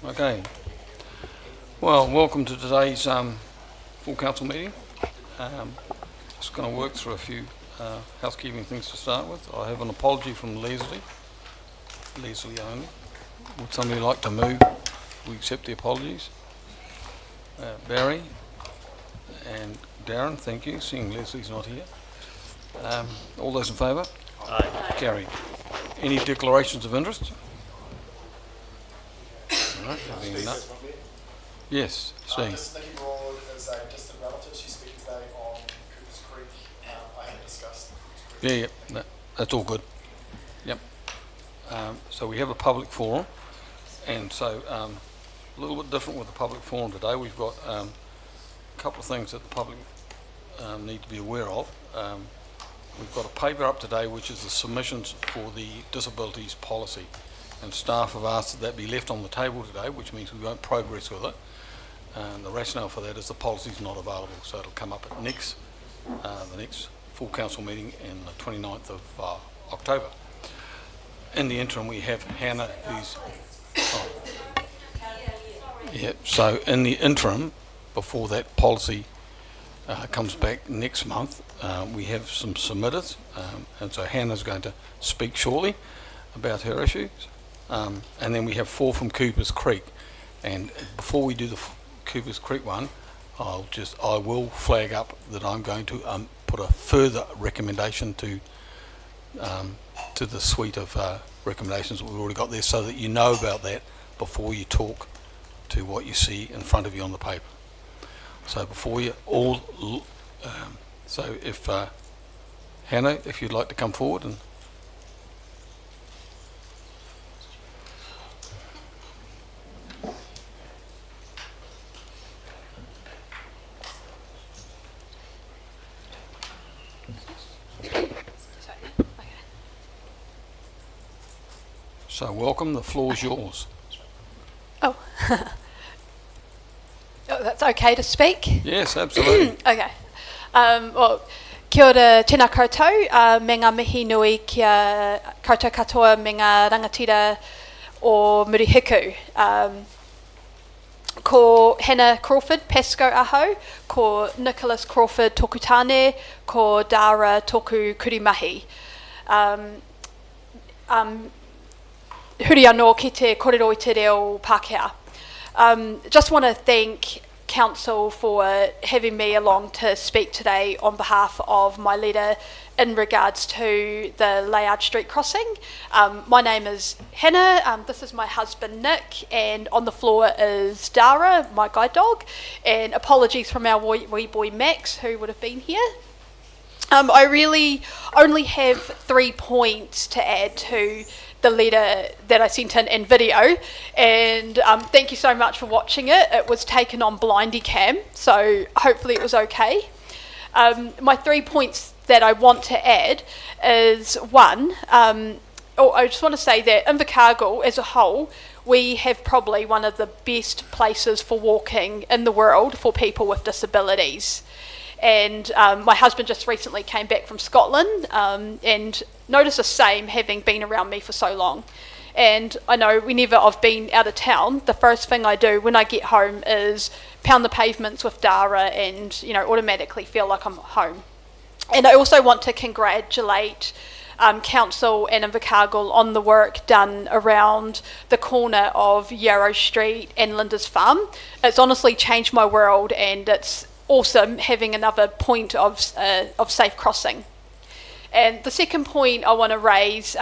Okay. Well, welcome to today's full council meeting. Just going to work through a few housekeeping things to start with. I have an apology from Leslie only. Would somebody like to move? We accept the apologies. Barry and Darren, thank you. Seeing Leslie's not here. All those in favour? Aye. Carried. Any declarations of interest? Right, yes, see. Miss Nikki Broad is a distant relative. She's speaking today on Cooper's Creek. I haven't discussed Cooper's Creek. Yeah, that's all good. Yep. So we have a public forum, and so a little bit different with the public forum today. We've got a couple of things that the public need to be aware of. We've got a paper up today which is the submissions for the disabilities policy, and staff have asked that be left on the table today, which means we won't progress with it. And the rationale for that is the policy is not available, so it'll come up at the next full council meeting in the 29th of October. In the interim, we have Hannah, who's so in the interim, before that policy comes back next month, we have some submitters, and so Hannah's going to speak shortly about her issues. And then we have 4 from Cooper's Creek, and before we do the Cooper's Creek one, I will flag up that I'm going to put a further recommendation to the suite of recommendations that we've already got there, so that you know about that before you talk to what you see in front of you on the paper. So before you all, so if Hannah, if you'd like to come forward and. So welcome, the floor is yours. Oh. Oh, that's okay to speak? Yes, absolutely. Okay. Well, kia ora tēnā koutou, me ngā mihi nui kia koutou katoa me ngā rangatira o Murihiku. Ko Hannah Crawford, Pasco aho, ko Nicholas Crawford tōku tāne, ko Dara tōku kurimahi. Huri anō ki te kōrero i te reo Pākehā. Just want to thank Council for having me along to speak today on behalf of my leader in regards to the Layard Street crossing. My name is Hannah, this is my husband Nick, and on the floor is Dara, my guide dog, and apologies from our wee boy Max, who would have been here. I really only have 3 points to add to the letter that I sent in video, and thank you so much for watching it. It was taken on blindy cam, so hopefully it was okay. My 3 points that I want to add is one, I just want to say that Invercargill as a whole, we have probably one of the best places for walking in the world for people with disabilities. And my husband just recently came back from Scotland and noticed the same, having been around me for so long. And I know whenever I've been out of town, the first thing I do when I get home is pound the pavements with Dara and, you know, automatically feel like I'm home. And I also want to congratulate Council and Invercargill on the work done around the corner of Yarrow Street and Linda's Farm. It's honestly changed my world, and it's awesome having another point of safe crossing. And the second point I want to raise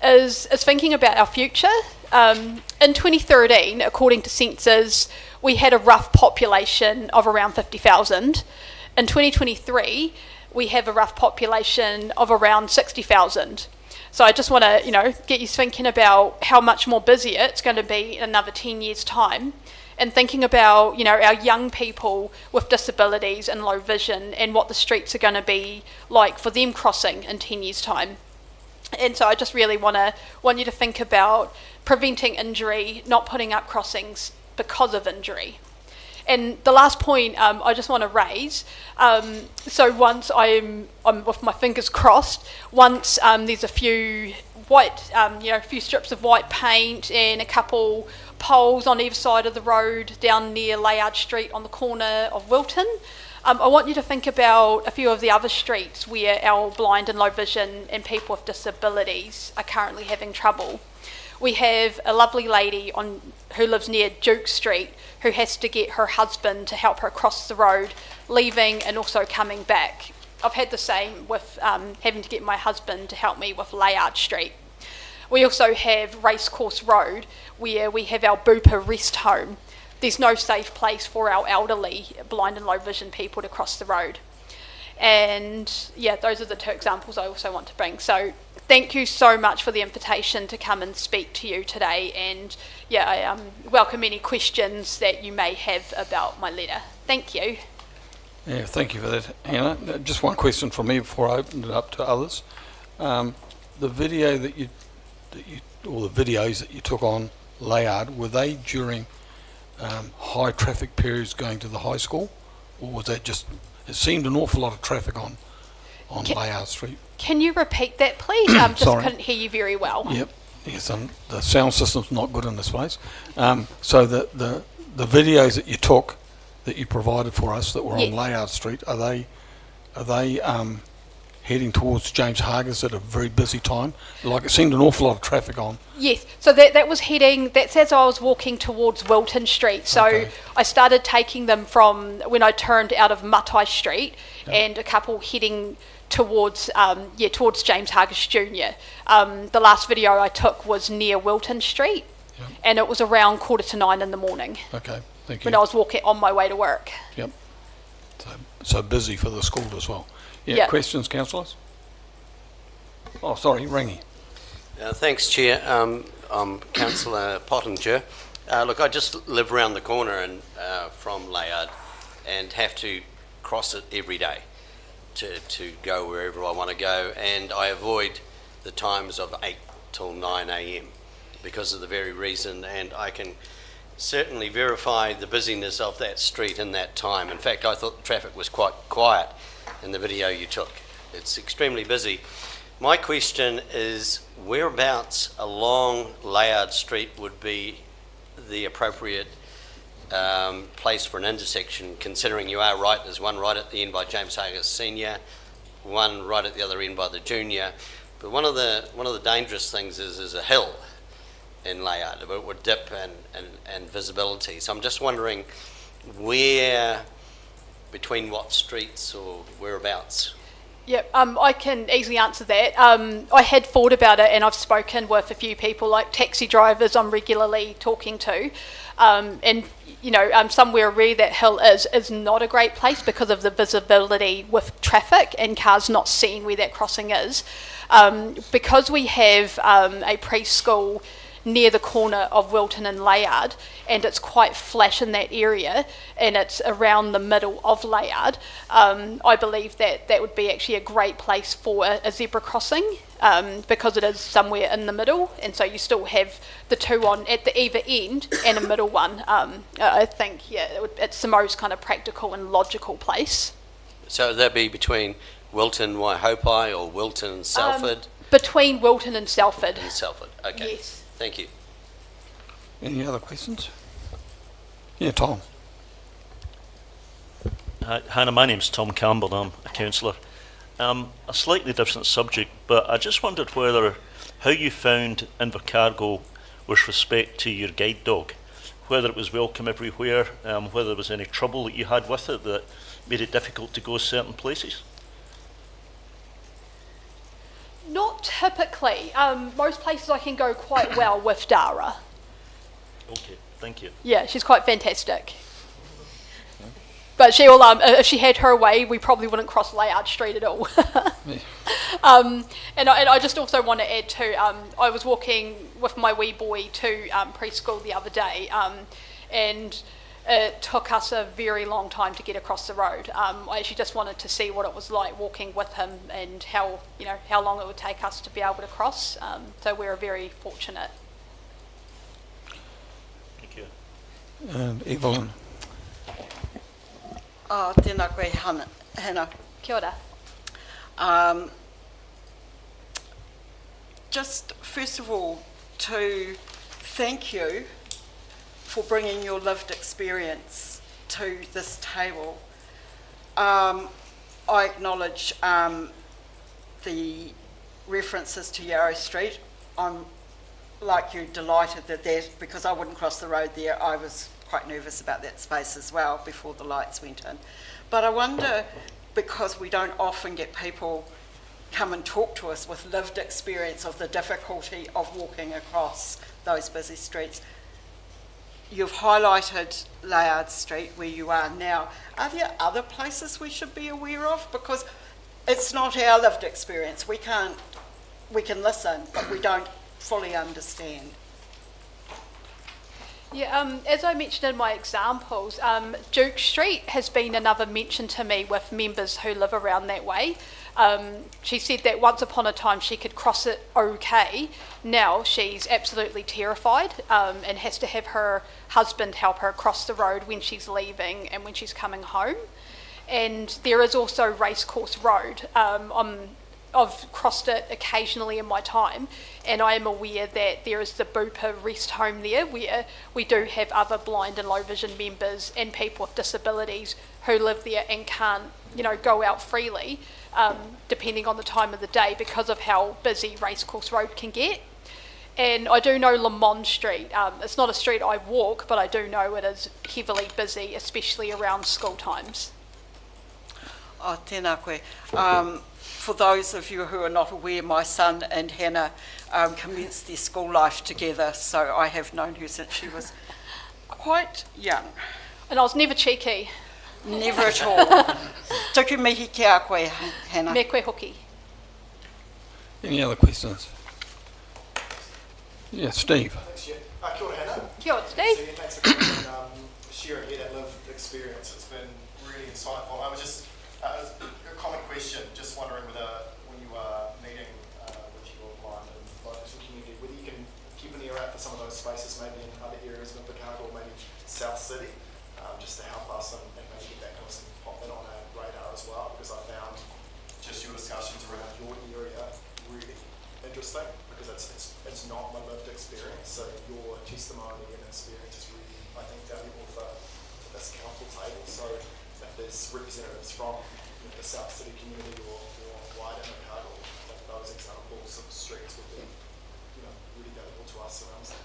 is thinking about our future. In 2013, according to census, we had a rough population of around 50,000. In 2023, we have a rough population of around 60,000. So I just want to, get you thinking about how much more busier it's going to be in another 10 years' time, and thinking about, our young people with disabilities and low vision and what the streets are going to be like for them crossing in 10 years' time. And so I just really want you to think about preventing injury, not putting up crossings because of injury. And the last point I just want to raise, so once I'm with my fingers crossed, once there's a few white, a few strips of white paint and a couple poles on either side of the road down near Layard Street on the corner of Wilton. I want you to think about a few of the other streets where our blind and low vision and people with disabilities are currently having trouble. We have a lovely lady who lives near Duke Street who has to get her husband to help her cross the road, leaving and also coming back. I've had the same with having to get my husband to help me with Layard Street. We also have Racecourse Road, where we have our Booper rest home. There's no safe place for our elderly, blind and low vision people to cross the road. And yeah, those are the two examples I also want to bring. So thank you so much for the invitation to come and speak to you today. And yeah, I welcome any questions that you may have about my letter. Thank you. Yeah, thank you for that, Hannah. Just one question from me before I open it up to others. The video or the videos that you took on Layard, were they during high traffic periods going to the high school, or was that just? It seemed an awful lot of traffic on Layard Street. Can you repeat that, please? Just Sorry. Couldn't hear you very well. Yep. Yes, the sound system's not good in this place. So the videos that you took, that you provided for us, that were on Layard Street, are they heading towards James Hargis at a very busy time? Like, it seemed an awful lot of traffic on. Yes, so that was heading, that's as I was walking towards Wilton Street. So Okay. I started taking them from when I turned out of Matai Street, and a couple heading towards James Hargis Jr. The last video I took was near Wilton Street, and it was around 8:45 in the morning Okay, thank you. when I was walking on my way to work. Yep. So busy for the school as well. Yeah. Yeah. Questions, councillors? Oh, sorry, Rangi. Thanks, Chair. I'm Councillor Pottinger. Look, I just live around the corner from Layard and have to cross it every day to go wherever I want to go, and I avoid the times of 8 till 9 a.m. because of the very reason, and I can certainly verify the busyness of that street in that time. In fact, I thought the traffic was quite quiet in the video you took. It's extremely busy. My question is, whereabouts along Layard Street would be the appropriate place for an intersection, considering you are right, there's one right at the end by James Hargis Senior, one right at the other end by the Junior, but one of the dangerous things is a hill in Layard. It would dip and visibility. So I'm just wondering where, between what streets or whereabouts? Yep, I can easily answer that. I had thought about it, and I've spoken with a few people, like taxi drivers I'm regularly talking to, and somewhere where that hill is not a great place because of the visibility with traffic and cars not seeing where that crossing is. Because we have a preschool near the corner of Wilton and Layard, and it's quite flat in that area, and it's around the middle of Layard, I believe that would be actually a great place for a zebra crossing, because it is somewhere in the middle, and so you still have the two on at the either end and a middle one. I think, it's the most kind of practical and logical place. So that'd be between Wilton, Waihopai, or Wilton, Salford? Between Wilton and Salford. And Salford, okay. Yes. Thank you. Any other questions? Yeah, Tom. Hi, Hannah, my name's Tom Campbell. I'm a councillor. A slightly different subject, but I just wondered how you found Invercargill with respect to your guide dog, whether it was welcome everywhere, whether there was any trouble that you had with it that made it difficult to go certain places. Not typically. Most places I can go quite well with Dara. Okay, thank you. Yeah, she's quite fantastic. But she will, if she had her way, we probably wouldn't cross Layard Street at all. And I just also want to add too, I was walking with my wee boy to preschool the other day, and it took us a very long time to get across the road. I actually just wanted to see what it was like walking with him and how long it would take us to be able to cross. So we're very fortunate. Thank you. And Evelyn. Tēnā koe Hannah. Kia ora. Just first of all, to thank you for bringing your lived experience to this table. I acknowledge the references to Yarrow Street. I'm, like you, delighted that because I wouldn't cross the road there, I was quite nervous about that space as well before the lights went in. But I wonder, because we don't often get people come and talk to us with lived experience of the difficulty of walking across those busy streets. You've highlighted Layard Street where you are now. Are there other places we should be aware of? Because it's not our lived experience. We can listen, but we don't fully understand. Yeah, as I mentioned in my examples, Duke Street has been another mention to me with members who live around that way. She said that once upon a time she could cross it okay. Now she's absolutely terrified and has to have her husband help her cross the road when she's leaving and when she's coming home. And there is also Racecourse Road. I've crossed it occasionally in my time, and I am aware that there is the Bupa rest home there where we do have other blind and low vision members and people with disabilities who live there and can't, go out freely, depending on the time of the day because of how busy Racecourse Road can get. And I do know Lamond Street. It's not a street I walk, but I do know it is heavily busy, especially around school times. Oh, tēnā koe. For those of you who are not aware, my son and Hannah commenced their school life together, so I have known her since she was quite young. And I was never cheeky. Never at all. Tuku mihi ki a koe, Hannah. Me koe hoki. Any other questions? Yeah, Steve. Thanks, Chair. Kia ora, Hannah. Kia ora, So, Steve. yeah, thanks for sharing here that lived experience. It's been really insightful. I was just, a common question, just wondering whether when you are meeting with your blind and low vision community, whether you can keep an ear out for some of those spaces, maybe in other areas of Invercargill or maybe South City, just to help us and maybe get that kind of pop that on our radar as well, because I found just your discussions around your area really interesting, because it's not my lived experience, so your testimony and experience is really, I think, valuable for this council table. So if there's representatives from the South City community or wider Invercargill, I think those examples of streets would be, really valuable to us around that.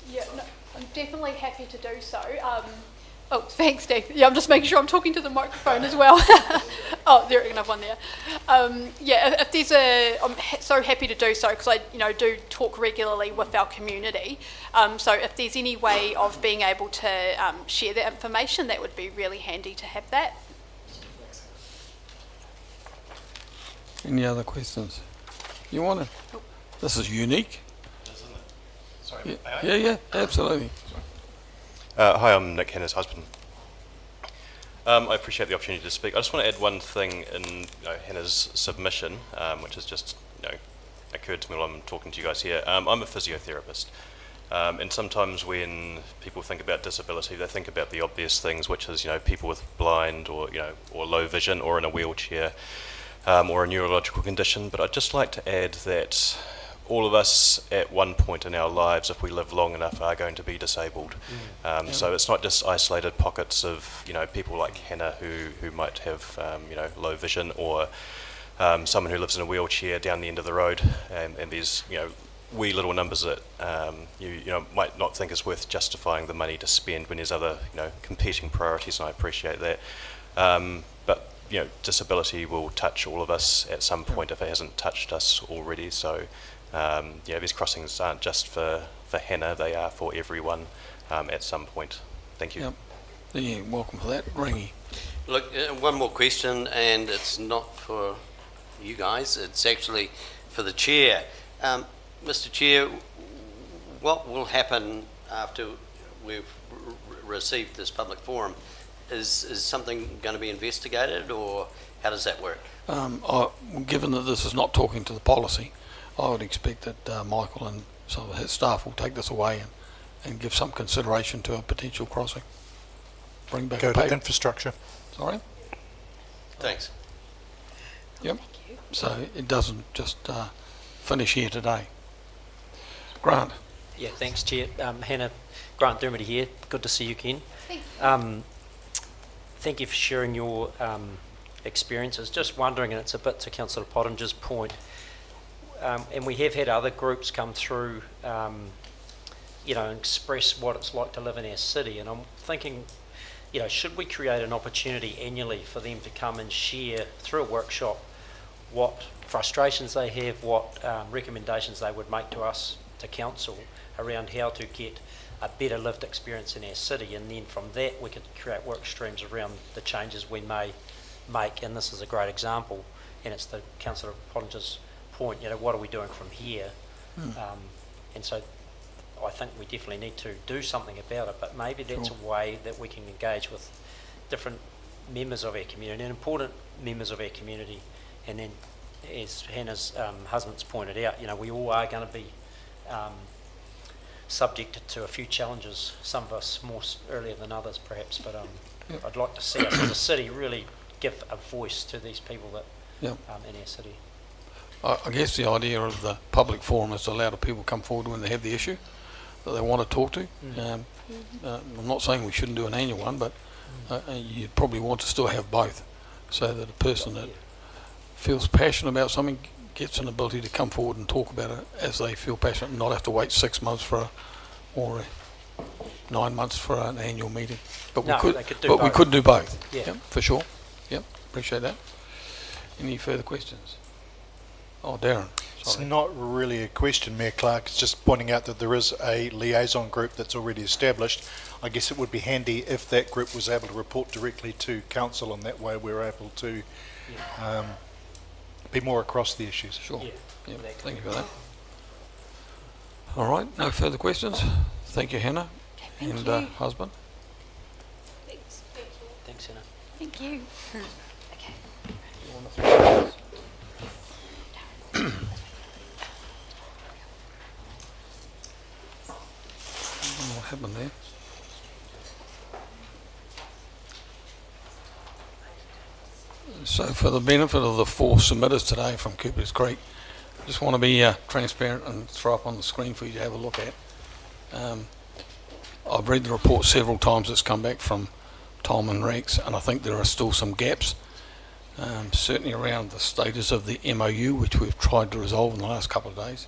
Yeah, no, I'm definitely happy to do so. Oh, thanks, Steve. Yeah, I'm just making sure I'm talking to the microphone as well. Oh, there is another one there. Yeah, if there's I'm so happy to do so because I, do talk regularly with our community. So if there's any way of being able to share that information, that would be really handy to have that. Any other questions? You want to? This is unique. Isn't it? Sorry. Yeah, absolutely. Hi, I'm Nick Hannah's husband. I appreciate the opportunity to speak. I just want to add one thing in Hannah's submission, which has just occurred to me while I'm talking to you guys here. I'm a physiotherapist, and sometimes when people think about disability, they think about the obvious things, which is people with blind or low vision or in a wheelchair or a neurological condition. But I'd just like to add that all of us at one point in our lives, if we live long enough, are going to be disabled. So it's not just isolated pockets of people like Hannah who might have low vision, or someone who lives in a wheelchair down the end of the road, and there's wee little numbers that you might not think is worth justifying the money to spend when there's other competing priorities, and I appreciate that. But disability will touch all of us at some point if it hasn't touched us already. So these crossings aren't just for Hannah, they are for everyone at some point. Thank you. Yep. Yeah, welcome for that. Ringy. Look, one more question, and it's not for you guys, it's actually for the Chair. Mr. Chair, what will happen after we've received this public forum? Is something going to be investigated, or how does that work? Given that this is not talking to the policy, I would expect that Michael and some of his staff will take this away and give some consideration to a potential crossing. Bring back Go a to paper. infrastructure. Sorry? Thanks. Yep. So it doesn't just finish here today. Grant. Yeah, thanks, Chair. Hannah, Grant Dermody here. Good to see you again. Thank you for sharing your experiences. Just wondering, and it's a bit to Councillor Pottinger's point, and we have had other groups come through, and express what it's like to live in our city. And I'm thinking, should we create an opportunity annually for them to come and share through a workshop what frustrations they have, what recommendations they would make to us, to council, around how to get a better lived experience in our city, and then from that we could create work streams around the changes we may make. And this is a great example, and it's the Councillor Pottinger's point, what are we doing from here? And so I think we definitely need to do something about it, but maybe that's a way that we can engage with different members of our community, and important members of our community. And then, as Hannah's husband's pointed out, we all are going to be subject to a few challenges, some of us more earlier than others perhaps, but I'd like to see us as a city really give a voice to these people that in our city. I guess the idea of the public forum is to allow the people come forward when they have the issue that they want to talk to. I'm not saying we shouldn't do an annual one, but you'd probably want to still have both, so that a person that feels passionate about something gets an ability to come forward and talk about it as they feel passionate, and not have to wait 6 months or 9 months for an annual meeting. But we could do both. Yeah. Yep, for sure. Yep, appreciate that. Any further questions? Oh, Darren. It's Sorry. not really a question, Mayor Clark. It's just pointing out that there is a liaison group that's already established. I guess it would be handy if that group was able to report directly to council, and that way we're able to be more across the issues. Sure. Yeah, thank you for that. All right, no further questions. Thank you, Hannah. Thank and you. husband. Thanks, Hannah. Thank you. What happened there? So for the benefit of the 4 submitters today from Cooper's Creek, I just want to be transparent and throw up on the screen for you to have a look at. I've read the report several times that's come back from Tom and Rex, and I think there are still some gaps, certainly around the status of the MOU, which we've tried to resolve in the last couple of days,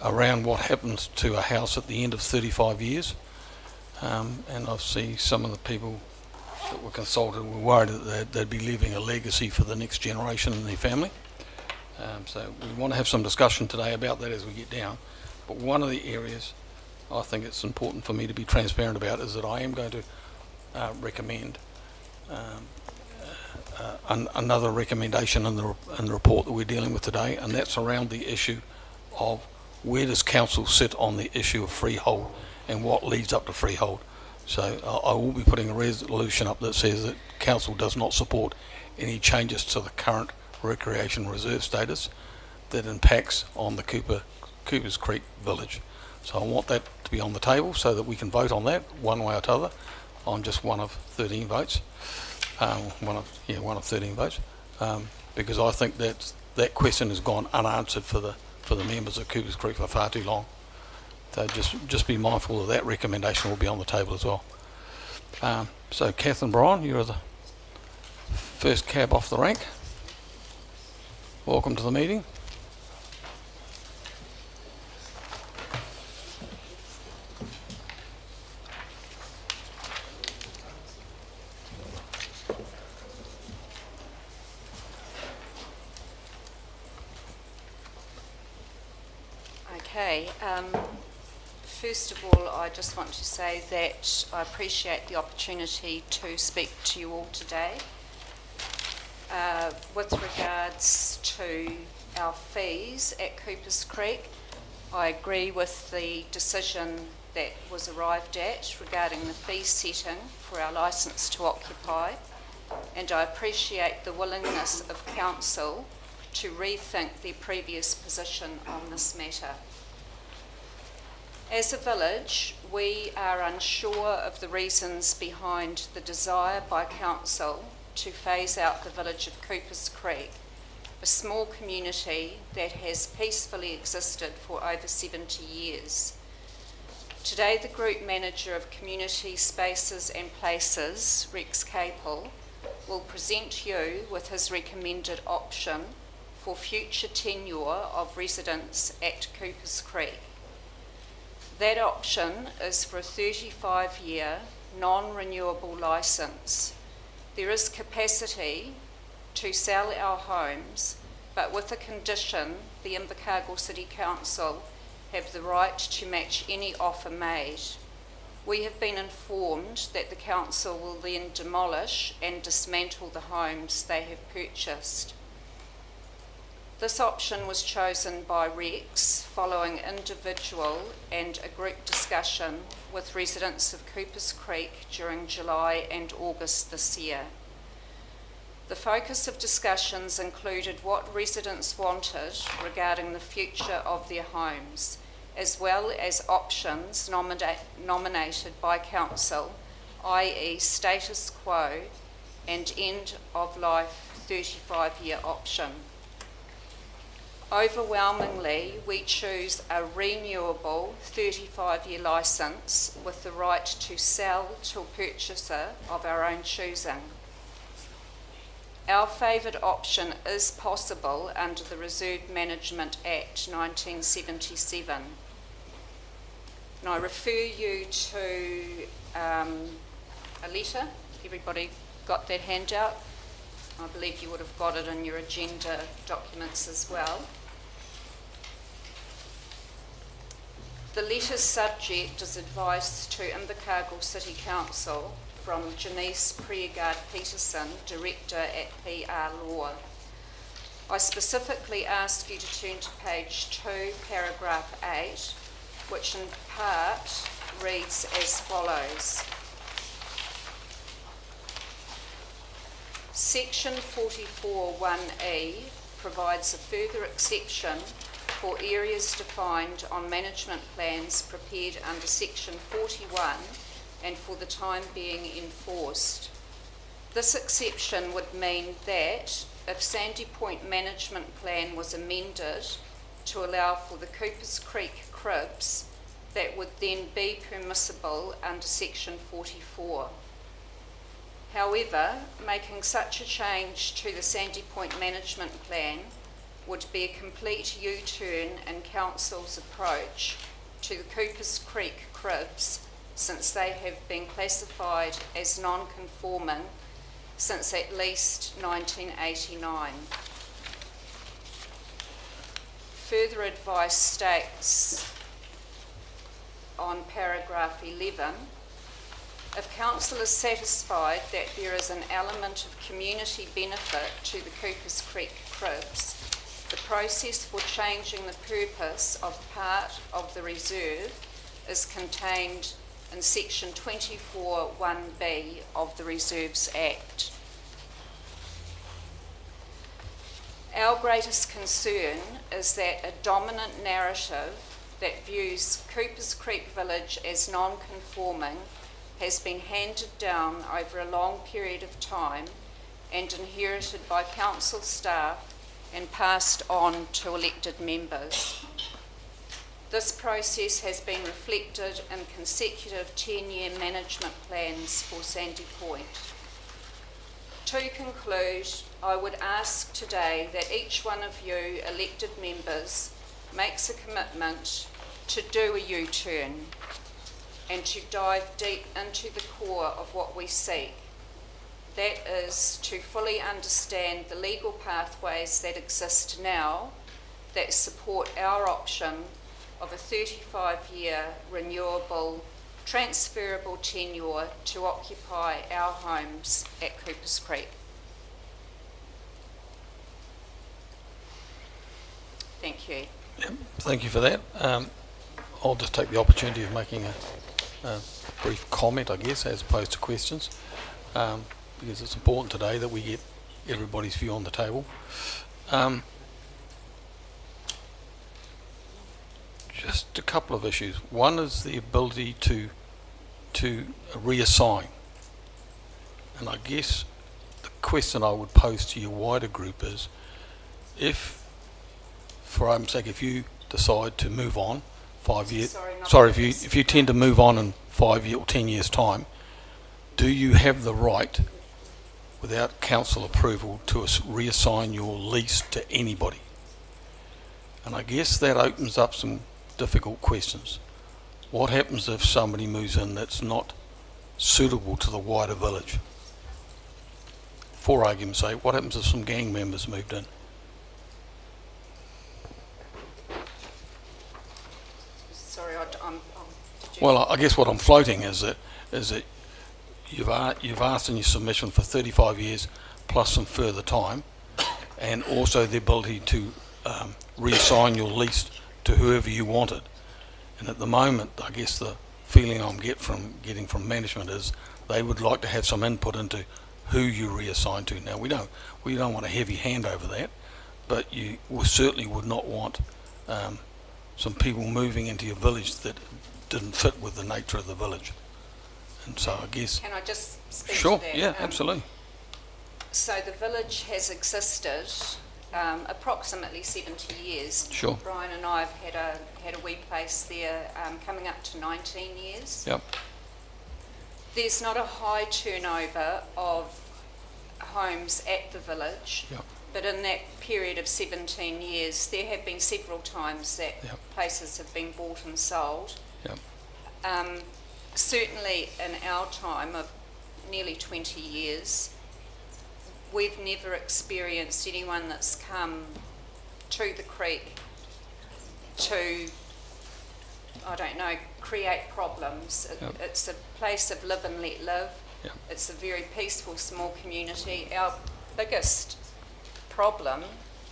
around what happens to a house at the end of 35 years. And I see some of the people that were consulted were worried that they'd be leaving a legacy for the next generation in their family. So we want to have some discussion today about that as we get down. But one of the areas I think it's important for me to be transparent about is that I am going to recommend another recommendation in the report that we're dealing with today, and that's around the issue of where does council sit on the issue of freehold and what leads up to freehold. So I will be putting a resolution up that says that council does not support any changes to the current recreation reserve status that impacts on the Coopers Creek village. So I want that to be on the table so that we can vote on that one way or the other. I'm just one of 13 votes. One of 13 votes, because I think that question has gone unanswered for the members of Coopers Creek for far too long. So just be mindful of that recommendation will be on the table as well. So Kath and Brian, you're the first cab off the rank. Welcome to the meeting. Okay, first of all, I just want to say that I appreciate the opportunity to speak to you all today. With regards to our fees at Coopers Creek, I agree with the decision that was arrived at regarding the fee setting for our licence to occupy, and I appreciate the willingness of council to rethink their previous position on this matter. As a village, we are unsure of the reasons behind the desire by council to phase out the village of Coopers Creek a small community that has peacefully existed for over 70 years. Today, the Group Manager of Community Spaces and Places, Rex Capel, will present you with his recommended option for future tenure of residents at Coopers Creek. That option is for a 35-year non-renewable licence. There is capacity to sell our homes, but with a condition the Invercargill City Council have the right to match any offer made. We have been informed that the council will then demolish and dismantle the homes they have purchased. This option was chosen by Rex following individual and a group discussion with residents of Coopers Creek during July and August this year. The focus of discussions included what residents wanted regarding the future of their homes, as well as options nominated by council, i.e. status quo and end of life 35-year option. Overwhelmingly, we choose a renewable 35-year licence with the right to sell to a purchaser of our own choosing. Our favoured option is possible under the Reserve Management Act 1977. And I refer you to a letter. Everybody got that handout? I believe you would have got it in your agenda documents as well. The letter's subject is advice to Invercargill City Council from Janice Priegard-Peterson, Director at PR Law. I specifically ask you to turn to page 2, paragraph 8, which in part reads as follows. Section 44(1)(e) provides a further exception for areas defined on management plans prepared under Section 41 and for the time being enforced. This exception would mean that if Sandy Point Management Plan was amended to allow for the Coopers Creek cribs, that would then be permissible under Section 44. However, making such a change to the Sandy Point Management Plan would be a complete U-turn in Council's approach to the Coopers Creek cribs, since they have been classified as non-conforming since at least 1989. Further advice states on paragraph 11, if Council is satisfied that there is an element of community benefit to the Coopers Creek cribs, the process for changing the purpose of part of the reserve is contained in Section 24(1)(b) of the Reserves Act. Our greatest concern is that a dominant narrative that views Coopers Creek Village as non-conforming has been handed down over a long period of time and inherited by council staff and passed on to elected members. This process has been reflected in consecutive 10-year management plans for Sandy Point. To conclude, I would ask today that each one of you elected members makes a commitment to do a U-turn and to dive deep into the core of what we seek. That is to fully understand the legal pathways that exist now that support our option of a 35-year renewable, transferable tenure to occupy our homes at Coopers Creek. Thank you. Yep, thank you for that. I'll just take the opportunity of making a brief comment, I guess, as opposed to questions, because it's important today that we get everybody's view on the table. Just a couple of issues. One is the ability to reassign. And I guess the question I would pose to your wider group is, if, for argument's sake, if you decide to move on 5 years, Sorry, if you tend to move on in 5 years or 10 years' time, do you have the right, without council approval, to reassign your lease to anybody? And I guess that opens up some difficult questions. What happens if somebody moves in that's not suitable to the wider village? For argument's sake, what happens if some gang members moved in? Sorry, did you- Well, I guess what I'm floating is that you've asked in your submission for 35 years plus some further time, and also the ability to reassign your lease to whoever you wanted. And at the moment, I guess the feeling I'm getting from management is they would like to have some input into who you reassign to. Now, we don't want a heavy hand over that, but you certainly would not want some people moving into your village that didn't fit with the nature of the village. And so I guess... Can I just speak Sure, to that? yeah, absolutely. So the village has existed approximately 70 years. Sure. Brian and I have had a wee place there coming up to 19 years. Yep, There's not a high turnover of homes at the village, yep, but in that period of 17 years, there have been several times that Yep. places have been bought and sold. yep, Certainly in our time of nearly 20 years, we've never experienced anyone that's come to the creek to, I don't know, create problems. Yep. It's a place of live and let live. Yep. It's a very peaceful small community. Our biggest problem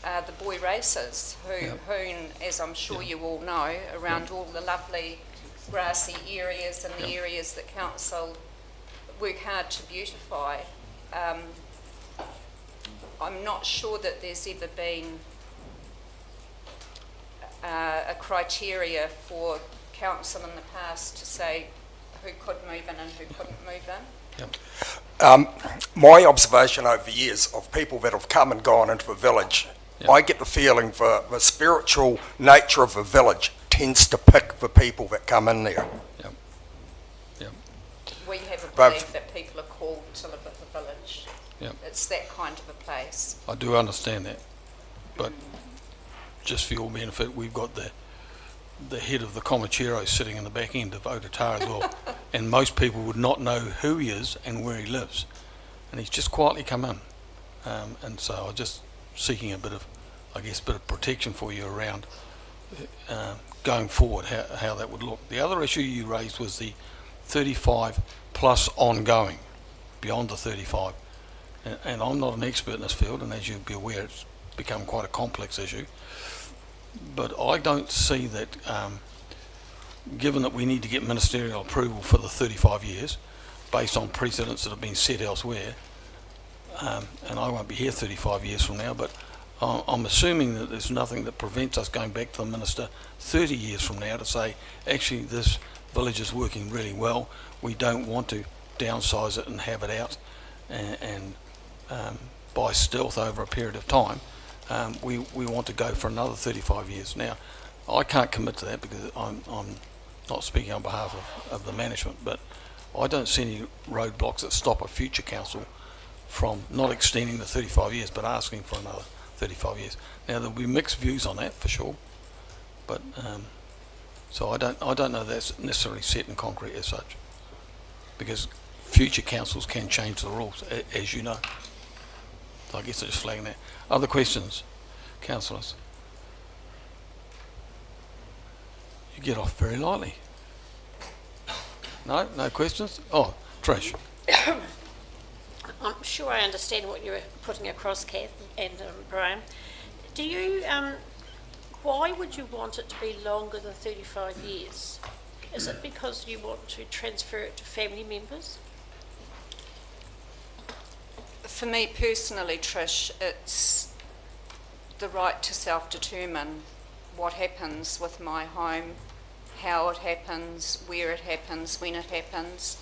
are the boy racers who, Yep. as I'm sure Yep. you all know, around Yep. all the lovely grassy areas and the Yep. areas that council work hard to beautify. I'm not sure that there's ever been a criteria for council in the past to say who could move in and who couldn't move in. yep, My observation over the years of people that have come and gone into the village, Yep. I get the feeling the spiritual nature of the village tends to pick the people that come in there. yep, yep, We have a But- belief that people are called to live at the village. yep. It's that kind of a place. I do understand that, but just for your benefit, we've got the head of the Comachero sitting in the back end of Otara as well, and most people would not know who he is and where he lives, and he's just quietly come in, and so I'm just seeking a bit of protection for you around going forward, how that would look. The other issue you raised was the 35 plus ongoing, beyond the 35. And I'm not an expert in this field, and as you'll be aware, it's become quite a complex issue. But I don't see that, given that we need to get ministerial approval for the 35 years, based on precedents that have been set elsewhere, and I won't be here 35 years from now, but I'm assuming that there's nothing that prevents us going back to the minister 30 years from now to say, actually, this village is working really well. We don't want to downsize it and have it out and by stealth over a period of time. We want to go for another 35 years. Now, I can't commit to that because I'm not speaking on behalf of the management, but I don't see any roadblocks that stop a future council from not extending the 35 years but asking for another 35 years. Now, there'll be mixed views on that for sure, but so I don't know that's necessarily set in concrete as such, because future councils can change the rules, as you know. So I guess I'm just flagging that. Other questions, councillors? You get off very lightly. No questions? Oh, Trish. I'm sure I understand what you're putting across, Kath and Brian. Do you, why would you want it to be longer than 35 years? Is it because you want to transfer it to family members? For me personally, Trish, it's the right to self-determine what happens with my home, how it happens, where it happens, when it happens,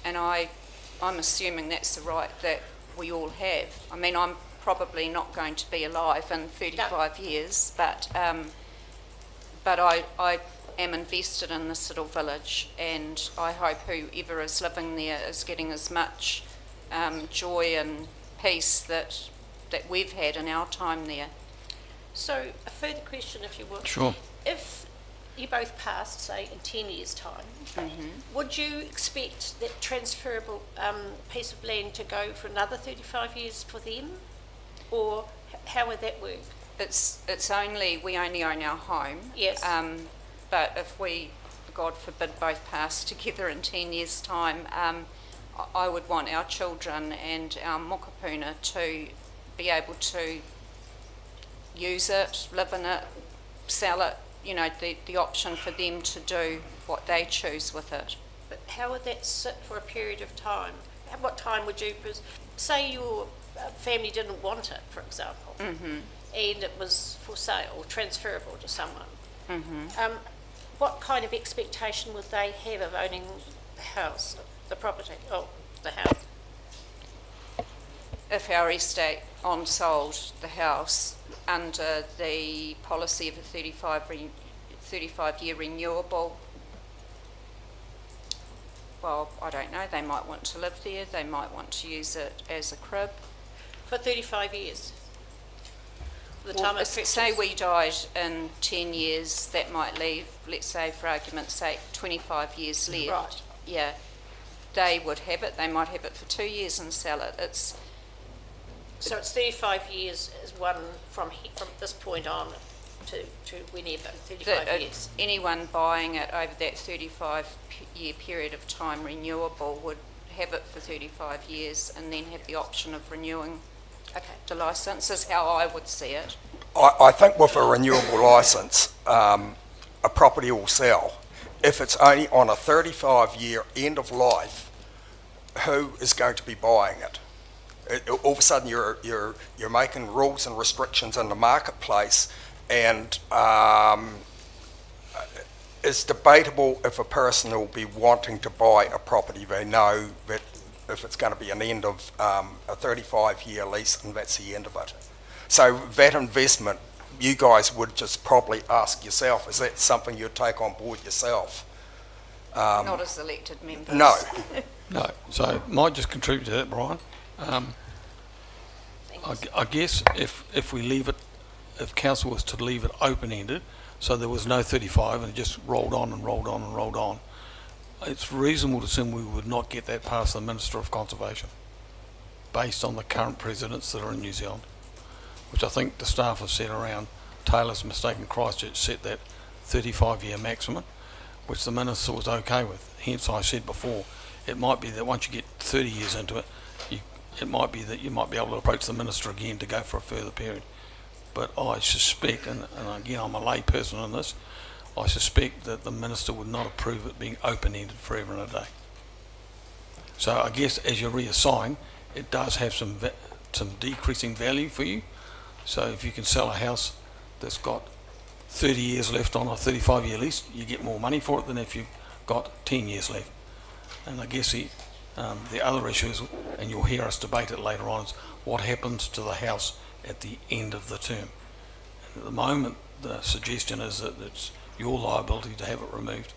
and I'm assuming that's the right that we all have. I mean, I'm probably not going to be alive in 35 years, but I am invested in this little village, and I hope whoever is living there is getting as much joy and peace that we've had in our time there. So a further question, if you would. Sure. If you both passed, say, in 10 years' time, would you expect that transferable piece of land to go for another 35 years for them? Or how would that work? We only own our home. Yes. But if we, God forbid, both pass together in 10 years' time, I would want our children and our mokopuna to be able to use it, live in it, sell it, the option for them to do what they choose with it. But how would that sit for a period of time? At what time would you, say your family didn't want it, for example, and it was for sale or transferable to someone, what kind of expectation would they have of owning the house, the property, the house? If our estate on sold the house under the policy of a 35-year renewable, well, I don't know, they might want to live there, they might want to use it as a crib. For 35 years? The Well, time it say we died in 10 years, that might leave, let's say for argument's sake, 25 years left. Right. Yeah, they would have it, they might have it for 2 years and sell it. So it's 35 years is one from this point on to whenever, 35 years. Anyone buying it over that 35-year period of time renewable would have it for 35 years and then have the option of renewing the licence, is how I would see it. I think with a renewable licence, a property will sell. If it's only on a 35-year end of life, who is going to be buying it? All of a sudden you're making rules and restrictions in the marketplace, and it's debatable if a person will be wanting to buy a property they know that if it's going to be an end of a 35-year lease and that's the end of it. So that investment, you guys would just probably ask yourself, is that something you'd take on board yourself? Not as elected members. No. No, so might just contribute to that, Brian. I guess if we leave it, if council was to leave it open-ended, so there was no 35 and it just rolled on and rolled on and rolled on, it's reasonable to assume we would not get that past the Minister of Conservation, based on the current precedents that are in New Zealand, which I think the staff have said around Taylor's mistake in Christchurch set that 35-year maximum, which the Minister was okay with. Hence I said before, it might be that once you get 30 years into it, it might be that you might be able to approach the Minister again to go for a further period. But I suspect, and again I'm a lay person in this, I suspect that the Minister would not approve it being open-ended forever and a day. So I guess as you reassign, it does have some decreasing value for you. So if you can sell a house that's got 30 years left on a 35-year lease, you get more money for it than if you've got 10 years left. And I guess the other issues, and you'll hear us debate it later on, is what happens to the house at the end of the term. And at the moment, the suggestion is that it's your liability to have it removed.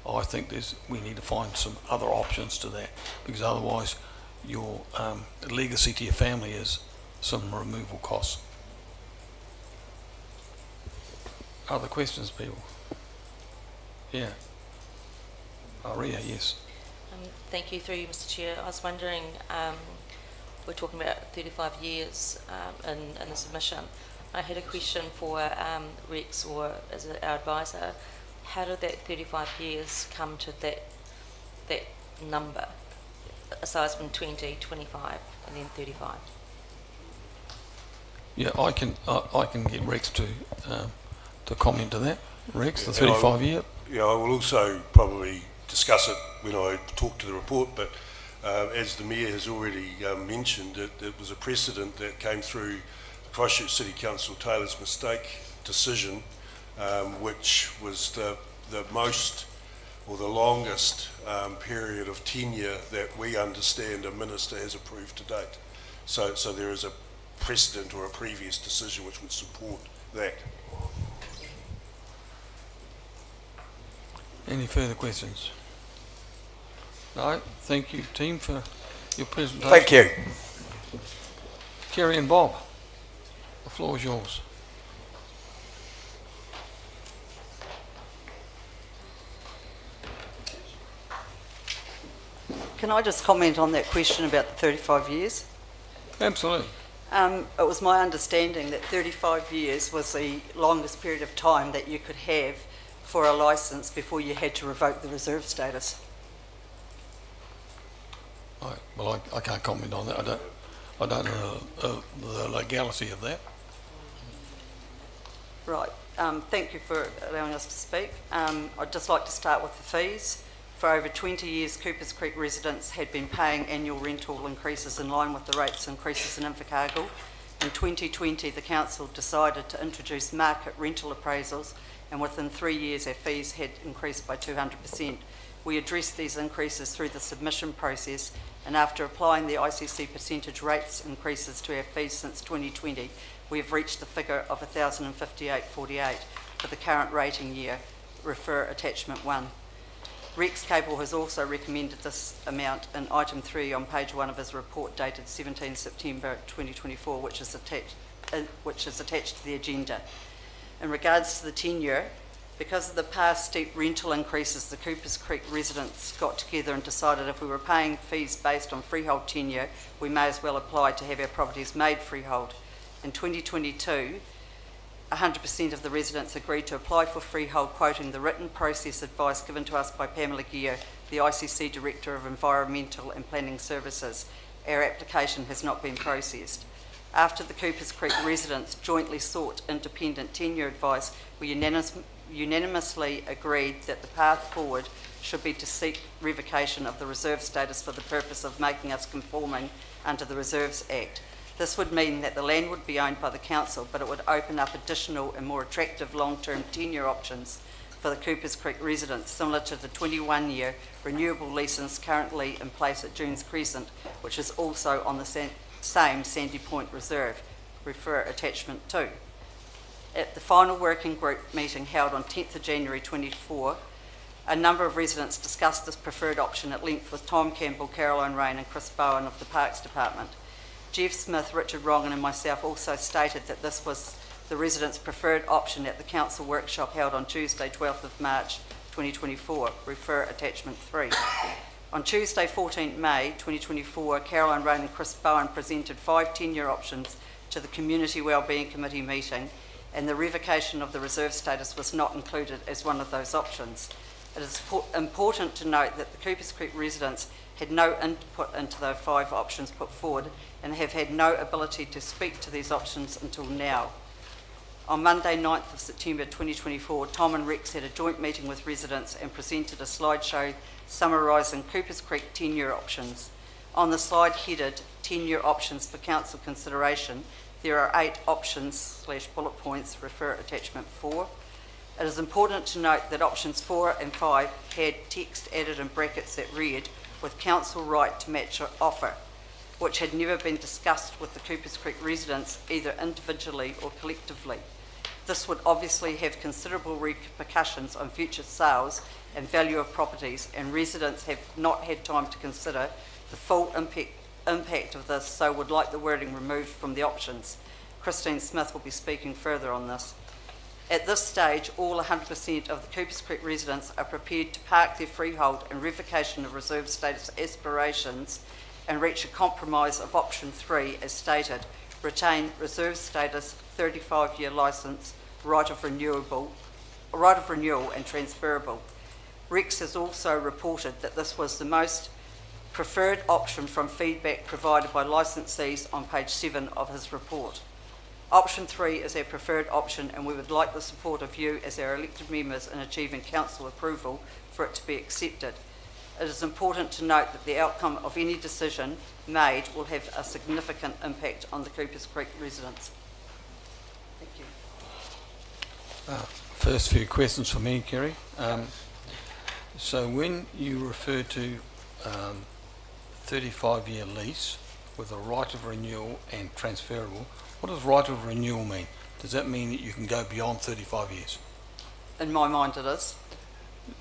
I think we need to find some other options to that, because otherwise your legacy to your family is some removal costs. Other questions, people? Yeah. Ria, yes. Thank you, through you, Mr. Chair. I was wondering, we're talking about 35 years in the submission. I had a question for Rex, or as our advisor. How did that 35 years come to that number, aside from 20, 25, and then 35? Yeah, I can get Rex to comment to that. Rex, the 35 year. Yeah, I will also probably discuss it when I talk to the report, but as the Mayor has already mentioned, it was a precedent that came through the Christchurch City Council Taylor's mistake decision, which was the most or the longest period of tenure that we understand a minister has approved to date. So there is precedent or a previous decision which would support that. Any further questions? No, thank you, team, for your presentation. Thank you. Kerry and Bob, the floor is yours. Can I just comment on that question about the 35 years? Absolutely. It was my understanding that 35 years was the longest period of time that you could have for a licence before you had to revoke the reserve status. Well, I can't comment on that. I don't know the legality of that. Right. Thank you for allowing us to speak. I'd just like to start with the fees. For over 20 years, Coopers Creek residents had been paying annual rental increases in line with the rates increases in Invercargill. In 2020, the council decided to introduce market rental appraisals, and within 3 years, our fees had increased by 200%. We addressed these increases through the submission process, and after applying the ICC percentage rates increases to our fees since 2020, we have reached the figure of $1,058.48 for the current rating year. Refer attachment 1. Rex Cable has also recommended this amount in item 3 on page 1 of his report dated 17 September 2024, which is attached to the agenda. In regards to the tenure, because of the past steep rental increases, the Coopers Creek residents got together and decided if we were paying fees based on freehold tenure, we may as well apply to have our properties made freehold. In 2022, 100% of the residents agreed to apply for freehold, quoting the written process advice given to us by Pamela Gear, the ICC Director of Environmental and Planning Services. Our application has not been processed. After the Coopers Creek residents jointly sought independent tenure advice, we unanimously agreed that the path forward should be to seek revocation of the reserve status for the purpose of making us conforming under the Reserves Act. This would mean that the land would be owned by the council, but it would open up additional and more attractive long-term tenure options for the Coopers Creek residents, similar to the 21-year renewable leases currently in place at Dunes Crescent, which is also on the same Sandy Point Reserve. Refer attachment 2. At the final working group meeting held on 10th of January 24, a number of residents discussed this preferred option at length with Tom Campbell, Caroline Rain and Chris Bowen of the Parks Department. Jeff Smith, Richard Rongan and myself also stated that this was the residents' preferred option at the council workshop held on Tuesday 12th of March 2024. Refer attachment 3. On Tuesday 14th May 2024, Caroline Rain and Chris Bowen presented 5 tenure options to the Community Wellbeing Committee meeting, and the revocation of the reserve status was not included as one of those options. It is important to note that the Coopers Creek residents had no input into the 5 options put forward and have had no ability to speak to these options until now. On Monday 9th of September 2024, Tom and Rex had a joint meeting with residents and presented a slideshow summarising Coopers Creek tenure options. On the slide headed tenure options for council consideration, there are 8 options / bullet points. Refer attachment 4. It is important to note that options 4 and 5 had text added in brackets that read, with council right to match an offer, which had never been discussed with the Coopers Creek residents either individually or collectively. This would obviously have considerable repercussions on future sales and value of properties, and residents have not had time to consider the full impact of this, so would like the wording removed from the options. Christine Smith will be speaking further on this. At this stage, all 100% of the Coopers Creek residents are prepared to park their freehold and revocation of reserve status aspirations and reach a compromise of option 3 as stated, retain reserve status, 35-year licence, right of renewal and transferable. Rex has also reported that this was the most preferred option from feedback provided by licensees on page 7 of his report. Option 3 is our preferred option, and we would like the support of you as our elected members in achieving council approval for it to be accepted. It is important to note that the outcome of any decision made will have a significant impact on the Coopers Creek residents. Thank you. First few questions for me, Kerry. So when you refer to 35-year lease, with a right of renewal and transferable. What does right of renewal mean? Does that mean that you can go beyond 35 years? In my mind, it is.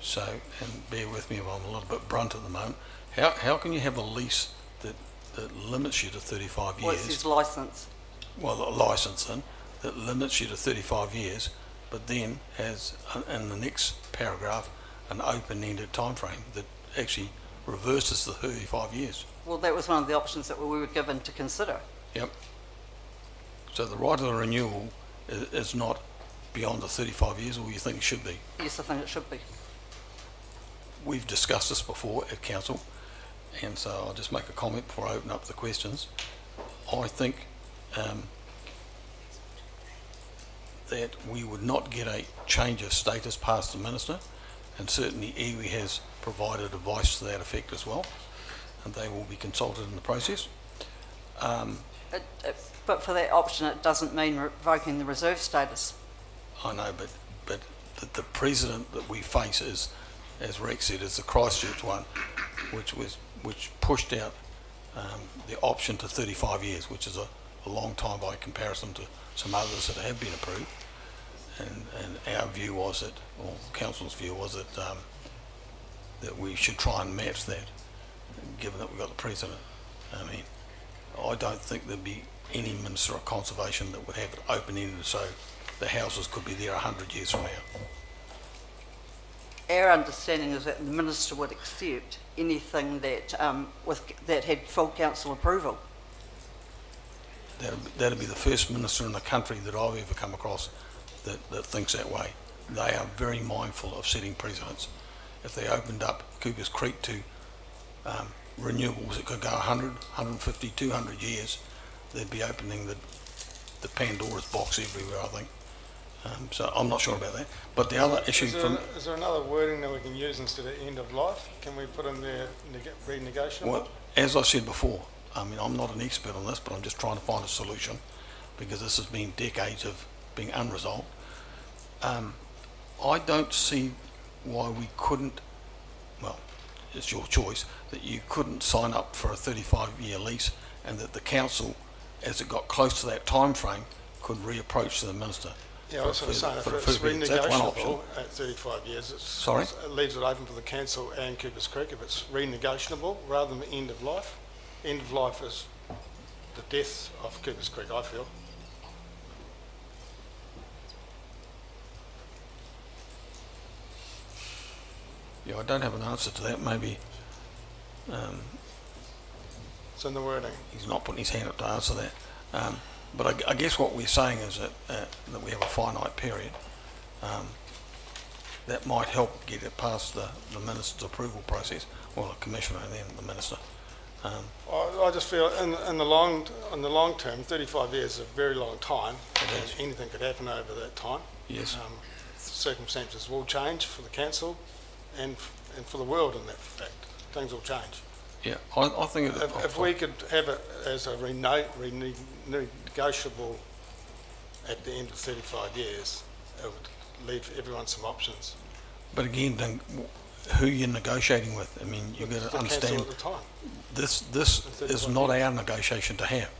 So, and bear with me if I'm a little bit brunt at the moment, how can you have a lease that limits you to 35 Well, it years? says licence. Well, a licence then, that limits you to 35 years, but then has, in the next paragraph, an open-ended time frame that actually reverses the 35 years. Well, that was one of the options that we were given to consider. Yep. So the right of the renewal is not beyond the 35 years, or you think it should be? Yes, I think it should be. We've discussed this before at council, and so I'll just make a comment before I open up the questions. I think that we would not get a change of status past the minister, and certainly iwi has provided advice to that effect as well, and they will be consulted in the process. But for that option, it doesn't mean revoking the reserve status. I know, but the precedent that we face is, as Rex said, is the Christchurch one, which pushed out the option to 35 years, which is a long time by comparison to some others that have been approved. And our view was that, or council's view was that that we should try and match that, given that we've got the precedent. I mean, I don't think there'd be any Minister of Conservation that would have it open-ended so the houses could be there 100 years from now. Our understanding is that the minister would accept anything that that had full council approval. That'd be the first minister in the country that I've ever come across that thinks that way. They are very mindful of setting precedents. If they opened up Cooper's Creek to renewables that could go 100, 150, 200 years, they'd be opening the Pandora's box everywhere, I think. So I'm not sure about that. But the other issue Is there another wording that we can use instead of end of life? Can we put in there renegotiable? Well, as I said before, I mean, I'm not an expert on this, but I'm just trying to find a solution because this has been decades of being unresolved. I don't see why we couldn't, well, it's your choice, that you couldn't sign up for a 35-year lease and that the council, as it got close to that time frame, could reapproach the minister. Yeah, I was going to say, if it's renegotiable at 35 years, it leaves it open for the council and Cooper's Creek. If it's renegotiable rather than end of life is the death of Cooper's Creek, I feel. Yeah, I don't have an answer to that. Maybe it's in the wording. He's not putting his hand up to answer that. But I guess what we're saying is that we have a finite period that might help get it past the minister's approval process, well, the commissioner and then the minister. I just feel in the long term, 35 years is a very long time, and anything could happen over that time. Yes. Circumstances will change for the council and for the world in that fact. Things will change. Yeah, I think if we could have it as a negotiable at the end of 35 years, it would leave everyone some options. But again, then, who you're negotiating with? I mean, you've got to understand. At the time. This is not our negotiation to have.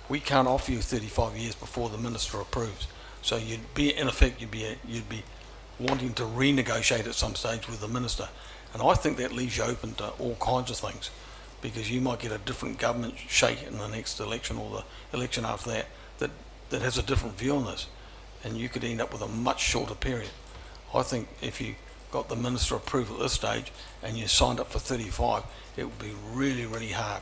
We can't offer you 35 years before the minister approves. So you'd be, in effect, you'd be wanting to renegotiate at some stage with the minister. And I think that leaves you open to all kinds of things, because you might get a different government shake in the next election or the election after that has a different view on this, and you could end up with a much shorter period. I think if you got the minister approval at this stage and you signed up for 35, it would be really, really hard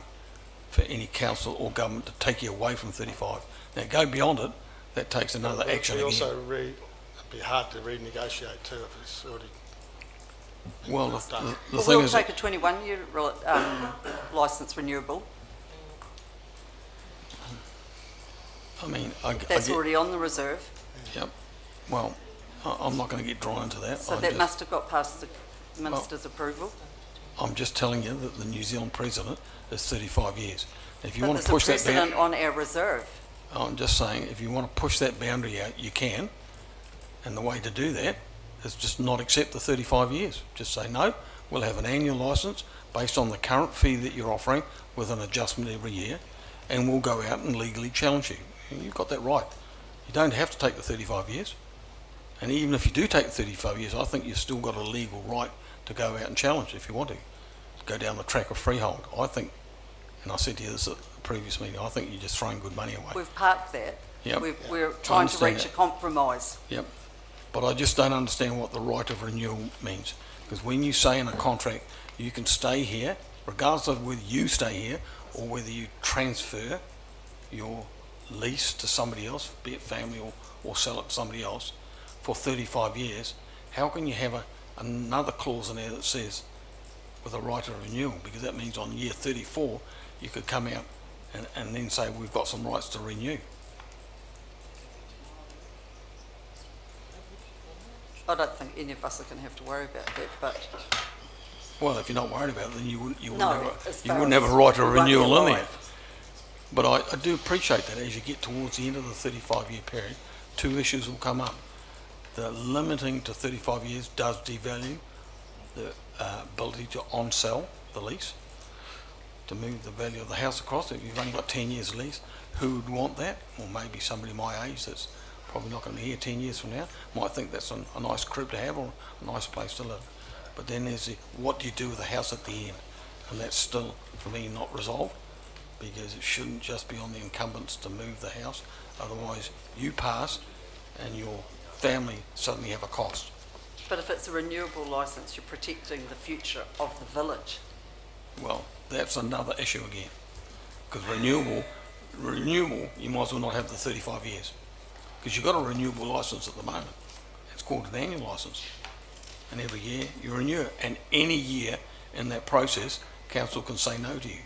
for any council or government to take you away from 35. Now, go beyond it, that takes another action again. It'd be hard to renegotiate too if it's already... Well, the thing we'll is... take a 21-year licence renewable. I mean... That's already on the reserve. Yep. Well, I'm not going to get drawn into that. So that must have got past the minister's approval. I'm just telling you that the New Zealand precedent is 35 years. If you but want to push there's a that precedent on our reserve. I'm just saying, if you want to push that boundary out, you can. And the way to do that is just not accept the 35 years. Just say, no, we'll have an annual licence based on the current fee that you're offering with an adjustment every year. and we'll go out and legally challenge you. And you've got that right. You don't have to take the 35 years. And even if you do take the 35 years, I think you've still got a legal right to go out and challenge if you want to. Go down the track of freehold. I think, and I said to you this at the previous meeting, I think you're just throwing good money away. We've parked that. Yep. We're trying to understand reach that. a compromise. Yep. But I just don't understand what the right of renewal means. Because when you say in a contract, you can stay here, regardless of whether you stay here or whether you transfer your lease to somebody else, be it family or sell it to somebody else, for 35 years, how can you have another clause in there that says with a right of renewal? Because that means on year 34, you could come out and then say, we've got some rights to renew. I don't think any of us are going to have to worry about that, but Well, if you're not worried about it, then you wouldn't No, have as a far right as of we won't be renewal in there. alive. But I do appreciate that as you get towards the end of the 35-year period, two issues will come up. The limiting to 35 years does devalue the ability to on-sell the lease, to move the value of the house across. If you've only got 10 years lease, who would want that? Or maybe somebody my age that's probably not going to be here 10 years from now might think that's a nice crib to have or a nice place to live. But then there's what do you do with the house at the end? And that's still, for me, not resolved, because it shouldn't just be on the incumbents to move the house. Otherwise, you pass and your family suddenly have a cost. but if it's a renewable licence, you're protecting the future of the village. Well, that's another issue again. Because renewable, you might as well not have the 35 years. Because you've got a renewable licence at the moment. It's called an annual licence. And every year you renew it. And any year in that process, council can say no to you.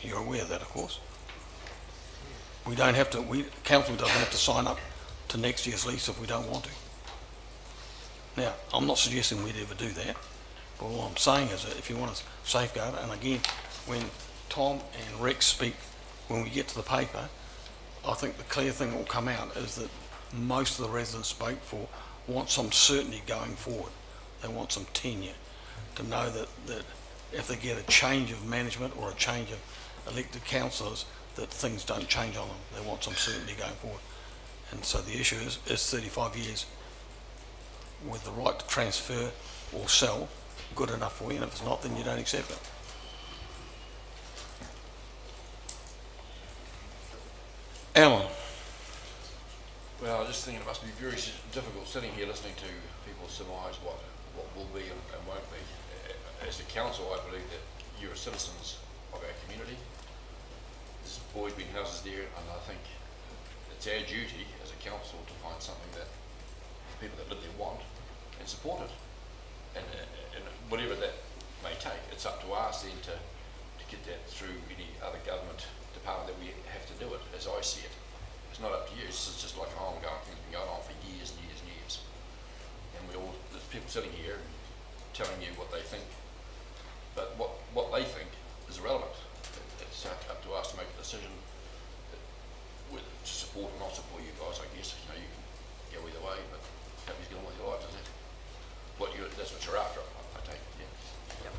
You're aware of that, of course. We don't have to, council doesn't have to sign up to next year's lease if we don't want to. Now, I'm not suggesting we'd ever do that, but all I'm saying is that if you want to safeguard it, and again, when Tom and Rex speak, when we get to the paper, I think the clear thing that will come out is that most of the residents spoke for want some certainty going forward. They want some tenure to know that if they get a change of management or a change of elected councillors, that things don't change on them. They want some certainty going forward. And so the issue is 35 years with the right to transfer or sell good enough for you? And if it's not, then you don't accept it. Alan. Well, I was just thinking it must be very difficult sitting here listening to people surmise what will be and won't be. As a council, I believe that you're citizens of our community. There's always been houses there, and I think it's our duty as a council to find something that the people that live there want and support it. And whatever that may take, it's up to us then to get that through any other government department that we have to do it, as I see it. It's not up to you, it's just like an ongoing thing that's been going on for years and years and years. And there's people sitting here telling you what they think, but what they think is irrelevant. It's up to us to make a decision to support or not support you guys, I guess. You know, you can go either way, but companies get on with your lives, isn't it? That's what you're after, I take it, yeah. Yep.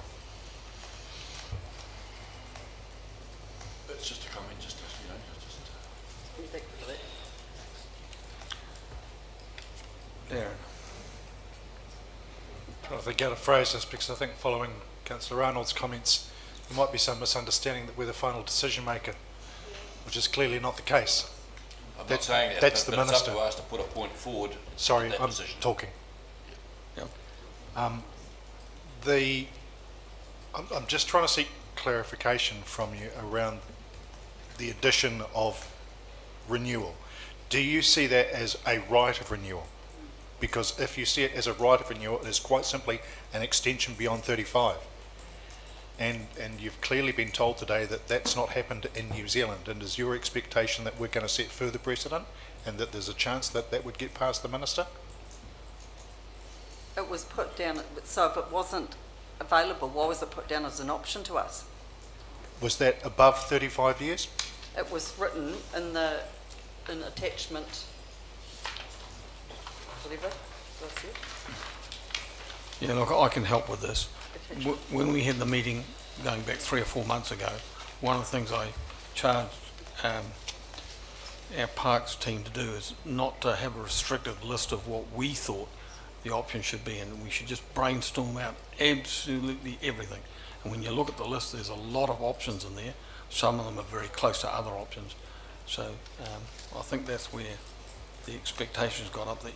It's just a comment, just to, you know, just. Thank you for that. Darren. I think out of phrase this because I think following Councillor Arnold's comments, there might be some misunderstanding that we're the final decision maker, which is clearly not the case. I'm not saying that, that's but the minister. It's up to us to put a point forward. Sorry, that I'm decision. talking. Yep. I'm just trying to seek clarification from you around the addition of renewal. Do you see that as a right of renewal? Because if you see it as a right of renewal, it is quite simply an extension beyond 35. And you've clearly been told today that that's not happened in New Zealand. And is your expectation that we're going to set further precedent and that there's a chance that that would get past the minister? It was put down, so if it wasn't available, why was it put down as an option to us? Was that above 35 years? It was written in attachment, whatever, that's it. Yeah, look, I can help with this. When we had the meeting going back 3 or 4 months ago, one of the things I charged our parks team to do is not to have a restrictive list of what we thought the options should be, and we should just brainstorm out absolutely everything. And when you look at the list, there's a lot of options in there. Some of them are very close to other options. So I think that's where the expectations got up, that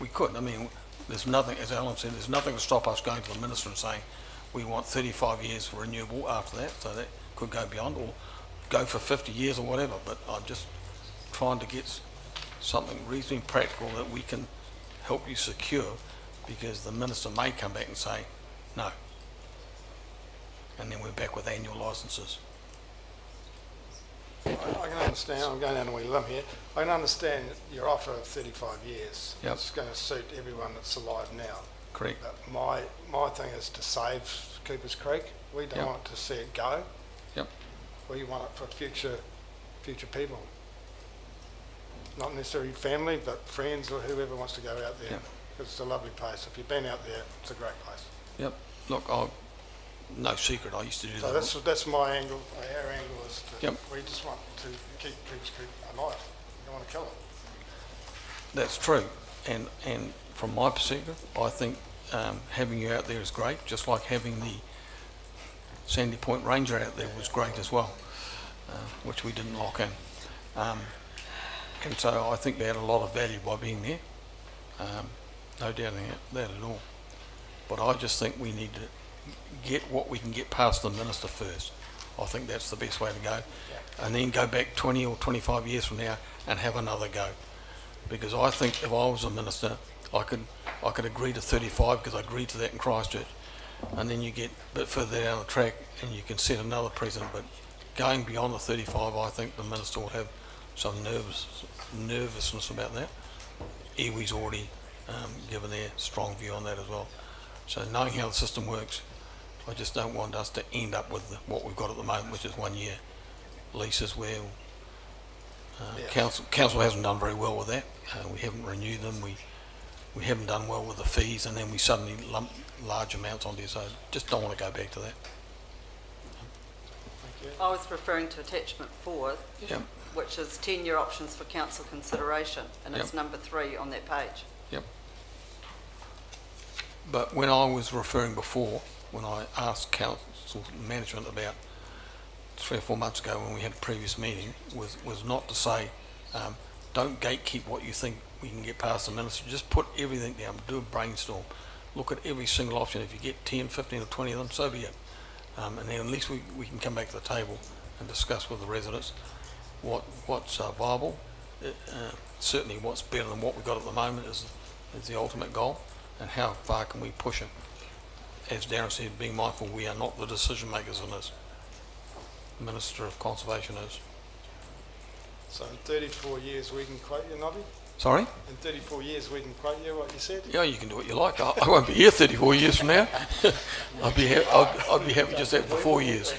we could. I mean, there's nothing, as Alan said, there's nothing to stop us going to the Minister and saying we want 35 years for renewable after that, so that could go beyond, or go for 50 years or whatever. But I'm just trying to get something reasonably practical that we can help you secure, because the Minister may come back and say no, and then we're back with annual licences. I can understand, I'm going down a wee limb here, I can understand your offer of 35 years. Yep. It's going to suit everyone that's alive now. Correct. But my thing is to save Coopers Creek. We don't Yep. want to see it go. Yep. We want it for future people. Not necessarily family, but friends or whoever wants to go out there. Yep. It's a lovely place. If you've been out there, it's a great place. Yep. Look, no secret, I used to do So that. that's my angle. Our angle is to, Yep. we just want to keep Coopers Creek alive. We don't want to kill it. That's true, and from my perspective, I think having you out there is great, just like having the Sandy Point Ranger out there was great as well, which we didn't lock in. And so I think we had a lot of value by being there, no doubting that at all. But I just think we need to get what we can get past the Minister first. I think that's the best way to go, and then go back 20 or 25 years from now and have another go. Because I think if I was a Minister, I could agree to 35, because I agreed to that in Christchurch, and then you get a bit further down the track and you can set another precedent. But going beyond the 35, I think the Minister will have some nervousness about that. Iwi's already given their strong view on that as well. So knowing how the system works, I just don't want us to end up with what we've got at the moment, which is 1 year leases where council hasn't done very well with that. We haven't renewed them. We haven't done well with the fees, and then we suddenly lump large amounts onto you. So just don't want to go back to that. I was referring to attachment 4, Yep. which is 10-year options for council consideration, and it's Yep. number 3 on that page. Yep. But when I was referring before, when I asked council management about 3 or 4 months ago when we had a previous meeting, was not to say, don't gatekeep what you think we can get past the Minister. Just put everything down, do a brainstorm, look at every single option. If you get 10, 15 or 20 of them, so be it. And then at least we can come back to the table and discuss with the residents what's viable. Certainly what's better than what we've got at the moment is the ultimate goal, and how far can we push it. As Darren said, being mindful we are not the decision makers in this. The Minister of Conservation is. So in 34 years we can quote you, Nobby? Sorry? In 34 years we can quote you what you said? Yeah, you can do what you like. I won't be here 34 years from now. I'd be happy just after 4 years.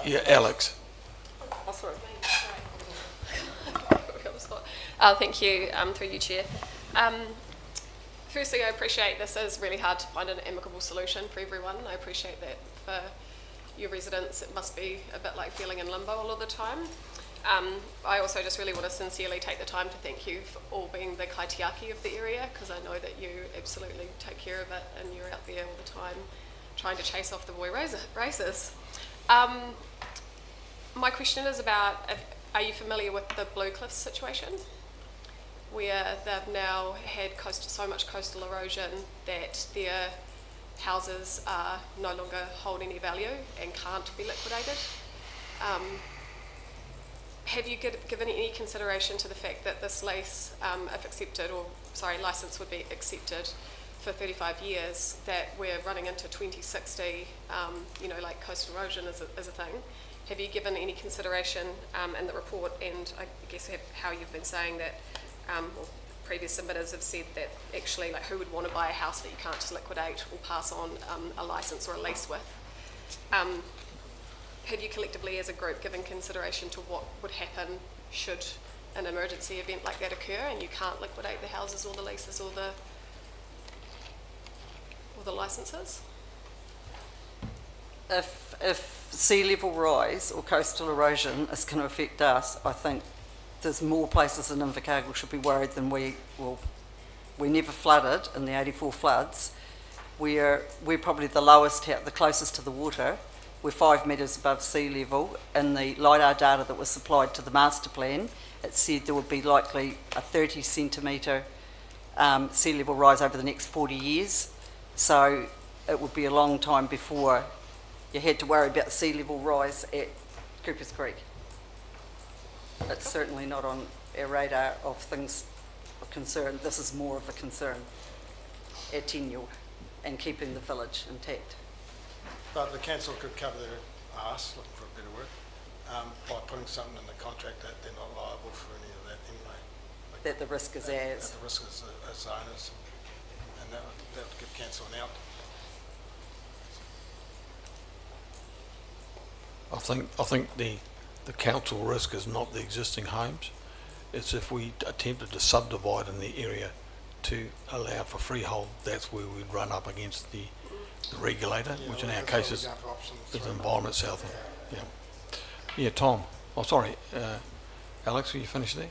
Yeah, Alex. Oh, sorry. Thank you, through you, Chair. Firstly, I appreciate this is really hard to find an amicable solution for everyone. I appreciate that for your residents it must be a bit like feeling in limbo all of the time. I also just really want to sincerely take the time to thank you for all being the kaitiaki of the area, because I know that you absolutely take care of it and you're out there all the time trying to chase off the boy races. My question is about, are you familiar with the Blue Cliffs situation, where they've now had so much coastal erosion that their houses no longer hold any value and can't be liquidated? Have you given any consideration to the fact that this lease, if accepted, license would be accepted for 35 years, that we're running into 2060, like coastal erosion is a thing? Have you given any consideration in the report, and I guess how you've been saying that, previous submitters have said that actually, like, who would want to buy a house that you can't just liquidate or pass on a license or a lease with? Have you collectively as a group given consideration to what would happen should an emergency event like that occur and you can't liquidate the houses or the leases or the licenses? if sea level rise or coastal erosion is going to affect us, I think there's more places in Invercargill should be worried than we never flooded in the 84 floods. We're probably the lowest, the closest to the water. We're 5 metres above sea level. In the LIDAR data that was supplied to the master plan, it said there would be likely a 30 centimetre sea level rise over the next 40 years. So it would be a long time before you had to worry about sea level rise at Coopers Creek. It's certainly not on our radar of things of concern. This is more of a concern at Tenure and keeping the village intact. But the council could cover their arse, looking for a better word, by putting something in the contract that they're not liable for any of that anyway. That the risk is theirs. That the risk is owners, and that would give council an out. I think the council risk is not the existing homes. It's if we attempted to subdivide in the area to allow for freehold, that's where we'd run up against the regulator, which in our case is the Environment South. Yeah, Tom. Oh, sorry. Alex, will you finish there?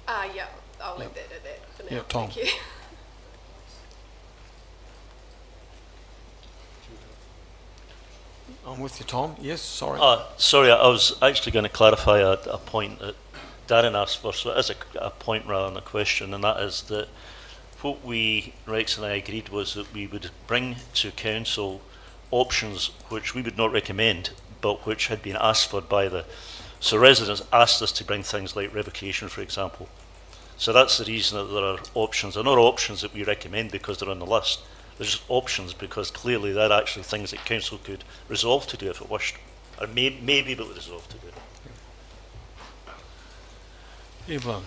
Yeah, I'll leave that at that for now. Yeah, Tom. Thank you. I'm with you, Tom. Yes, sorry. Sorry, I was actually going to clarify a point that Darren asked for, so it is a point rather than a question, and that is that what Rex and I agreed was that we would bring to council options which we would not recommend, but which had been asked for by so residents asked us to bring things like revocation, for example. So that's the reason that there are options. They're not options that we recommend because they're on the list. They're just options because clearly they're actually things that council could resolve to do if it wished, or may be able to resolve to do. Evelyn.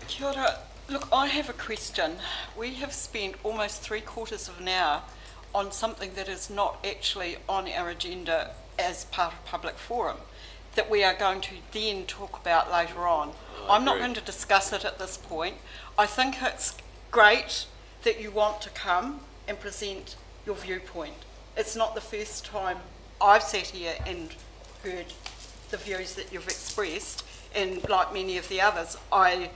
Kia ora. Look, I have a question. We have spent almost 3/4 of an hour on something that is not actually on our agenda as part of public forum, that we are going to then talk about later on. I'm not going to discuss it at this point. I think it's great that you want to come and present your viewpoint. It's not the first time I've sat here and heard the views that you've expressed, and like many of the others, I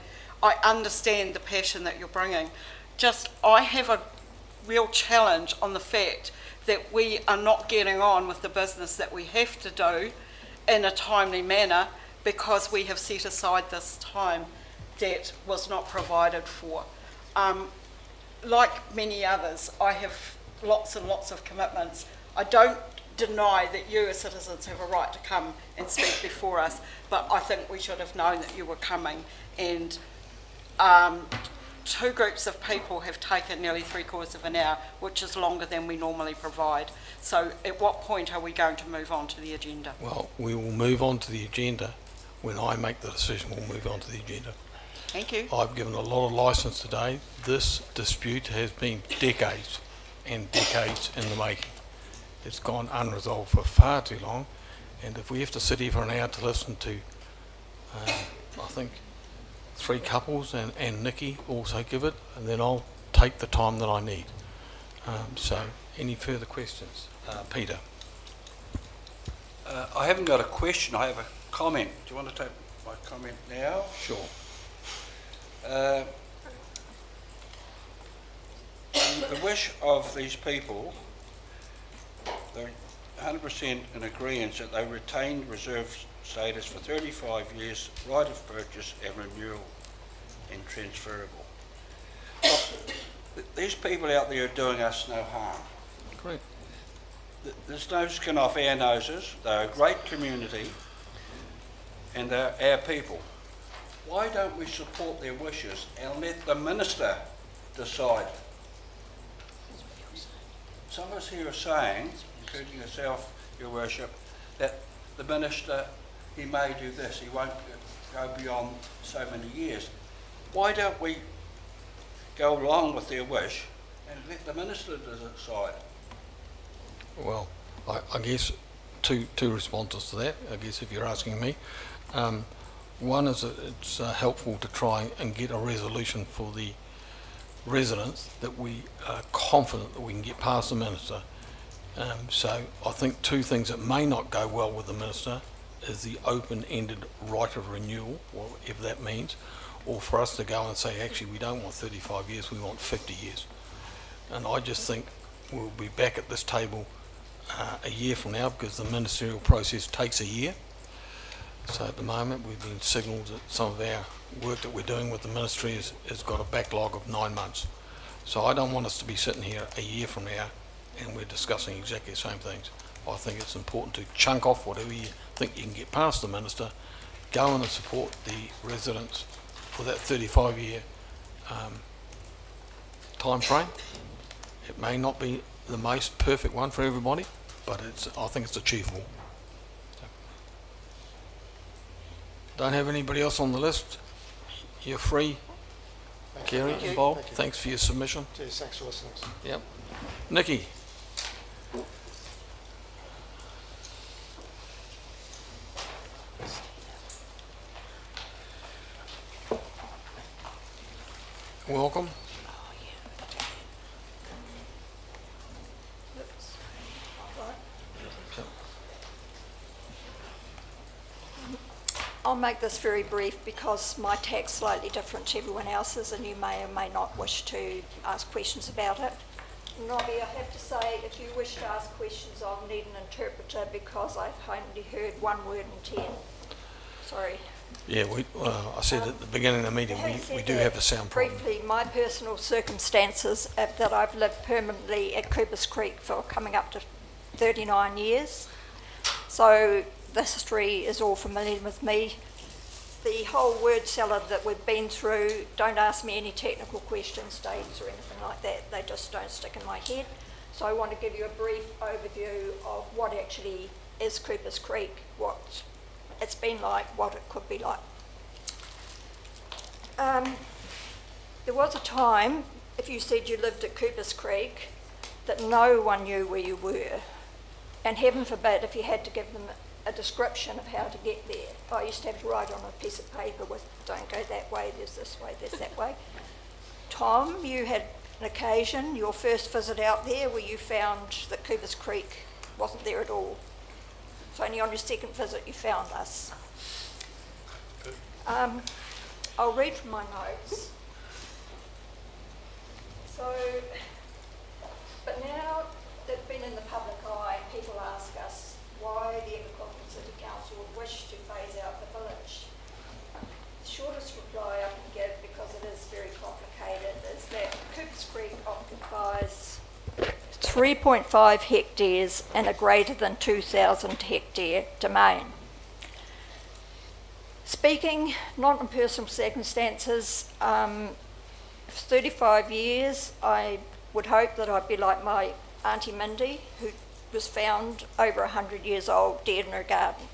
understand the passion that you're bringing. I have a real challenge on the fact that we are not getting on with the business that we have to do in a timely manner because we have set aside this time that was not provided for. Like many others, I have lots and lots of commitments. I don't deny that you as citizens have a right to come and speak before us, but I think we should have known that you were coming, and two groups of people have taken nearly 3/4 of an hour, which is longer than we normally provide. So at what point are we going to move on to the agenda? Well, we will move on to the agenda. When I make the decision, we'll move on to the agenda. Thank you. I've given a lot of licence today. This dispute has been decades and decades in the making. It's gone unresolved for far too long, and if we have to sit here for an hour to listen to, I think, 3 couples and Nikki also give it, and then I'll take the time that I need. So, any further questions? Peter. I haven't got a question, I have a comment. Do you want to take my comment now? Sure. The wish of these people, they're 100% in agreement that they retain reserve status for 35 years, right of purchase and renewal and transferable. Look, these people out there are doing us no harm. Great. There's no skin off our noses. They're a great community and they're our people. Why don't we support their wishes and let the minister decide? Some of us here are saying, including yourself, Your Worship, that the minister, he may do this, he won't go beyond so many years. Why don't we go along with their wish and let the minister decide? Well, I guess two responses to that, I guess, if you're asking me. One is that it's helpful to try and get a resolution for the residents that we are confident that we can get past the minister. So I think two things that may not go well with the minister is the open-ended right of renewal, whatever that means, or for us to go and say, actually, we don't want 35 years, we want 50 years. And I just think we'll be back at this table a year from now, because the ministerial process takes a year. So at the moment, we've been signalled that some of our work that we're doing with the ministry has got a backlog of 9 months. So I don't want us to be sitting here a year from now and we're discussing exactly the same things. I think it's important to chunk off whatever you think you can get past the minister, go in and support the residents for that 35-year time frame. It may not be the most perfect one for everybody, but I think it's achievable. Don't have anybody else on the list? You're free, Kerry and Bob. Thanks for your submission. Cheers, thanks for listening. Yep. Nikki. Welcome. I'll make this very brief because my tag's slightly different to everyone else's and you may or may not wish to ask questions about it. Nobby, I have to say, if you wish to ask questions, I'll need an interpreter because I've only heard one word in 10. Sorry. Yeah, I said at the beginning of the meeting, we do have a sound problem. Briefly, my personal circumstances that I've lived permanently at Coopers Creek for coming up to 39 years. So the history is all familiar with me. The whole word salad that we've been through, don't ask me any technical questions, dates or anything like that. They just don't stick in my head. So I want to give you a brief overview of what actually is Coopers Creek, what it's been like, what it could be like. There was a time, if you said you lived at Coopers Creek, that no one knew where you were. And heaven forbid if you had to give them a description of how to get there. I used to have to write on a piece of paper with, don't go that way, there's this way, there's that way. Tom, you had an occasion, your first visit out there, where you found that Coopers Creek wasn't there at all. So only on your second visit you found us. I'll read from my notes. So, but now they've been in the public eye, people ask us why the Invercargill City Council would wish to phase out the village. The shortest reply I can give, because it is very complicated, is that Coopers Creek occupies 3.5 hectares in a greater than 2,000 hectare domain. Speaking not in personal circumstances, for 35 years I would hope that I'd be like my Auntie Mindy, who was found over 100 years old dead in her garden.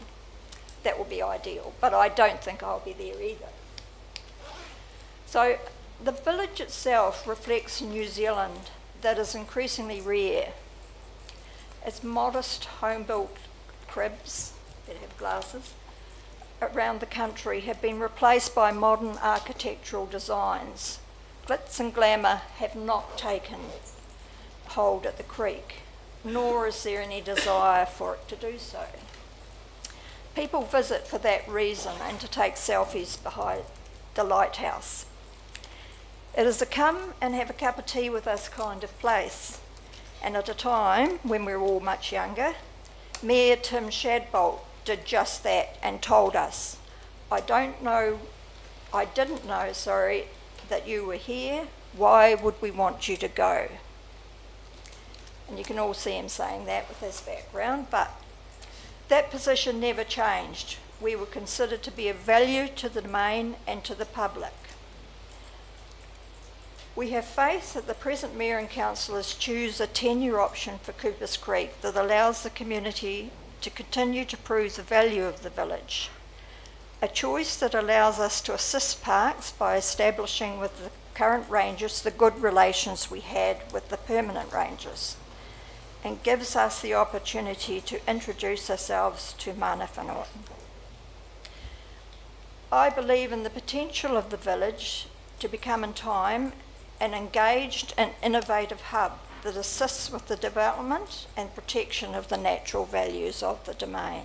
That would be ideal, but I don't think I'll be there either. So the village itself reflects New Zealand that is increasingly rare. Its modest home-built cribs that have glasses around the country have been replaced by modern architectural designs. Glitz and glamour have not taken hold at the creek, nor is there any desire for it to do so. People visit for that reason and to take selfies behind the lighthouse. It is a come and have a cup of tea with us kind of place. And at a time when we were all much younger, Mayor Tim Shadbolt did just that and told us, I didn't know, that you were here. Why would we want you to go? And you can all see him saying that with his background, but that position never changed. We were considered to be of value to the domain and to the public. We have faith that the present Mayor and councillors choose a 10-year option for Coopers Creek that allows the community to continue to prove the value of the village. A choice that allows us to assist parks by establishing with the current rangers the good relations we had with the permanent rangers, and gives us the opportunity to introduce ourselves to Mana Whanua. I believe in the potential of the village to become in time an engaged and innovative hub that assists with the development and protection of the natural values of the domain.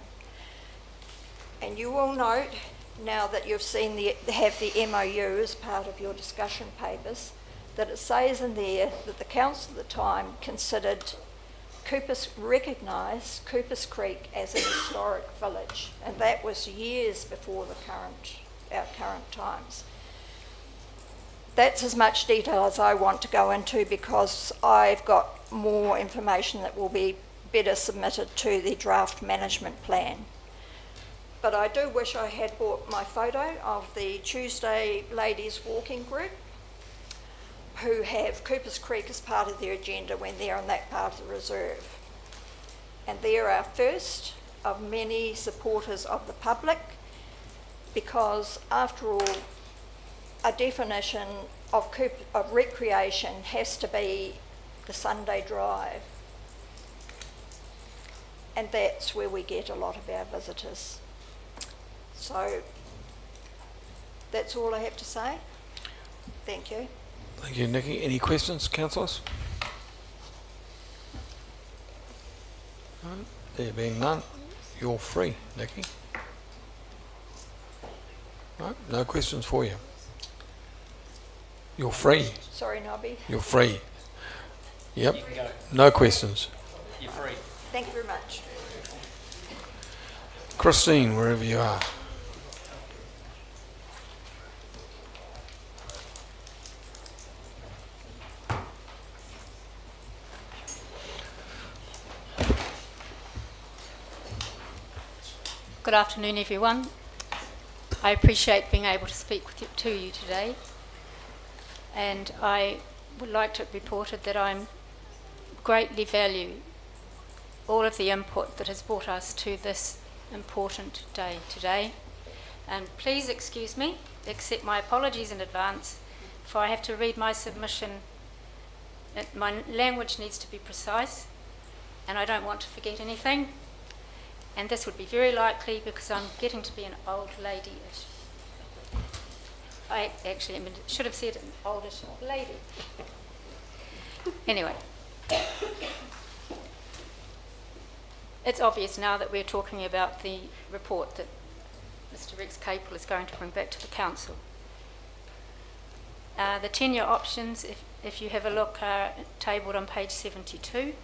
And you will note, now that you've seen have the MOU as part of your discussion papers, that it says in there that the council at the time recognised Coopers Creek as an historic village, and that was years before our current times. That's as much detail as I want to go into, because I've got more information that will be better submitted to the draft management plan. But I do wish I had brought my photo of the Tuesday Ladies Walking Group, who have Coopers Creek as part of their agenda when they're on that part of the reserve. And they're our first of many supporters of the public, because after all, a definition of recreation has to be the Sunday drive. And that's where we get a lot of our visitors. So that's all I have to say. Thank you. Thank you, Nikki. Any questions, councillors? No, there being none, you're free, Nikki. No questions for you. You're free. Sorry, Nobby. You're free. Yep. You can go. No questions. You're free. Thank you very much. Christine, wherever you are. Good afternoon, everyone. I appreciate being able to speak to you today, and I would like to report that I greatly value all of the input that has brought us to this important day today. And please excuse me, accept my apologies in advance, for I have to read my submission. My language needs to be precise, and I don't want to forget anything. And this would be very likely because I'm getting to be an old lady-ish. I actually should have said an oldish lady. Anyway, it's obvious now that we're talking about the report that Mr. Rex Capel is going to bring back to the council. The tenure options, if you have a look, are tabled on page 72.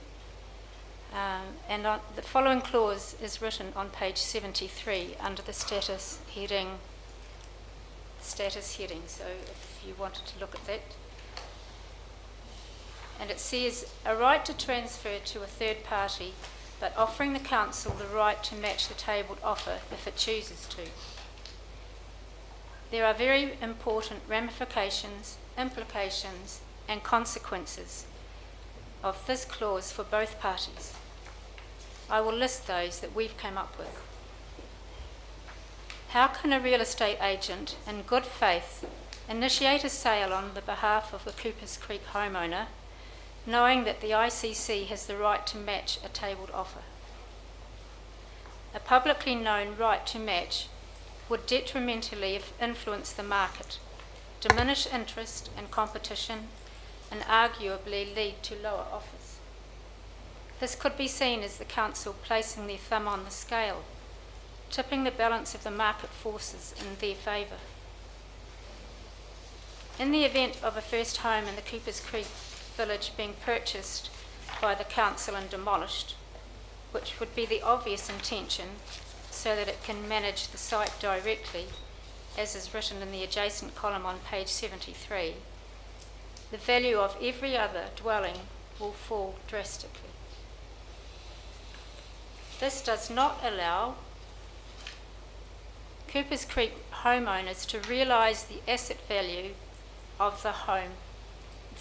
And the following clause is written on page 73 under the status heading. So if you wanted to look at that. And it says, a right to transfer to a third party, but offering the council the right to match the tabled offer if it chooses to. There are very important ramifications, implications, and consequences of this clause for both parties. I will list those that we've come up with. How can a real estate agent in good faith initiate a sale on the behalf of a Coopers Creek homeowner, knowing that the ICC has the right to match a tabled offer? A publicly known right to match would detrimentally influence the market, diminish interest and competition, and arguably lead to lower offers. This could be seen as the council placing their thumb on the scale, tipping the balance of the market forces in their favour. In the event of a first home in the Coopers Creek village being purchased by the council and demolished, which would be the obvious intention so that it can manage the site directly, as is written in the adjacent column on page 73, the value of every other dwelling will fall drastically. This does not allow Coopers Creek homeowners to realise the asset value of the home,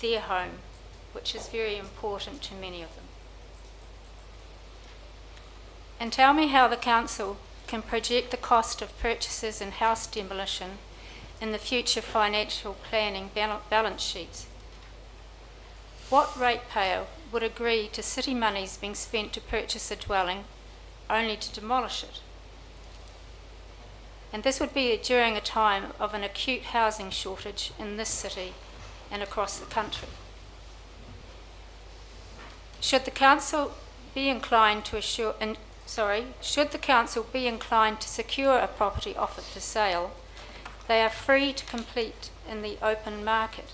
their home, which is very important to many of them. And tell me how the council can project the cost of purchases and house demolition in the future financial planning balance sheets. What ratepayer would agree to city monies being spent to purchase a dwelling only to demolish it? And this would be during a time of an acute housing shortage in this city and across the country. Should the council be inclined to secure a property offered for sale, they are free to complete in the open market.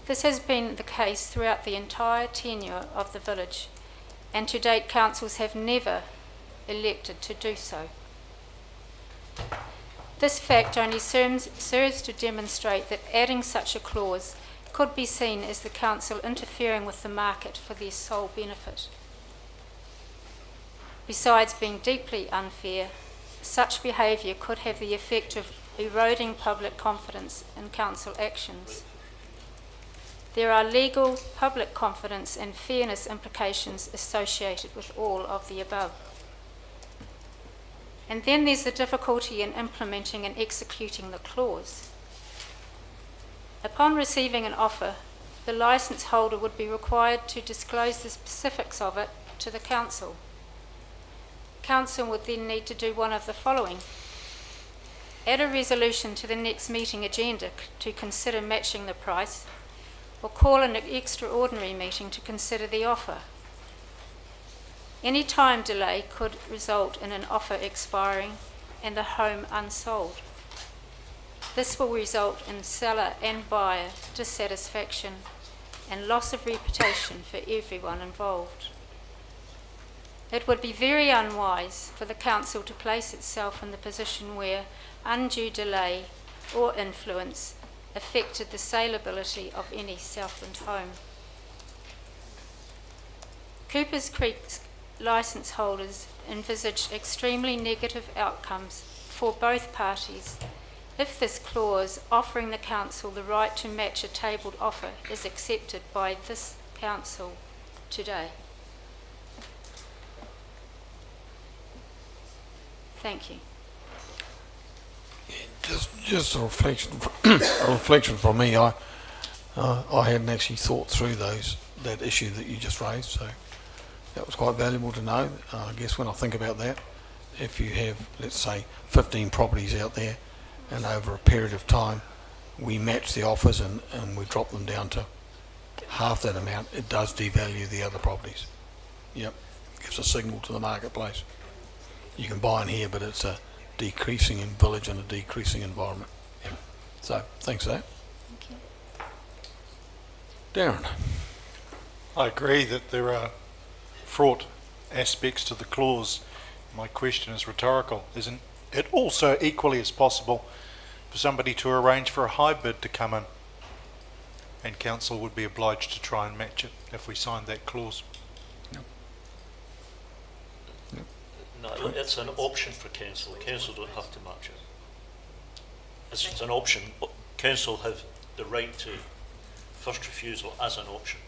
This has been the case throughout the entire tenure of the village, and to date councils have never elected to do so. This fact only serves to demonstrate that adding such a clause could be seen as the council interfering with the market for their sole benefit. Besides being deeply unfair, such behaviour could have the effect of eroding public confidence in council actions. There are legal, public confidence and fairness implications associated with all of the above. And then there's the difficulty in implementing and executing the clause. Upon receiving an offer, the licence holder would be required to disclose the specifics of it to the council. Council would then need to do one of the following: add a resolution to the next meeting agenda to consider matching the price, or call an extraordinary meeting to consider the offer. Any time delay could result in an offer expiring and the home unsold. This will result in seller and buyer dissatisfaction and loss of reputation for everyone involved. It would be very unwise for the council to place itself in the position where undue delay or influence affected the saleability of any Southland home. Coopers Creek's licence holders envisage extremely negative outcomes for both parties if this clause offering the council the right to match a tabled offer is accepted by this council today. Thank you. Just a reflection from me. I hadn't actually thought through that issue that you just raised, so that was quite valuable to know. I guess when I think about that, if you have, let's say, 15 properties out there, and over a period of time we match the offers and we drop them down to half that amount, it does devalue the other properties. Yep, gives a signal to the marketplace. You can buy in here, but it's a decreasing in village and a decreasing environment. Yep. So, thanks for that. Thank you. Darren. I agree that there are fraught aspects to the clause. My question is rhetorical. Isn't it also equally as possible for somebody to arrange for a high bid to come in, and council would be obliged to try and match it if we signed that clause? No, it's an option for council. Council don't have to match it. It's just an option. Council have the right to first refusal as an option.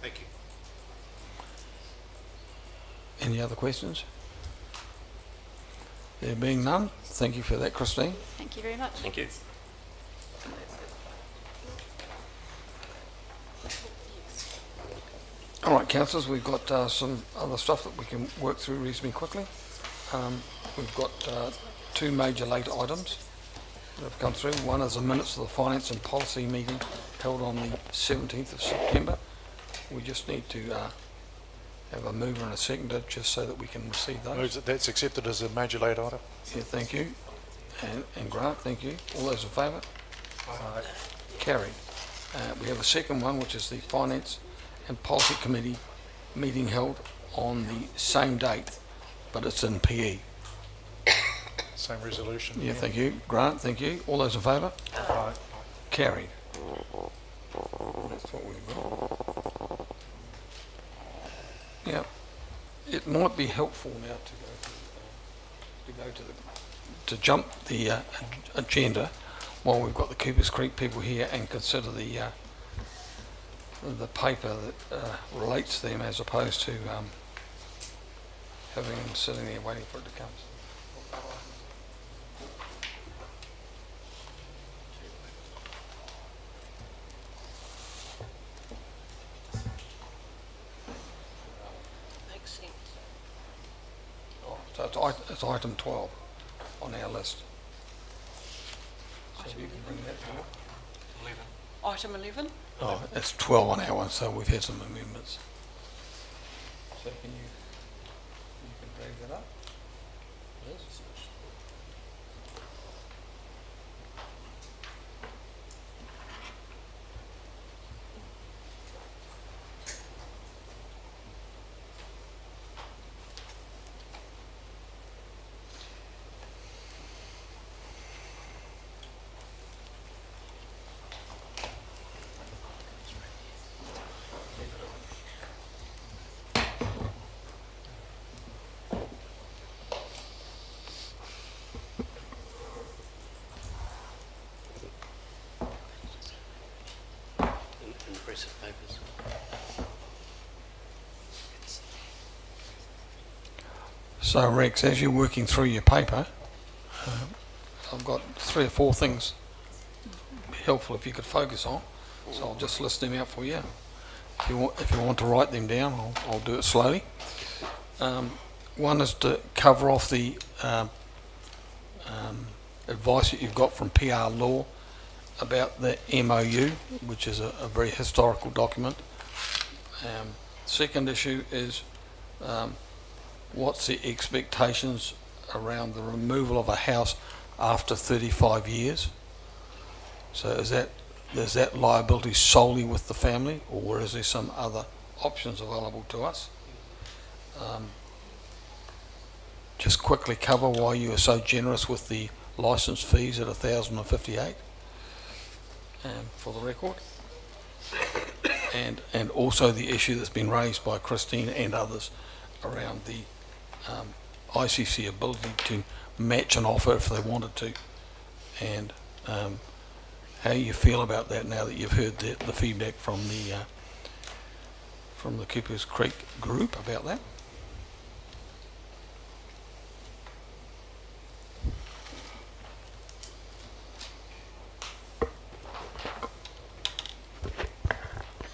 Thank you. Any other questions? There being none, thank you for that, Christine. Thank you very much. Thank you. All right, councillors, we've got some other stuff that we can work through reasonably quickly. We've got two major late items that have come through. One is the minutes of the Finance and Policy meeting held on the 17th of September. We just need to have a mover and a seconder just so that we can receive those. Moves that that's accepted as a major late item. Yeah, thank you. And Grant, thank you. All those in favour? Aye. Carried. We have a second one, which is the Finance and Policy Committee meeting held on the same date, but it's in PE. Same resolution. Yeah, thank you. Grant, thank you. All those in favour? Aye. Carried. That's what we've got. Yeah. It might be helpful now to jump the agenda while we've got the Coopers Creek people here and consider the paper that relates to them, as opposed to having them sitting there waiting for it to come. Makes sense. Oh, so it's item 12 on our list. So if you can bring that forward. item 11. Oh, it's 12 on our one, so we've had some amendments. So can you can drag that up? Liz? Impressive papers. So Rex, as you're working through your paper, I've got 3 or 4 things be helpful if you could focus on. So I'll just list them out for you. If you want to write them down, I'll do it slowly. One is to cover off the advice that you've got from PR Law about the MOU, which is a very historical document. Second issue is what's the expectations around the removal of a house after 35 years? So is that liability solely with the family, or is there some other options available to us? Just quickly cover why you are so generous with the licence fees at 1,058 for the record, and also the issue that's been raised by Christine and others around the ICC ability to match an offer if they wanted to, and how you feel about that now that you've heard the feedback from the Coopers Creek group about that.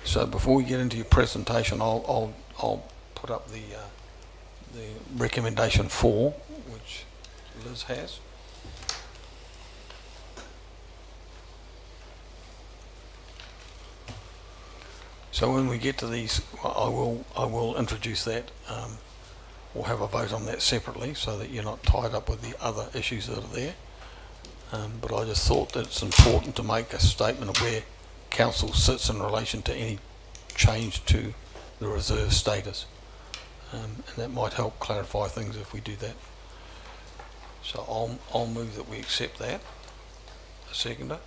So before we get into your presentation, I'll put up the recommendation 4, which Liz has. So when we get to these, I will introduce that. We'll have a vote on that separately, so that you're not tied up with the other issues that are there. But I just thought that it's important to make a statement of where council sits in relation to any change to the reserve status, and that might help clarify things if we do that. So I'll move that we accept that. A seconder.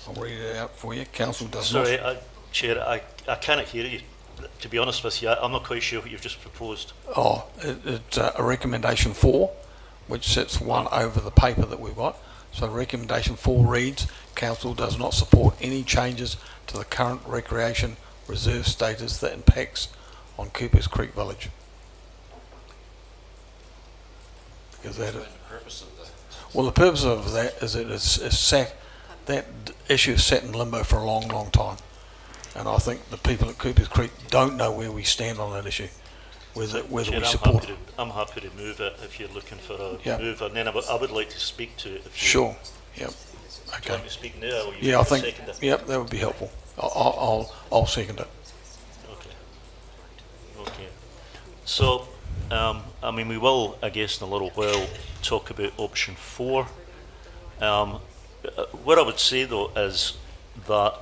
I'll read it out for you. Council does not. Sorry, Chair, I cannot hear you. To be honest with you, I'm not quite sure what you've just proposed. Oh, it's a recommendation 4, which sits one over the paper that we've got. So recommendation 4 reads, Council does not support any changes to the current recreation reserve status that impacts on Coopers Creek Village. Because that is, well, the purpose of that is that that issue is sat in limbo for a long, long time. And I think the people at Coopers Creek don't know where we stand on that issue. Whether Chair, we support it. I'm happy to move it if you're looking for a Yeah. move, and then I would like to speak to it. If you, Sure. Yep. Do you Okay. want me to speak now, or you Yeah, I want to think. second it? Yep, that would be helpful. I'll second it. Okay. Okay. So, I mean, we will, I guess, in a little while, talk about option 4. What I would say, though, is that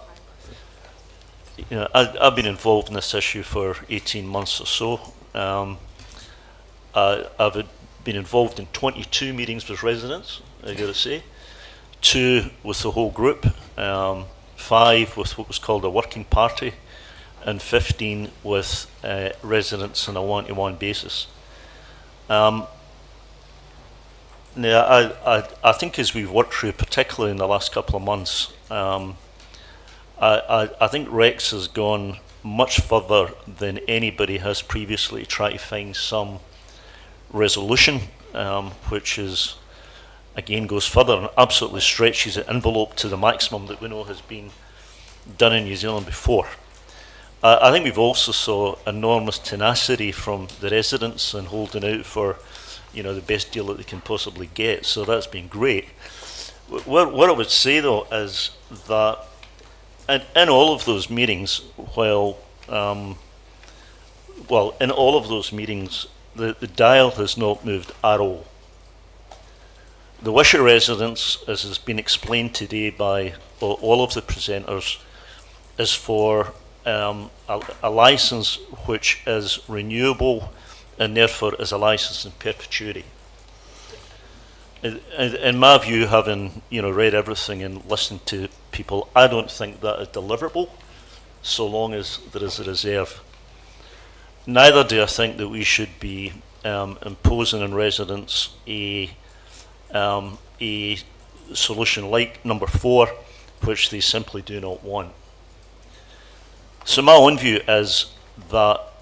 I've been involved in this issue for 18 months or so. I've been involved in 22 meetings with residents, I got to say, 2 with the whole group, 5 with what was called a working party, and 15 with residents on a one-to-one basis. Now, I think as we've worked through, particularly in the last couple of months, I think Rex has gone much further than anybody has previously to try to find some resolution, which is, again, goes further and absolutely stretches the envelope to the maximum that we know has been done in New Zealand before. I think we've also saw enormous tenacity from the residents and holding out for, the best deal that they can possibly get. So that's been great. What I would say though is that in all of those meetings, in all of those meetings, the dial has not moved at all. The Wisher residence, as has been explained today by all of the presenters, is for a licence which is renewable and therefore is a licence in perpetuity. In my view, having read everything and listened to people, I don't think that is deliverable so long as there is a reserve. Neither do I think that we should be imposing on residents a solution like number 4, which they simply do not want. So my own view is that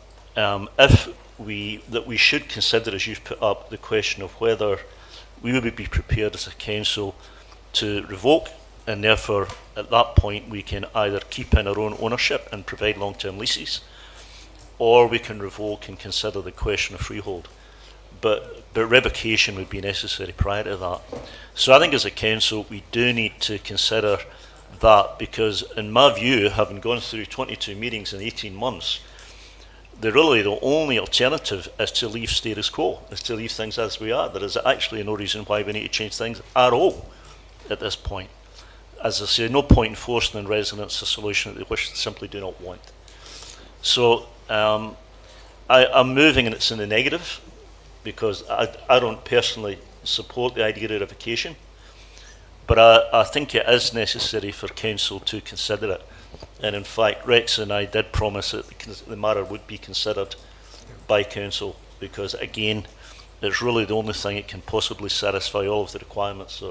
we should consider, as you've put up, the question of whether we would be prepared as a council to revoke, and therefore at that point we can either keep in our own ownership and provide long-term leases, or we can revoke and consider the question of freehold. But revocation would be necessary prior to that. So I think as a council we do need to consider that, because in my view, having gone through 22 meetings in 18 months, the only alternative is to leave status quo, is to leave things as we are. There is actually no reason why we need to change things at all at this point. As I say, no point in forcing on residents a solution that they simply do not want. So I'm moving, and it's in the negative, because I don't personally support the idea of revocation, but I think it is necessary for council to consider it. And in fact, Rex and I did promise that the matter would be considered by council, because again, it's really the only thing that can possibly satisfy all of the requirements.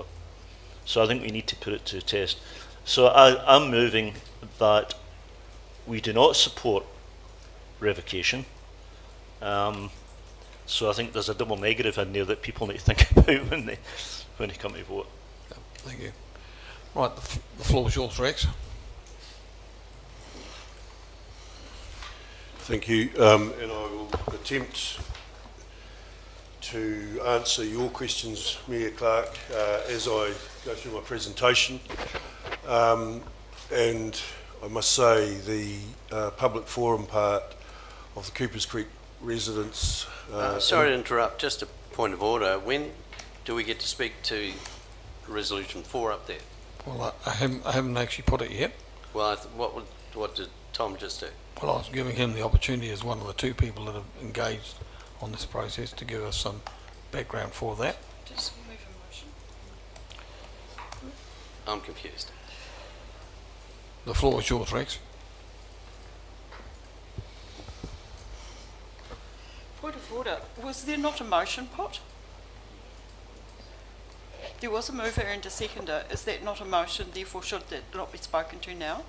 So I think we need to put it to a test. So I'm moving that we do not support revocation. So I think there's a double negative in there that people need to think about when they come to vote. Thank you. Right, the floor is yours, Rex. Thank you, and I will attempt to answer your questions, Mayor Clark, as I go through my presentation. And I must say the public forum part of the Coopers Creek residents... sorry to interrupt, just a point of order. When do we get to speak to Resolution 4 up there? Well, I haven't actually put it yet. Well, what did Tom just do? Well, I was giving him the opportunity as one of the 2 people that have engaged on this process to give us some background for that. Just move a motion. I'm confused. The floor is yours, Rex. Point of order. Was there not a motion put? There was a mover and a seconder. Is that not a motion? Therefore, should that not be spoken to now?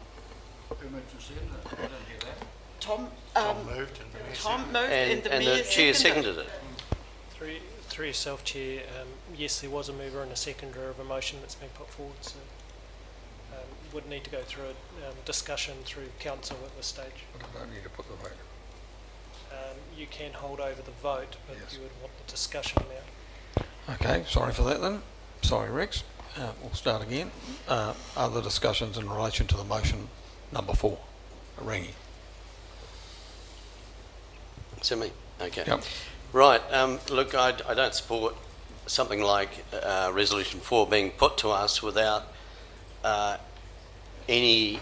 Who moved and seconded it? I didn't hear that. Tom moved and the mayor Tom moved and the And mayor the chair seconded. seconded it. Through yourself, Chair, yes, there was a mover and a seconder of a motion that's been put forward, so would need to go through a discussion through council at this stage. But I don't need to put the vote. You can hold over the vote, but you would want the discussion now. Okay, sorry for that then. Sorry, Rex. We'll start again. Other discussions in relation to the motion number 4, Rangi. To me? Okay. Yep. Right, look, I don't support something like Resolution 4 being put to us without any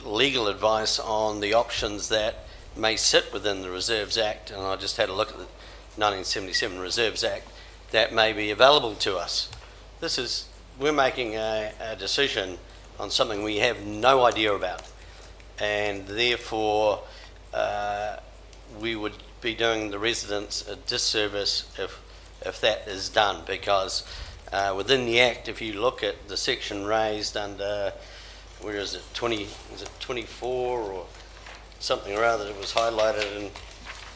legal advice on the options that may sit within the Reserves Act, and I just had a look at the 1977 Reserves Act, that may be available to us. We're making a decision on something we have no idea about, and therefore we would be doing the residents a disservice if that is done, because within the Act, if you look at the section raised under, where is it, 24 or something or other that was highlighted in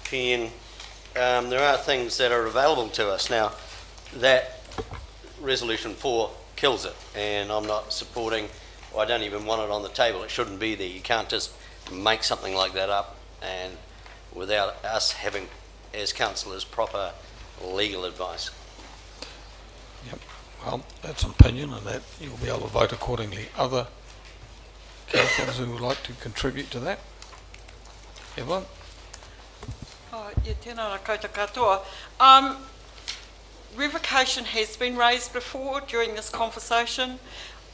pen, there are things that are available to us. Now, that Resolution 4 kills it, and I'm not supporting, or I don't even want it on the table. It shouldn't be there. You can't just make something like that up and without us having, as councillors, proper legal advice. Yep. Well, that's an opinion, and that you'll be able to vote accordingly. Other councillors who would like to contribute to that? Evelyn? Tēnā rā koutou katoa. Revocation has been raised before during this conversation.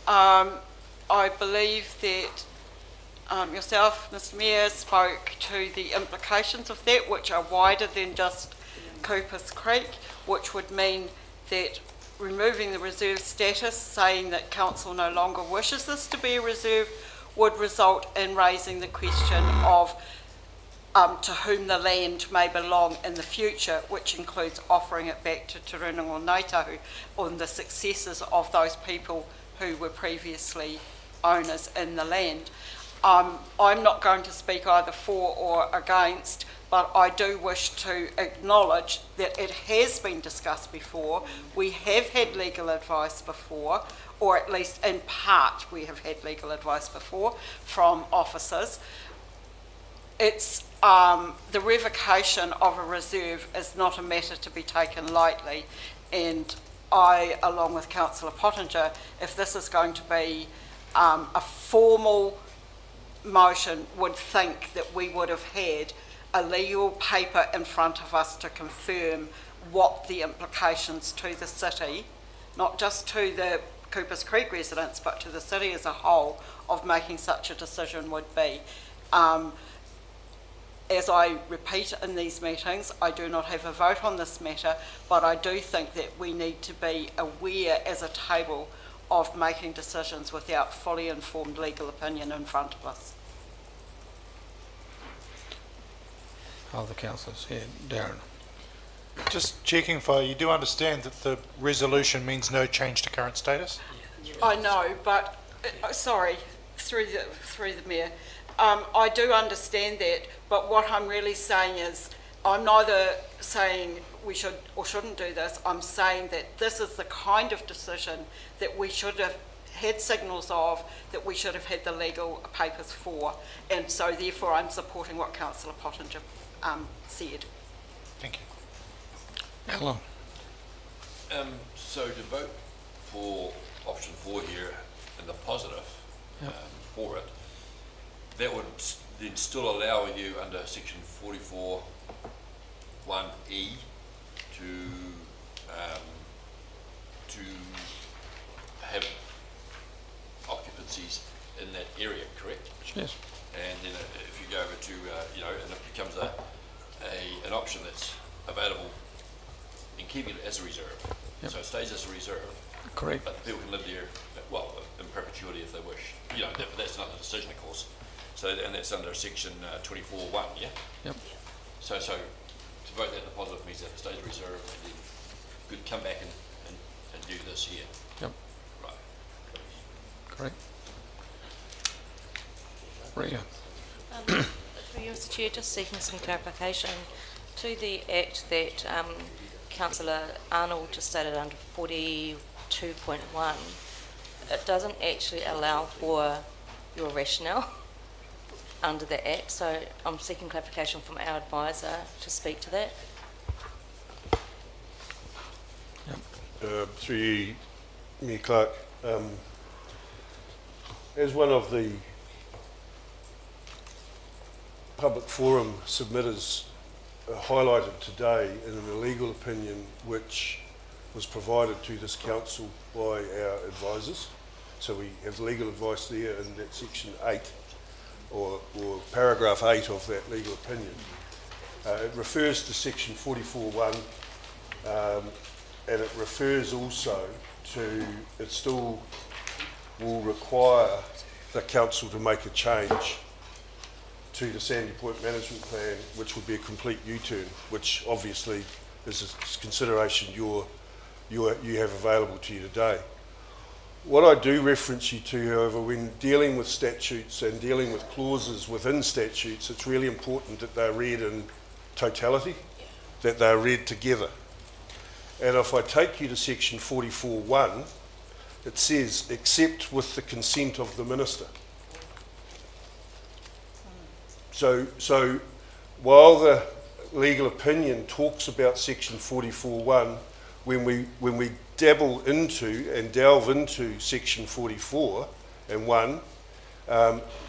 I believe that yourself, Mr Mayor, spoke to the implications of that, which are wider than just Coopers Creek, which would mean that removing the reserve status, saying that council no longer wishes this to be a reserve, would result in raising the question of to whom the land may belong in the future, which includes offering it back to Te Rūnanga o Ngāi on the successors of those people who were previously owners in the land. I'm not going to speak either for or against, but I do wish to acknowledge that it has been discussed before. We have had legal advice before, or at least in part we have had legal advice before from officers. It's the revocation of a reserve is not a matter to be taken lightly, and I, along with Councillor Pottinger, if this is going to be a formal motion, would think that we would have had a legal paper in front of us to confirm what the implications to the city, not just to the Coopers Creek residents, but to the city as a whole, of making such a decision would be. As I repeat in these meetings, I do not have a vote on this matter, but I do think that we need to be aware as a table of making decisions without fully informed legal opinion in front of us. Other councillors here. Darren. Just checking for you do understand that the resolution means no change to current status? I know, but sorry, through the mayor, I do understand that. But what I'm really saying is, I'm neither saying we should or shouldn't do this. I'm saying that this is the kind of decision that we should have had signals of, that we should have had the legal papers for, and so therefore I'm supporting what Councillor Pottinger said. Thank you. Alan. So to vote for option 4 here in the positive for it, that would then still allow you under section 44 1E to have occupancies in that area, correct? Yes. And then if you go over to, and it becomes an option that's available in keeping it as a reserve. Yep. So it stays as a reserve. Correct. But people can live there, well, in perpetuity if they wish. That's another decision, of course. So, and that's under section 24.1, yeah? Yep. So to vote that in the positive means that it stays a reserve, and then could come back and do this here. Yep. Right. Correct. Ria. Through you, Mr Chair, just seeking some clarification to the act that Councillor Arnold just stated under 42.1. It doesn't actually allow for your rationale under the act, so I'm seeking clarification from our advisor to speak to that. Through you, Mayor Clark, as one of the public forum submitters highlighted today in an illegal opinion which was provided to this council by our advisors, so we have legal advice there in that section 8 or paragraph 8 of that legal opinion. It refers to section 44.1 and it refers also to, it still will require the council to make a change to the Sandy Point Management Plan, which would be a complete U-turn, which obviously is a consideration you have available to you today. What I do reference you to, however, when dealing with statutes and dealing with clauses within statutes, it's really important that they're read in totality, that they're read together. And if I take you to section 44.1, it says, except with the consent of the minister. So while the legal opinion talks about section 44.1, when we dabble into and delve into section 44 and 1,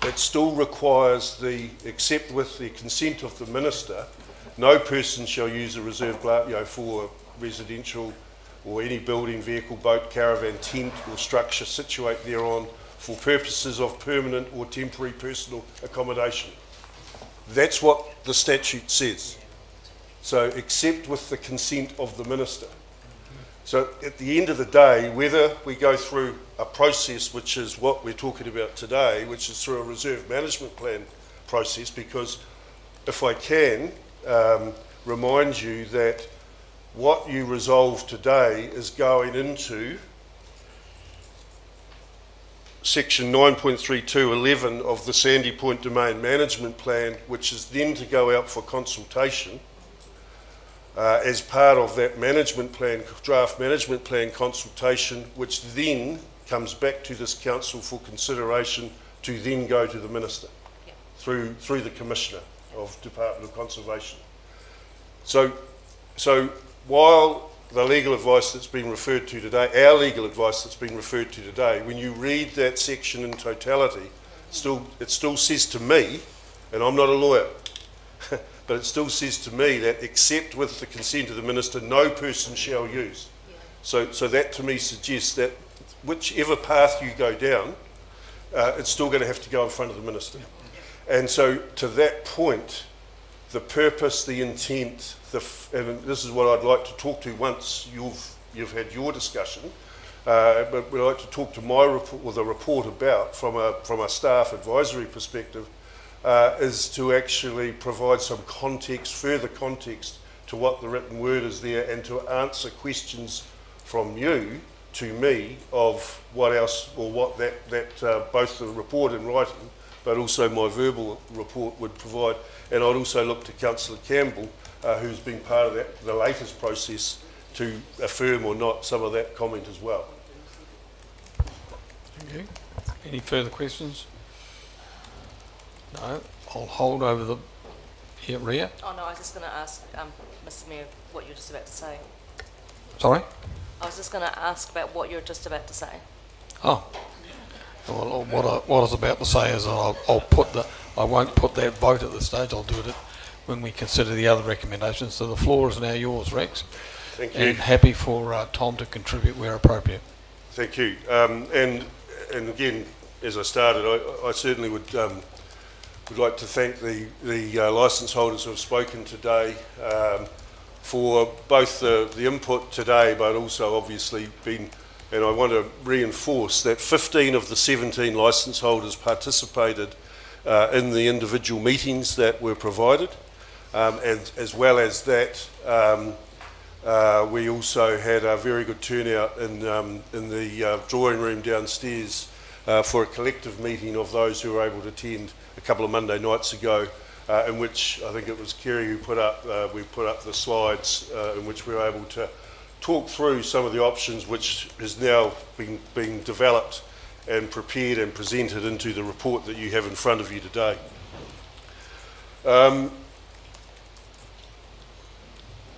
it still requires except with the consent of the minister, no person shall use a reserved for residential or any building, vehicle, boat, caravan, tent or structure situate thereon for purposes of permanent or temporary personal accommodation. That's what the statute says. So, except with the consent of the minister. So, at the end of the day, whether we go through a process, which is what we're talking about today, which is through a reserve management plan process, because if I can remind you that what you resolve today is going into section 9.3211 of the Sandy Point Domain Management Plan, which is then to go out for consultation as part of that management plan, draft management plan consultation, which then comes back to this council for consideration to then go to the minister through the Commissioner of Department of Conservation. So while the legal advice that's been referred to today, our legal advice that's been referred to today, when you read that section in totality, it still says to me, and I'm not a lawyer, but it still says to me that except with the consent of the minister, no person shall use. So that to me suggests that whichever path you go down, it's still going to have to go in front of the minister. And so to that point, the purpose, the intent, and this is what I'd like to talk to once you've had your discussion, but I'd like to talk to my report, or the report about, from a staff advisory perspective, is to actually provide some context, further context to what the written word is there, and to answer questions from you to me of what else, or what that both the report in writing, but also my verbal report would provide. And I'd also look to Councillor Campbell, who's been part of the latest process, to affirm or not some of that comment as well. Thank you. Any further questions? No. I'll hold over the rear. Oh no, I was just going to ask Mr Mayor what you're just about to say. Sorry? I was just going to ask about what you're just about to say. Oh. Well, what I was about to say is I won't put that vote at this stage. I'll do it when we consider the other recommendations. So the floor is now yours, Rex. Thank you. And happy for Tom to contribute where appropriate. Thank you. And again, as I started, I certainly would like to thank the licence holders who have spoken today for both the input today, but also obviously and I want to reinforce that 15 of the 17 licence holders participated in the individual meetings that were provided, and as well as that, we also had a very good turnout in the drawing room downstairs for a collective meeting of those who were able to attend a couple of Monday nights ago, in which I think it was Kerry who we put up the slides in which we were able to talk through some of the options which is now being developed and prepared and presented into the report that you have in front of you today.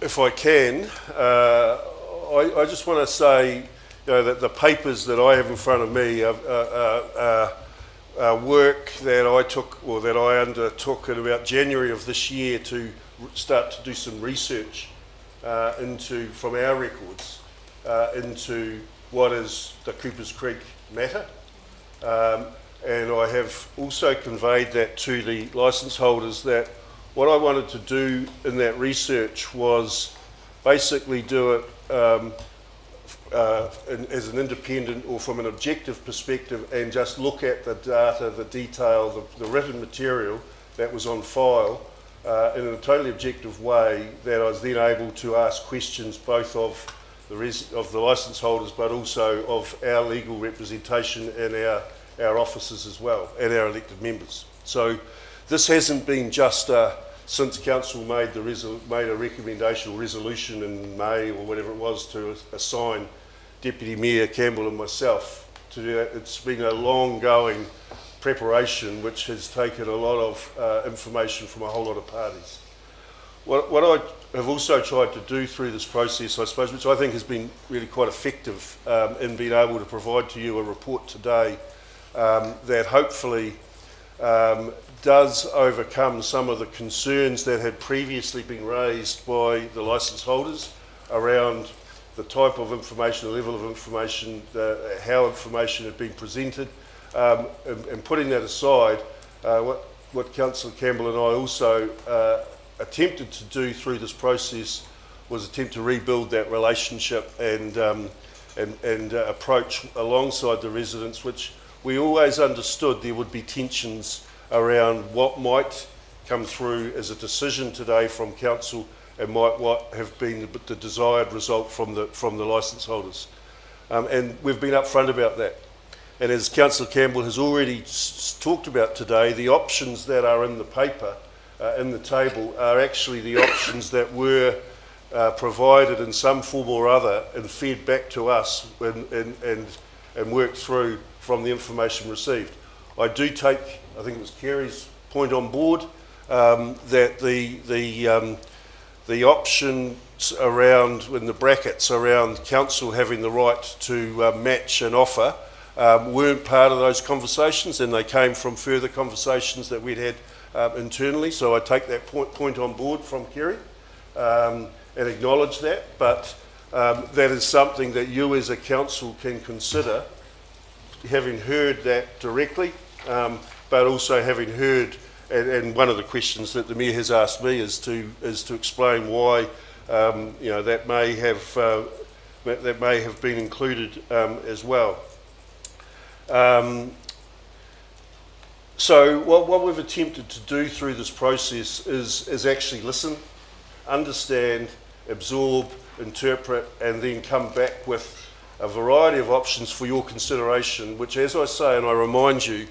If I can, I just want to say that the papers that I have in front of me are work that I took, or that I undertook in about January of this year to start to do some research from our records into what is the Coopers Creek matter, and I have also conveyed that to the licence holders, that what I wanted to do in that research was basically do it as an independent or from an objective perspective, and just look at the data, the detail, the written material that was on file in a totally objective way, that I was then able to ask questions both of the licence holders, but also of our legal representation and our officers as well, and our elected members. So this hasn't been just since council made a recommendation or resolution in May or whatever it was to assign Deputy Mayor Campbell and myself to do that. It's been a long-going preparation which has taken a lot of information from a whole lot of parties. What I have also tried to do through this process, I suppose, which I think has been really quite effective in being able to provide to you a report today that hopefully does overcome some of the concerns that had previously been raised by the licence holders around the type of information, the level of information, how information had been presented. And putting that aside, what Councillor Campbell and I also attempted to do through this process was attempt to rebuild that relationship and approach alongside the residents, which we always understood there would be tensions around what might come through as a decision today from council and might what have been the desired result from the licence holders. And we've been upfront about that. And as Councillor Campbell has already talked about today, the options that are in the paper, in the table, are actually the options that were provided in some form or other and fed back to us and worked through from the information received. I do take, I think it was Kerry's point on board, that the options around, in the brackets, around council having the right to match an offer weren't part of those conversations, and they came from further conversations that we'd had internally. So I take that point on board from Kerry and acknowledge that, but that is something that you as a council can consider, having heard that directly, but also having heard, and one of the questions that the Mayor has asked me is to explain why that may have been included as well. So what we've attempted to do through this process is actually listen, understand, absorb, interpret, and then come back with a variety of options for your consideration, which, as I say, and I remind you,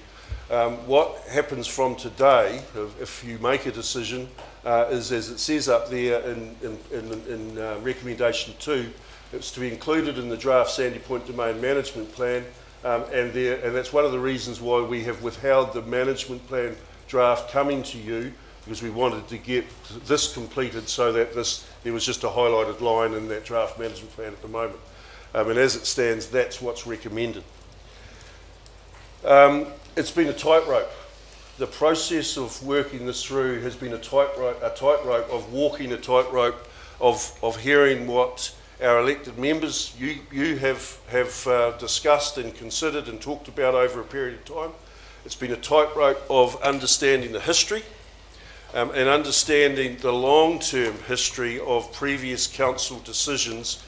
what happens from today, if you make a decision, is, as it says up there in recommendation 2, it's to be included in the draft Sandy Point Domain Management Plan, and that's one of the reasons why we have withheld the management plan draft coming to you, because we wanted to get this completed so that there was just a highlighted line in that draft management plan at the moment. And as it stands, that's what's recommended. It's been a tightrope. The process of working this through has been a tightrope of walking a tightrope of hearing what our elected members, you have discussed and considered and talked about over a period of time. It's been a tightrope of understanding the history and understanding the long-term history of previous council decisions,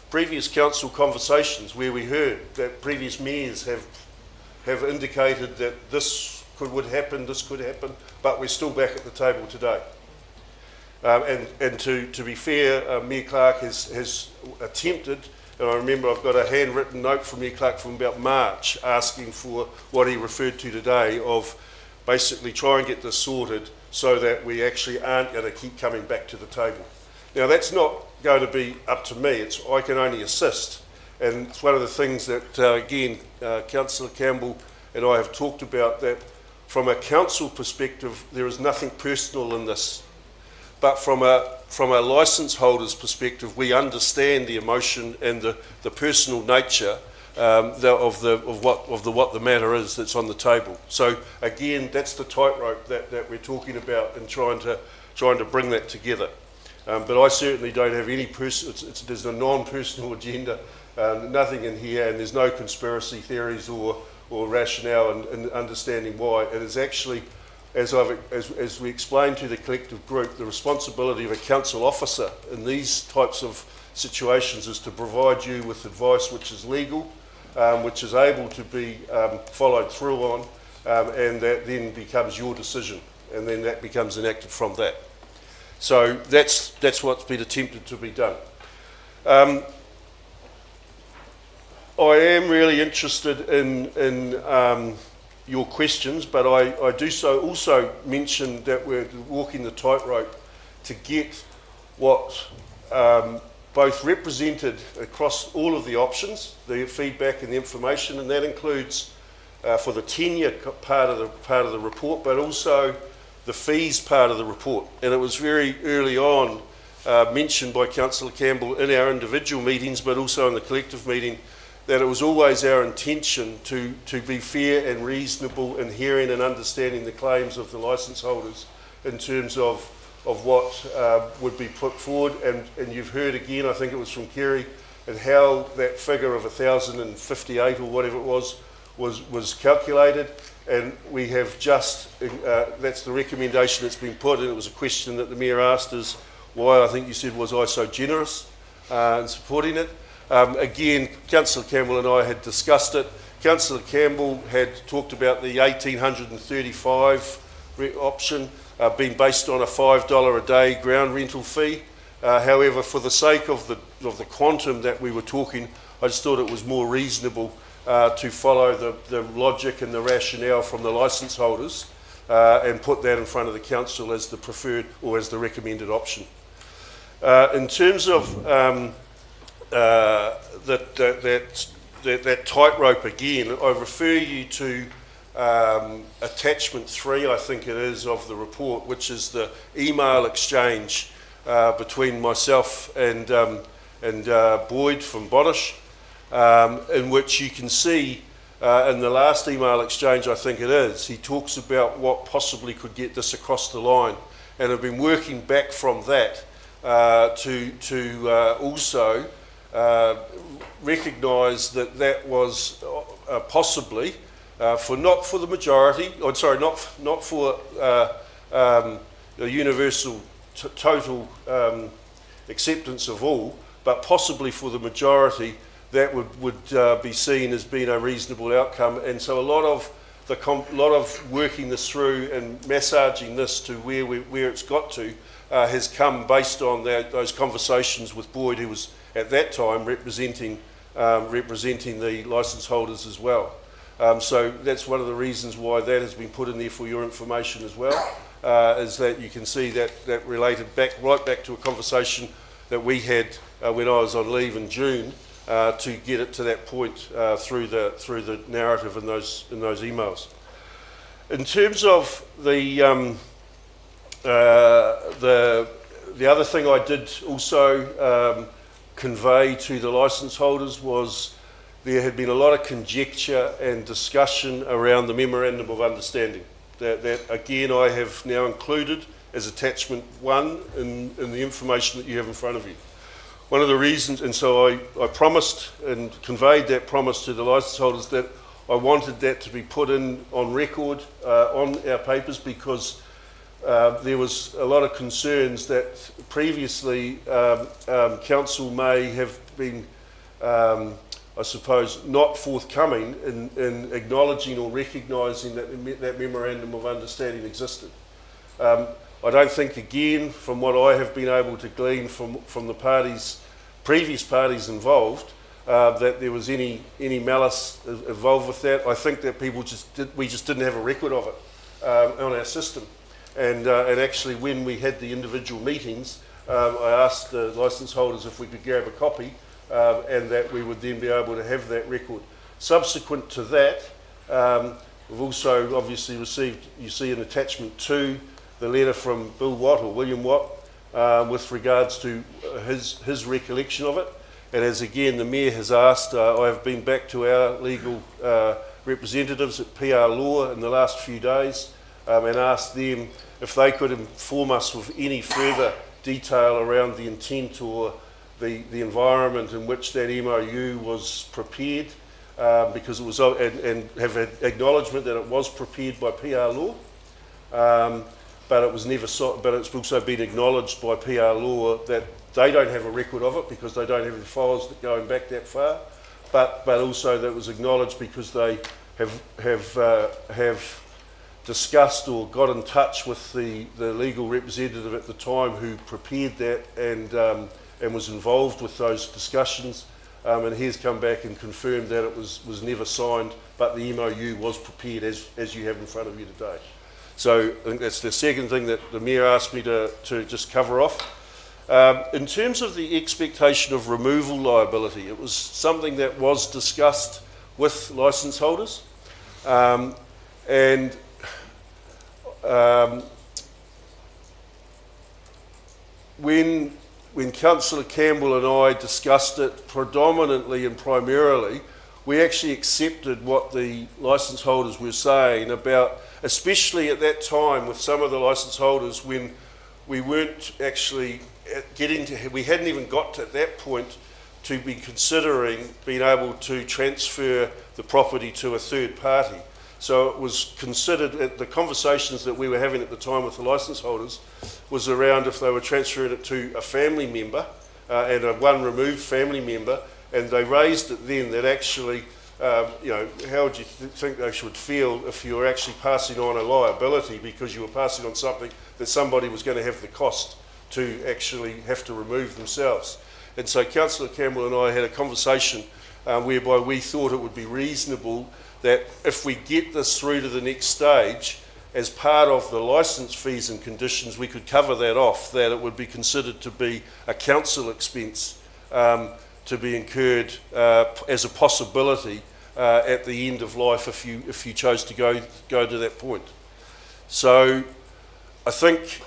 previous council conversations where we heard that previous mayors have indicated that this would happen, this could happen, but we're still back at the table today. And to be fair, Mayor Clark has attempted, and I remember I've got a handwritten note from Mayor Clark from about March asking for what he referred to today of basically try and get this sorted so that we actually aren't going to keep coming back to the table. Now that's not going to be up to me, I can only assist. And it's one of the things that, again, Councillor Campbell and I have talked about, that from a council perspective, there is nothing personal in this. But from a licence holder's perspective, we understand the emotion and the personal nature of what the matter is that's on the table. So again, that's the tightrope that we're talking about and trying to bring that together. But I certainly don't have any there's a non-personal agenda, nothing in here, and there's no conspiracy theories or rationale in understanding why. It is actually, as we explained to the collective group, the responsibility of a council officer in these types of situations is to provide you with advice which is legal, which is able to be followed through on, and that then becomes your decision, and then that becomes enacted from that. So that's what's been attempted to be done. I am really interested in your questions, but I do so also mention that we're walking the tightrope to get what both represented across all of the options, the feedback and the information, and that includes for the tenure part of the report, but also the fees part of the report. And it was very early on mentioned by Councillor Campbell in our individual meetings, but also in the collective meeting, that it was always our intention to be fair and reasonable in hearing and understanding the claims of the licence holders in terms of what would be put forward. And you've heard again, I think it was from Kerry, and how that figure of 1,058 or whatever it was calculated. And we have just, that's the recommendation that's been put, and it was a question that the Mayor asked us, why, I think you said, was I so generous in supporting it? Again, Councillor Campbell and I had discussed it. Councillor Campbell had talked about the 1,835 option being based on a $5 a day ground rental fee. However, for the sake of the quantum that we were talking, I just thought it was more reasonable to follow the logic and the rationale from the licence holders and put that in front of the council as the preferred or as the recommended option. In terms of that tightrope again, I refer you to attachment 3, I think it is, of the report, which is the email exchange between myself and Boyd from Bonish, in which you can see in the last email exchange, I think it is, he talks about what possibly could get this across the line, and I've been working back from that to also recognise that was possibly not for the majority. I'm sorry, not for the universal total acceptance of all, but possibly for the majority that would be seen as being a reasonable outcome. And so a lot of working this through and massaging this to where it's got to has come based on those conversations with Boyd, who was at that time representing the licence holders as well. So that's one of the reasons why that has been put in there for your information as well, is that you can see that related right back to a conversation that we had when I was on leave in June to get it to that point through the narrative in those emails. In terms of the other thing I did also convey to the licence holders was there had been a lot of conjecture and discussion around the Memorandum of Understanding that again I have now included as attachment 1 in the information that you have in front of you. One of the reasons, and so I promised and conveyed that promise to the licence holders, that I wanted that to be put in on record on our papers, because there was a lot of concerns that previously council may have been, I suppose, not forthcoming in acknowledging or recognising that Memorandum of Understanding existed. I don't think, again, from what I have been able to glean from the previous parties involved, that there was any malice involved with that. I think that we just didn't have a record of it on our system. And actually, when we had the individual meetings, I asked the licence holders if we could grab a copy, and that we would then be able to have that record. Subsequent to that, we've also obviously received, you see in attachment 2, the letter from Bill Watt, or William Watt, with regards to his recollection of it. And as again the Mayor has asked, I have been back to our legal representatives at PR Law in the last few days and asked them if they could inform us with any further detail around the intent or the environment in which that MOU was prepared, because it was, and have an acknowledgement that it was prepared by PR Law. But it was never. But it's also been acknowledged by PR Law that they don't have a record of it because they don't have the files that going back that far. But also that was acknowledged because they have discussed or got in touch with the legal representative at the time who prepared that and was involved with those discussions. And he has come back and confirmed that it was never signed, but the MOU was prepared as you have in front of you today. So I think that's the second thing that the Mayor asked me to just cover off. In terms of the expectation of removal liability, it was something that was discussed with licence holders. when Councillor Campbell and I discussed it predominantly and primarily, we actually accepted what the licence holders were saying about, especially at that time with some of the licence holders when we weren't actually we hadn't even got to that point to be considering being able to transfer the property to a third party. So it was considered, the conversations that we were having at the time with the licence holders was around if they were transferring it to a family member and a one removed family member, and they raised it then that actually, you know, how would you think they should feel if you were actually passing on a liability because you were passing on something that somebody was going to have the cost to actually have to remove themselves. And so Councillor Campbell and I had a conversation whereby we thought it would be reasonable that if we get this through to the next stage, as part of the licence fees and conditions, we could cover that off, that it would be considered to be a council expense to be incurred as a possibility at the end of life if you chose to go to that point. So I think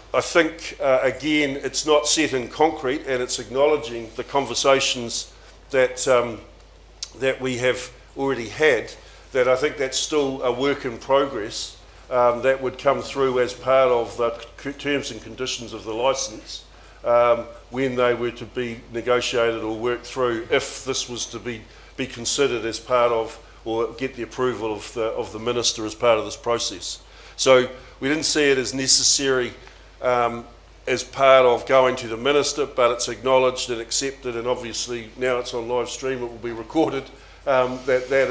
again, it's not set in concrete, and it's acknowledging the conversations that that we have already had. That I think that's still a work in progress that would come through as part of the terms and conditions of the licence when they were to be negotiated or worked through, if this was to be considered as part of, or get the approval of the minister as part of this process. So we didn't see it as necessary as part of going to the minister, but it's acknowledged and accepted, and obviously now it's on live stream, it will be recorded. That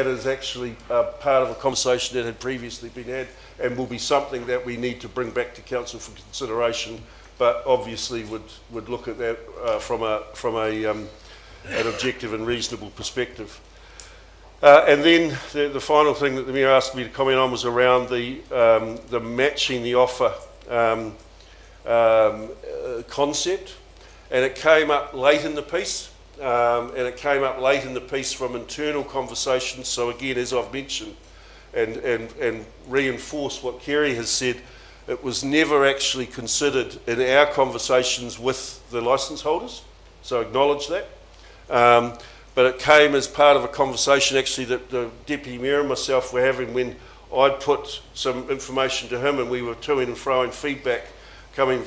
is actually part of a conversation that had previously been had, and will be something that we need to bring back to council for consideration. But obviously would look at that from an objective and reasonable perspective. And then the final thing that the Mayor asked me to comment on was around the matching the offer concept, and it came up late in the piece. And it came up late in the piece from internal conversations. So again, as I've mentioned and reinforced what Kerry has said, it was never actually considered in our conversations with the licence holders. So acknowledge that. But it came as part of a conversation actually that the Deputy Mayor and myself were having when I'd put some information to him, and we were toing and froing feedback coming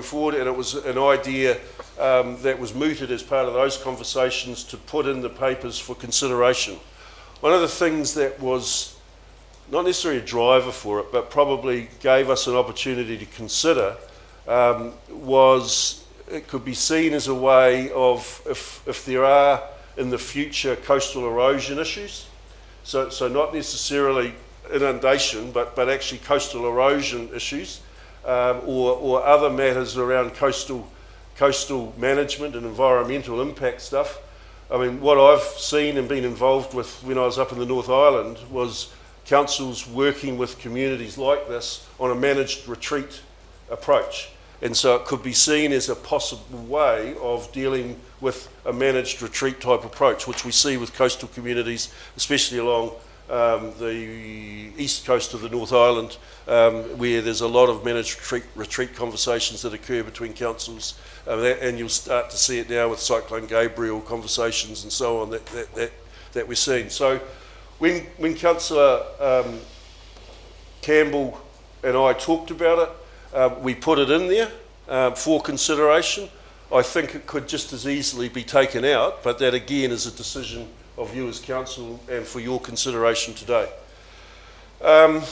forward, and it was an idea that was mooted as part of those conversations to put in the papers for consideration. One of the things that was not necessarily a driver for it, but probably gave us an opportunity to consider was it could be seen as a way of if there are in the future coastal erosion issues, so not necessarily inundation, but actually coastal erosion issues, or other matters around coastal management and environmental impact stuff. I mean, what I've seen and been involved with when I was up in the North Island was councils working with communities like this on a managed retreat approach. And so it could be seen as a possible way of dealing with a managed retreat type approach, which we see with coastal communities, especially along the east coast of the North Island, where there's a lot of managed retreat conversations that occur between councils, and you'll start to see it now with Cyclone Gabriel conversations and so on that we're seeing. So when Councillor Campbell and I talked about it, we put it in there for consideration. I think it could just as easily be taken out, but that again is a decision of you as council and for your consideration today. I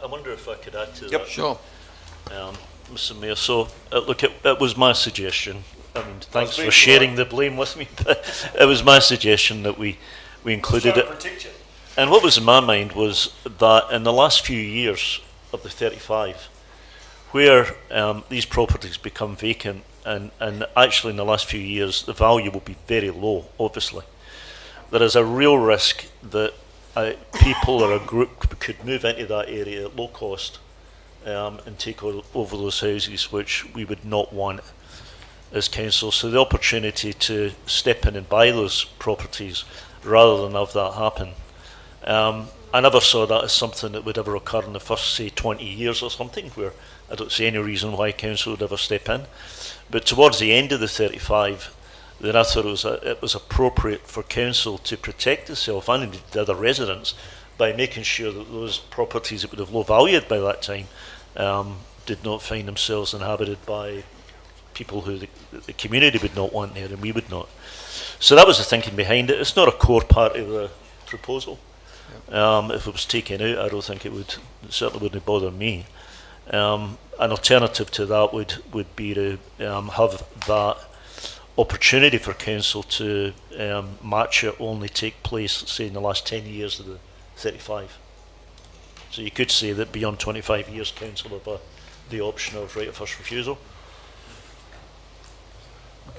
wonder if I could add to that. Yep, sure. Mr. Mayor, so look, it was my suggestion. I mean, thanks for sharing the blame with me, but it was my suggestion that we included it. And what was in my mind was that in the last few years of the 35, where these properties become vacant, and actually in the last few years the value will be very low, obviously, there is a real risk that people or a group could move into that area at low cost and take over those houses, which we would not want as council. So the opportunity to step in and buy those properties rather than have that happen I never saw that as something that would ever occur in the first, say, 20 years or something, where I don't see any reason why council would ever step in. But towards the end of the 35, then I thought it was appropriate for council to protect itself and indeed the other residents by making sure that those properties that would have low valued by that time did not find themselves inhabited by people who the community would not want there and we would not. So that was the thinking behind it. It's not a core part of the proposal. If it was taken out, I don't think it certainly wouldn't bother me. An alternative to that would be to have that opportunity for council to match it only take place, say, in the last 10 years of the 35. So you could say that beyond 25 years, council have the option of right of first refusal.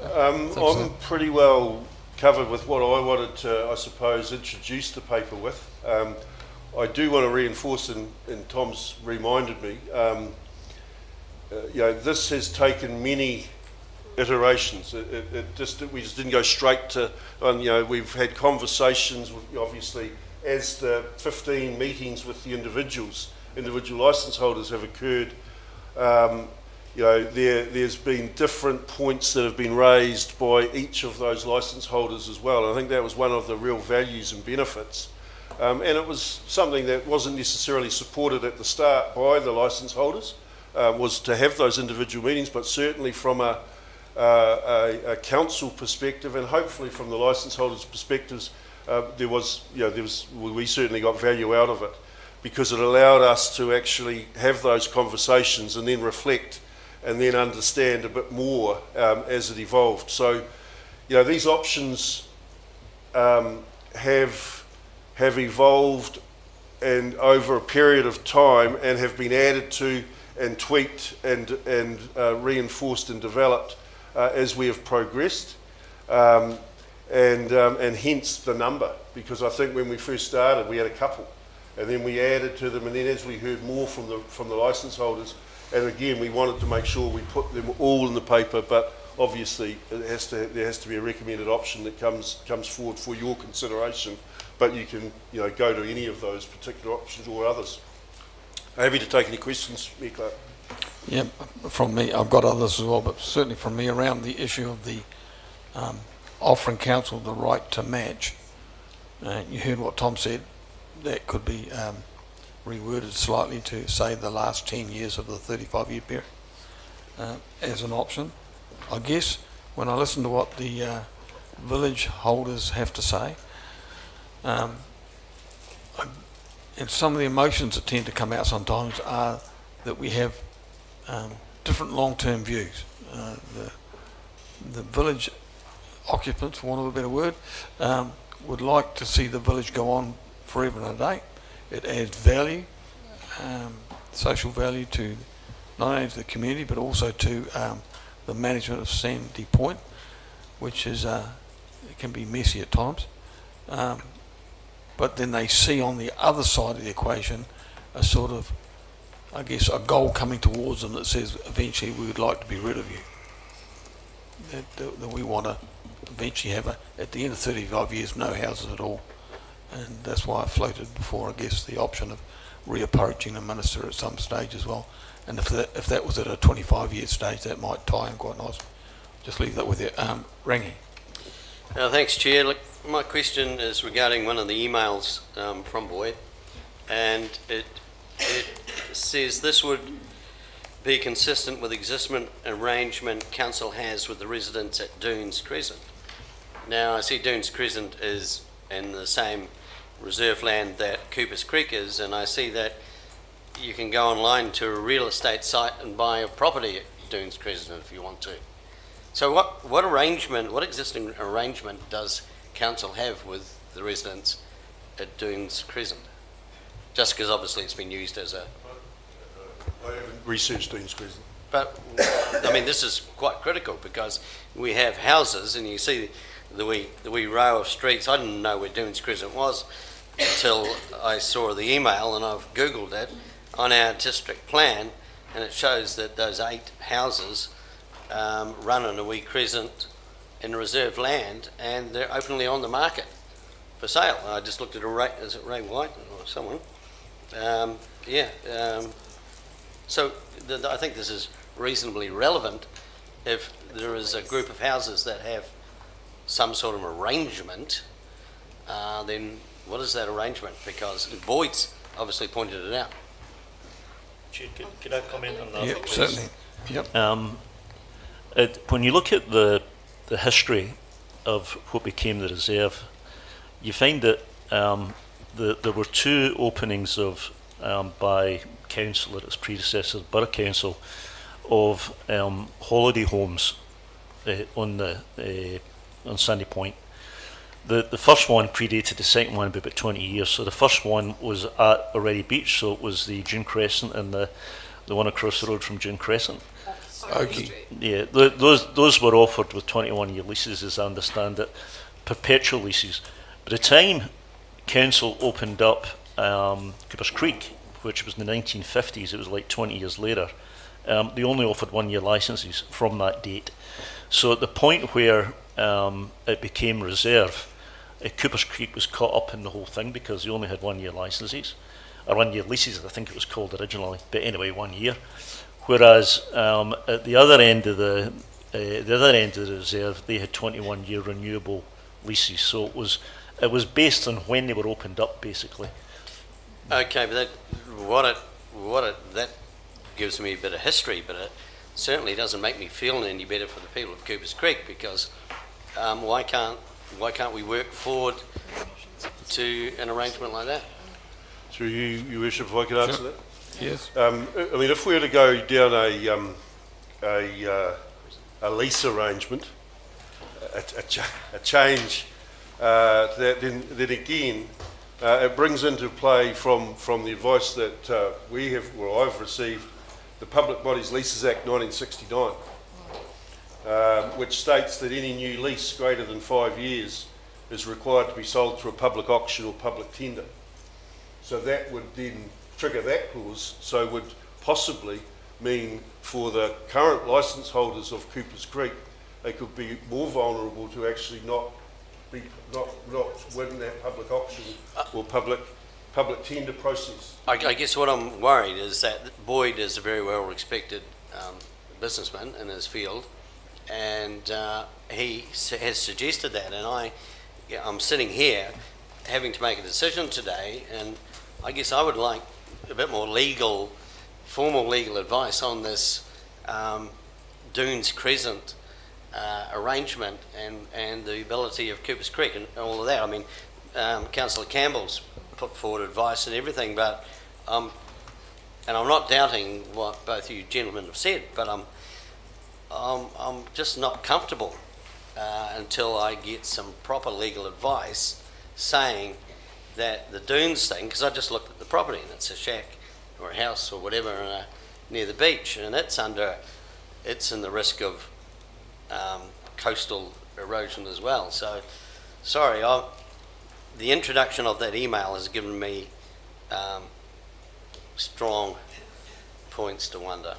I'm pretty well covered with what I wanted to, I suppose, introduce the paper with. I do want to reinforce, and Tom's reminded me, this has taken many iterations. We just didn't go straight to, we've had conversations, obviously, as the 15 meetings with the individual licence holders have occurred. There's been different points that have been raised by each of those licence holders as well. And I think that was one of the real values and benefits. And it was something that wasn't necessarily supported at the start by the licence holders, was to have those individual meetings, but certainly from a council perspective and hopefully from the licence holders' perspectives, we certainly got value out of it because it allowed us to actually have those conversations and then reflect and then understand a bit more as it evolved. So, these options have evolved and over a period of time and have been added to and tweaked and reinforced and developed as we have progressed, and hence the number. Because I think when we first started, we had a couple, and then we added to them, and then as we heard more from the licence holders, and again we wanted to make sure we put them all in the paper, but obviously there has to be a recommended option that comes forward for your consideration. But you can go to any of those particular options or others. Happy to take any questions, Mayor Clark. Yeah, from me, I've got others as well, but certainly from me around the issue of the offering council the right to match. You heard what Tom said. That could be reworded slightly to say the last 10 years of the 35-year period as an option. I guess when I listen to what the village holders have to say, and some of the emotions that tend to come out sometimes are that we have different long-term views. The village occupants, for want of a better word, would like to see the village go on forever and a day. It adds value, social value to not only to the community but also to the management of Sandy Point, which is it can be messy at times. But then they see on the other side of the equation a sort of, I guess, a goal coming towards them that says eventually we would like to be rid of you. That we want to eventually have, at the end of 35 years, no houses at all. And that's why I floated before, I guess, the option of reapproaching the minister at some stage as well. And if that was at a 25-year stage, that might tie in quite nice. Just leave that with you. Rangi. Thanks, Chair. Look, my question is regarding one of the emails from Boyd, and it says this would be consistent with existing arrangement council has with the residents at Dunes Crescent. Now, I see Dunes Crescent is in the same reserve land that Coopers Creek is, and I see that you can go online to a real estate site and buy a property at Dunes Crescent if you want to. So what existing arrangement does council have with the residents at Dunes Crescent? Just because obviously it's been used as a... I haven't researched Dunes Crescent. But, I mean, this is quite critical because we have houses and you see the wee row of streets. I didn't know where Dunes Crescent was until I saw the email, and I've Googled it on our district plan, and it shows that those 8 houses run on a wee crescent in reserve land, and they're openly on the market for sale. I just looked at is it Ray White? someone. So I think this is reasonably relevant. If there is a group of houses that have some sort of arrangement, then what is that arrangement? Because Boyd's obviously pointed it out. Could I comment on that? Yep, certainly. Yep. When you look at the history of what became the reserve, you find that there were two openings of by council at its predecessor, Borough Council, of holiday homes on Sandy Point. The first one predated the second one by about 20 years. So the first one was at Already Beach, so it was the June Crescent and the one across the road from June Crescent. Okay. Yeah, those were offered with 21-year leases, as I understand it, perpetual leases. By the time council opened up Coopers Creek, which was in the 1950s, it was like 20 years later, they only offered 1-year licenses from that date. So at the point where it became reserve, Coopers Creek was caught up in the whole thing because they only had 1-year licenses, or 1-year leases, I think it was called originally. But anyway, 1 year. Whereas at the other end of the reserve, they had 21-year renewable leases. So it was based on when they were opened up, basically. Okay, but that gives me a bit of history, but it certainly doesn't make me feel any better for the people of Coopers Creek, because why can't we work forward to an arrangement like that? Through you, Your Worship, if I could answer that. Yes. I mean, if we were to go down a lease arrangement, a change, then again, it brings into play from the advice that I've received, the Public Bodies Leases Act 1969, which states that any new lease greater than 5 years is required to be sold through a public auction or public tender. So that would then trigger that clause, so would possibly mean for the current licence holders of Coopers Creek, they could be more vulnerable to actually not win that public auction or public tender process. I guess what I'm worried is that Boyd is a very well respected businessman in his field, and he has suggested that, and I'm sitting here having to make a decision today, and I guess I would like a bit more formal legal advice on this Dunes Crescent arrangement and the ability of Coopers Creek and all of that. I mean, Councillor Campbell's put forward advice and everything, but and I'm not doubting what both you gentlemen have said, but I'm just not comfortable until I get some proper legal advice saying that the Dunes thing, because I just looked at the property and it's a shack or a house or whatever near the beach, and it's in the risk of coastal erosion as well. So, sorry, the introduction of that email has given me strong points to wonder.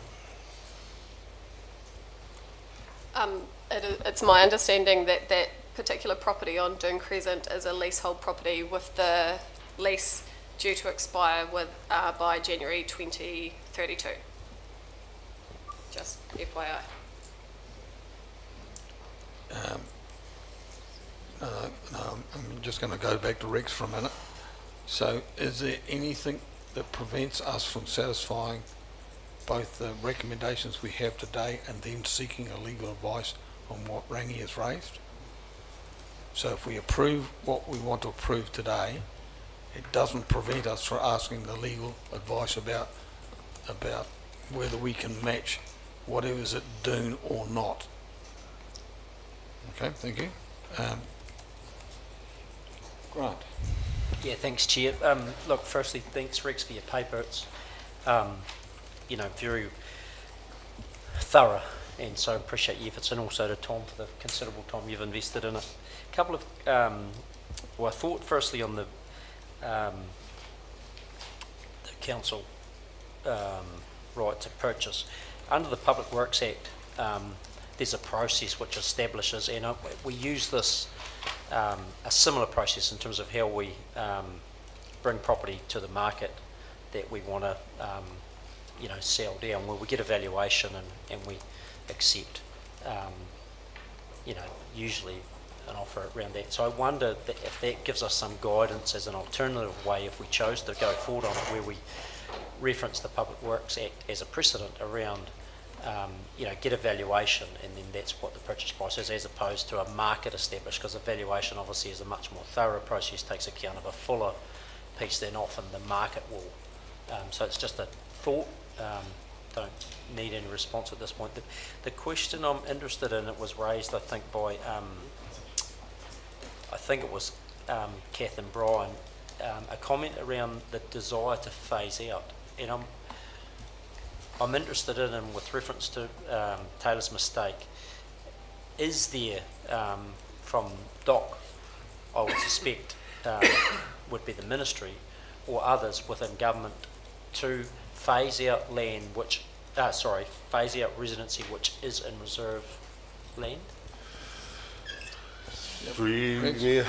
It's my understanding that that particular property on Dune Crescent is a leasehold property with the lease due to expire by January 2032. Just FYI. I'm just going to go back to Rex for a minute. So is there anything that prevents us from satisfying both the recommendations we have today and then seeking a legal advice on what Rangi has raised? So if we approve what we want to approve today, it doesn't prevent us from asking the legal advice about whether we can match whatever's at Dune or not. Okay, thank you. Grant. Yeah, thanks, Chair. Look, firstly, thanks, Rex, for your paper. It's, very thorough, and so I appreciate your efforts, and also to Tom for the considerable time you've invested in it. A couple of, I thought firstly on the council right to purchase. Under the Public Works Act, there's a process which establishes, and we use this, a similar process in terms of how we bring property to the market that we want to, sell down, where we get a valuation and we accept, usually an offer around that. So I wonder if that gives us some guidance as an alternative way if we chose to go forward on it, where we reference the Public Works Act as a precedent around, get a valuation, and then that's what the purchase price is, as opposed to a market established, because a valuation obviously is a much more thorough process, takes account of a fuller piece than often the market will. So it's just a thought. Don't need any response at this point. The question I'm interested in, it was raised, I think, by Kath and Brian, a comment around the desire to phase out, and I'm interested in, and with reference to Taylor's mistake, is there from DOC, I would suspect, would be the ministry or others within government, to phase out land phase out residency which is in reserve land? Yeah.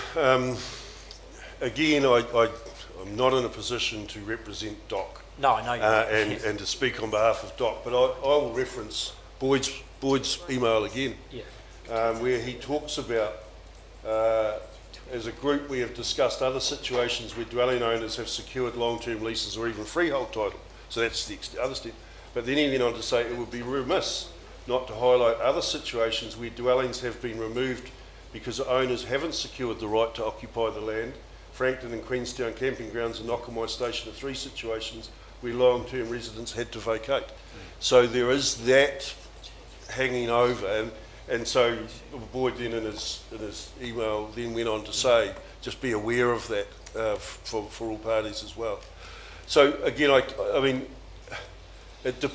Again, I'm not in a position to represent DOC. No, I know you don't. And to speak on behalf of DOC, but I will reference Boyd's email again, where he talks about, as a group, we have discussed other situations where dwelling owners have secured long-term leases or even freehold title. So that's the other step. But then he went on to say it would be remiss not to highlight other situations where dwellings have been removed because owners haven't secured the right to occupy the land. Frankton and Queenstown camping grounds and Knockamai Station are 3 situations where long-term residents had to vacate. So there is that hanging over, and so Boyd then in his email then went on to say, just be aware of that for all parties as well. So again, I mean, it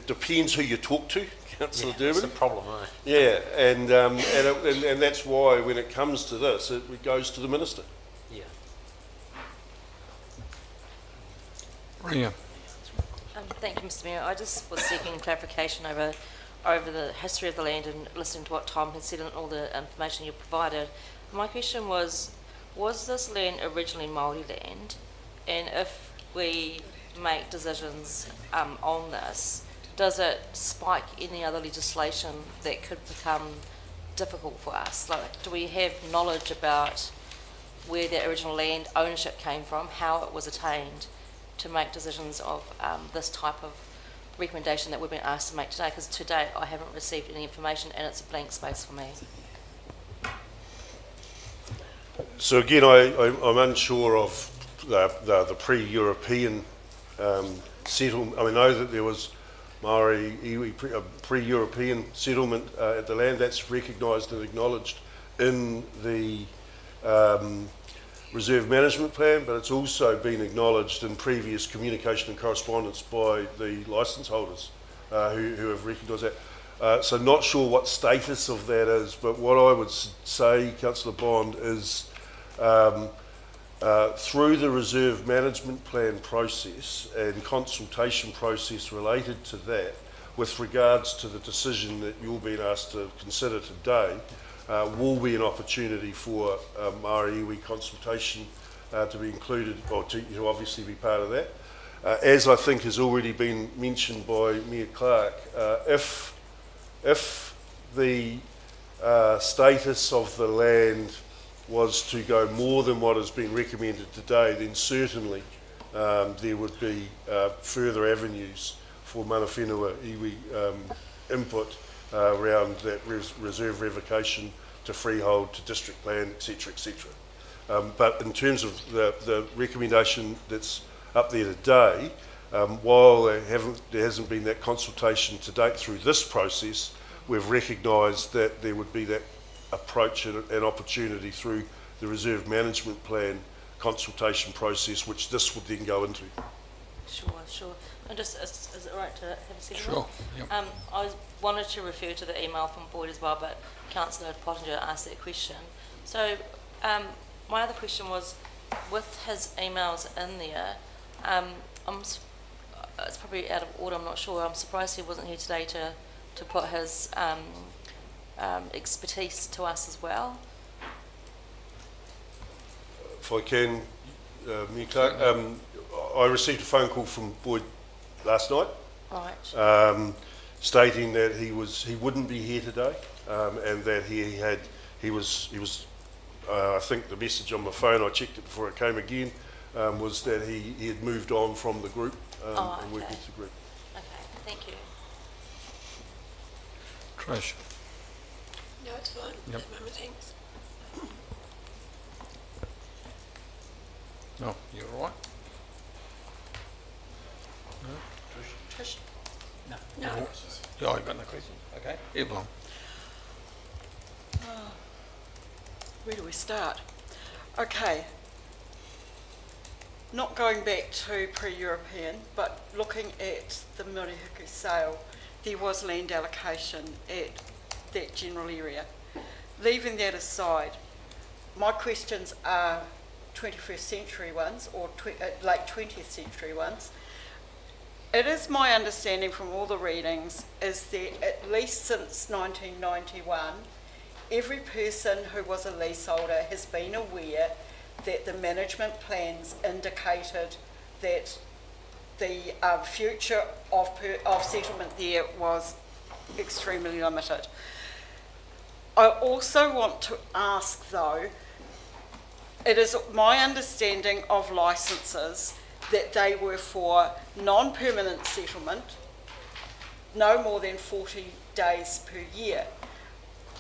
depends who you talk to, Councillor Durbin. That's the problem, eh? Yeah, and that's why when it comes to this, it goes to the Minister. Yeah. Ria. Thank you, Mr. Mayor. I just was seeking clarification over the history of the land and listening to what Tom had said and all the information you provided. My question was this land originally Māori land? And if we make decisions on this, does it spike any other legislation that could become difficult for us? Like, do we have knowledge about where the original land ownership came from, how it was attained, to make decisions of this type of recommendation that we've been asked to make today? Because to date I haven't received any information and it's a blank space for me. So again, I'm unsure of the pre-European settlement. I mean, I know that there was Maori iwi pre-European settlement at the land. That's recognised and acknowledged in the Reserve Management Plan, but it's also been acknowledged in previous communication and correspondence by the licence holders who have recognised that. So not sure what status of that is, but what I would say, Councillor Bond, is through the Reserve Management Plan process and consultation process related to that, with regards to the decision that you're being asked to consider today, will be an opportunity for Māori iwi consultation to be included, or to obviously be part of that. As I think has already been mentioned by Mayor Clark, if the status of the land was to go more than what has been recommended today, then certainly there would be further avenues for mana whenua iwi input around that reserve revocation to freehold, to district plan, etc., etc. But in terms of the recommendation that's up there today, while there hasn't been that consultation to date through this process, we've recognised that there would be that approach and opportunity through the Reserve Management Plan consultation process, which this would then go into. Sure. And just, is it right to have a second? Sure. Yep. I wanted to refer to the email from Boyd as well, but Councillor Pottinger asked that question. So my other question was, with his emails in there, it's probably out of order, I'm not sure. I'm surprised he wasn't here today to put his expertise to us as well. If I can, Mayor Clark, I received a phone call from Boyd last night, Right. stating that he wouldn't be here today, and that he was. I think the message on my phone, I checked it before it came again, was that he had moved on from the group and worked with the group. Okay, thank you. Trish. No, it's fine. Yep. Thanks. No, you're all right. Trish? No. No. Yeah, you've got no questions. Okay. Evelyn. Where do we start? Okay. Not going back to pre-European, but looking at the Murihiku sale, there was land allocation at that general area. Leaving that aside, my questions are 21st century ones or late 20th century ones. It is my understanding from all the readings is that at least since 1991, every person who was a leaseholder has been aware that the management plans indicated that the future of settlement there was extremely limited. I also want to ask though, it is my understanding of licences that they were for non-permanent settlement, no more than 40 days per year.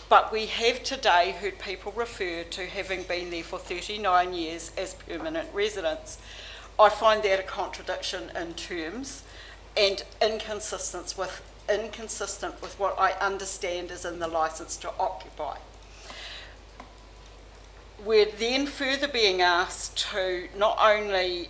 But we have today heard people refer to having been there for 39 years as permanent residents. I find that a contradiction in terms and inconsistent with what I understand is in the licence to occupy. We're then further being asked to not only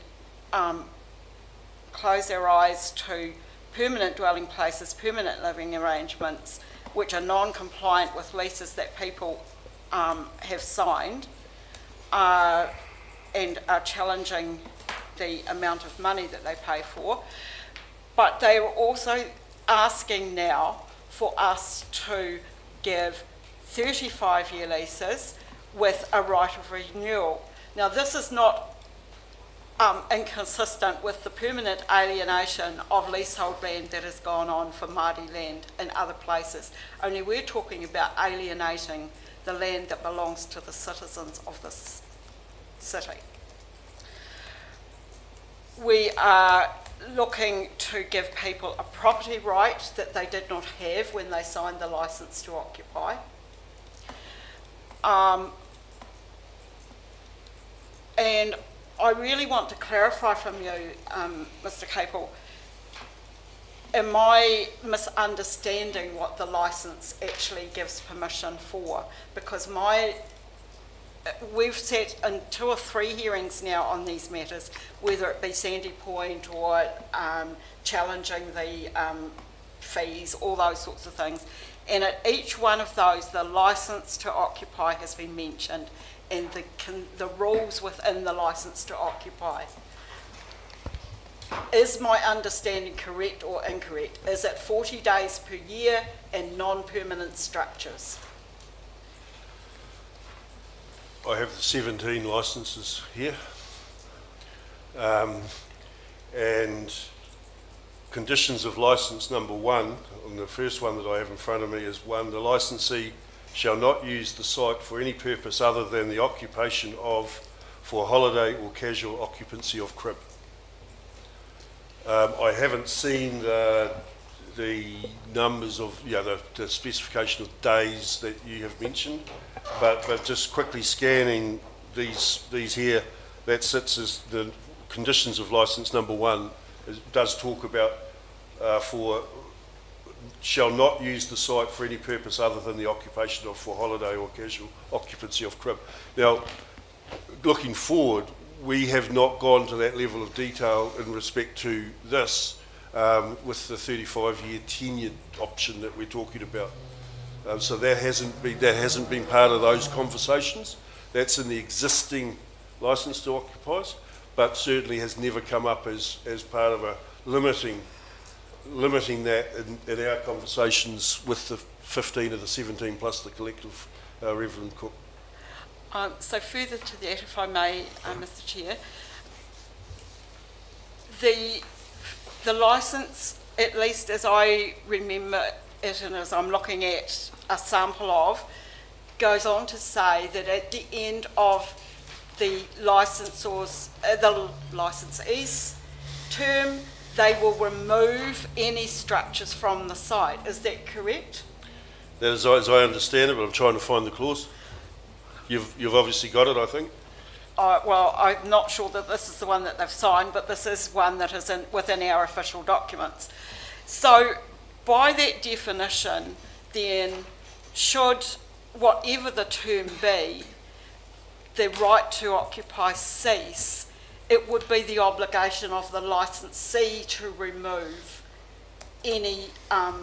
close our eyes to permanent dwelling places, permanent living arrangements, which are non-compliant with leases that people have signed and are challenging the amount of money that they pay for, but they are also asking now for us to give 35-year leases with a right of renewal. Now this is not inconsistent with the permanent alienation of leasehold land that has gone on for Māori land in other places. Only we're talking about alienating the land that belongs to the citizens of this city. We are looking to give people a property right that they did not have when they signed the licence to occupy. And I really want to clarify from you, Mr. Capel, am I misunderstanding what the licence actually gives permission for? Because we've sat in 2 or 3 hearings now on these matters, whether it be Sandy Point or challenging the fees, all those sorts of things. And at each one of those, the licence to occupy has been mentioned and the rules within the licence to occupy. Is my understanding correct or incorrect? Is it 40 days per year and non-permanent structures? I have the 17 licences here, and conditions of licence number 1, on the first one that I have in front of me is 1, the licensee shall not use the site for any purpose other than the occupation of, for holiday or casual occupancy of crib. I haven't seen the numbers of, the specification of days that you have mentioned, but just quickly scanning these here, that sits as the conditions of licence number 1. It does talk about shall not use the site for any purpose other than the occupation of, for holiday or casual occupancy of crib. Now, looking forward, we have not gone to that level of detail in respect to this with the 35-year tenure option that we're talking about. So that hasn't been part of those conversations. That's in the existing licence to occupiers, but certainly has never come up as part of a limiting that in our conversations with the 15 of the 17 plus the collective Reverend Cook. So further to that, if I may, Mr. Chair, the licence, at least as I remember it and as I'm looking at a sample of, goes on to say that at the end of the licensee's term, they will remove any structures from the site. Is that correct? That is as I understand it, but I'm trying to find the clause. You've obviously got it, I think. Well, I'm not sure that this is the one that they've signed, but this is one that is within our official documents. So, by that definition, then, should whatever the term be, the right to occupy cease, it would be the obligation of the licensee to remove any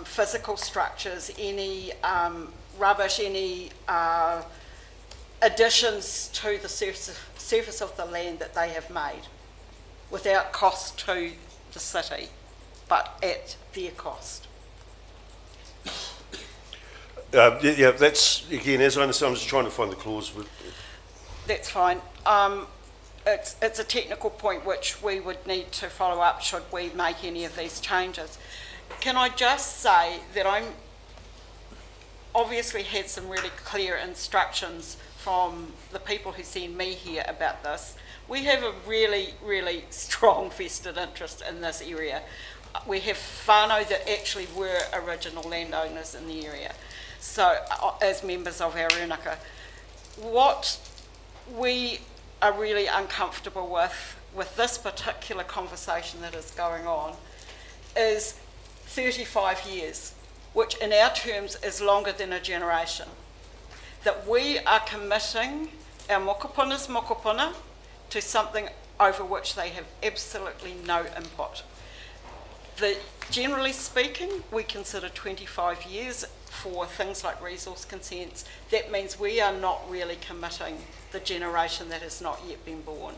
physical structures, any rubbish, any additions to the surface of the land that they have made without cost to the city, but at their cost. Yeah, that's, again, as I understand, I'm just trying to find the clause. That's fine. It's a technical point which we would need to follow up should we make any of these changes. Can I just say that I'm obviously had some really clear instructions from the people who send me here about this. We have a really, really strong vested interest in this area. We have whānau that actually were original landowners in the area, so as members of our rūnaka. What we are really uncomfortable with this particular conversation that is going on is 35 years, which in our terms is longer than a generation. That we are committing our mokopuna's mokopuna to something over which they have absolutely no input. Generally speaking, we consider 25 years for things like resource consents. That means we are not really committing the generation that has not yet been born.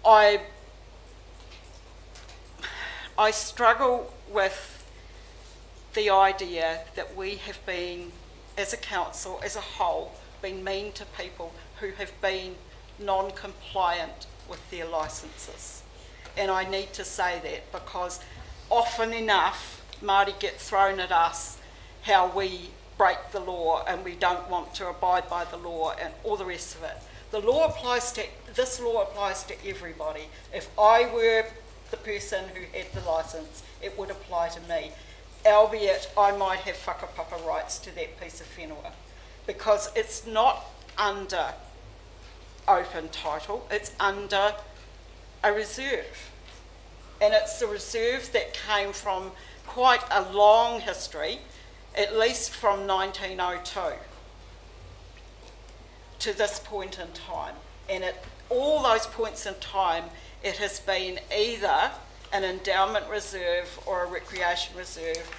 I struggle with the idea that we have been, as a council, as a whole, been mean to people who have been non-compliant with their licences. And I need to say that because often enough Māori get thrown at us how we break the law and we don't want to abide by the law and all the rest of it. This law applies to everybody. If I were the person who had the licence, it would apply to me, albeit I might have whakapapa rights to that piece of whenua, because it's not under open title, it's under a reserve. And it's the reserve that came from quite a long history, at least from 1902 to this point in time. And at all those points in time, it has been either an endowment reserve or a recreation reserve,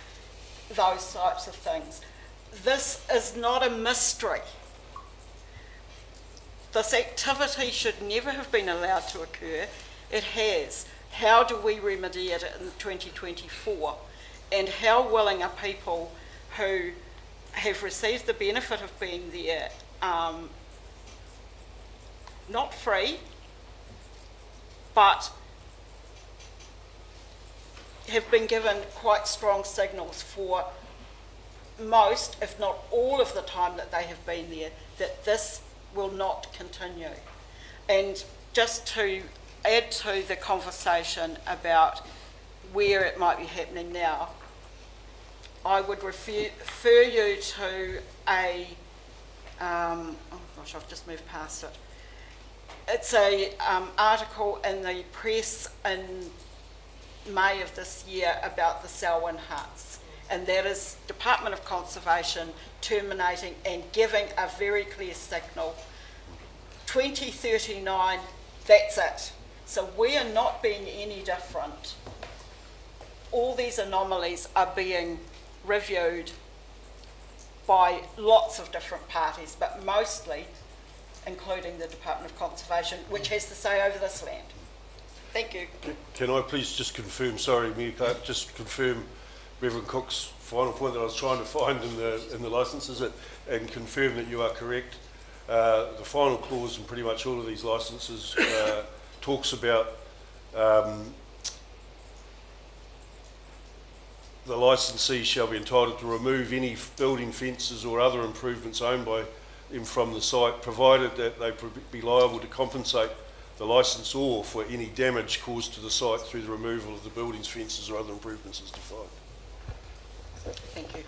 those types of things. This is not a mystery. This activity should never have been allowed to occur. It has. How do we remedy it in 2024? And how willing are people who have received the benefit of being there, not free, but have been given quite strong signals for most, if not all of the time that they have been there, that this will not continue. And just to add to the conversation about where it might be happening now, I would refer you to a, oh gosh, I've just moved past it. It's a article in the press in May of this year about the Selwyn huts, and that is Department of Conservation terminating and giving a very clear signal. 2039, that's it. So we are not being any different. All these anomalies are being reviewed by lots of different parties, but mostly including the Department of Conservation, which has the say over this land. Thank you. Can I please just confirm, sorry, Mia, just confirm Reverend Cook's final point that I was trying to find in the licences, and confirm that you are correct. The final clause in pretty much all of these licences talks about The licensee shall be entitled to remove any building fences or other improvements owned by them from the site, provided that they be liable to compensate the licensor for any damage caused to the site through the removal of the buildings, fences or other improvements as defined. Thank you.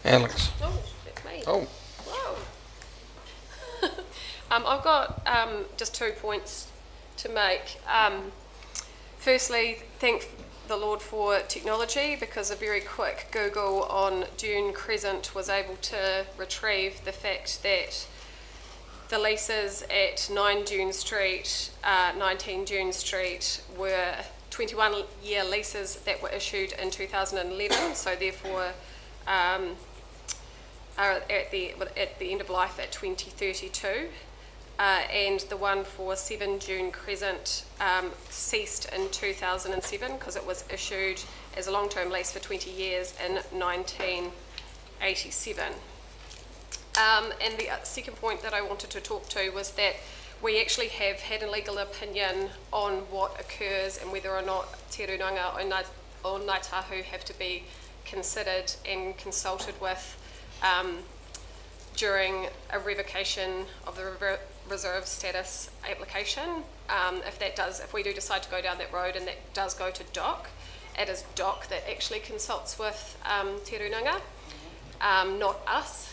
Alex. Oh, that's me. Oh. Whoa. I've got just 2 points to make. Firstly, thank the Lord for technology, because a very quick Google on Dune Crescent was able to retrieve the fact that the leases at 9 Dune Street, 19 Dune Street were 21-year leases that were issued in 2011, so therefore are at the end of life at 2032. And the one for 7 June Crescent ceased in 2007 because it was issued as a long-term lease for 20 years in 1987. And the second point that I wanted to talk to was that we actually have had a legal opinion on what occurs and whether or not te runanga o Ngāi Tahu have to be considered and consulted with during a revocation of the reserve status application. If we do decide to go down that road and that does go to DOC, it is DOC that actually consults with te runanga, not us.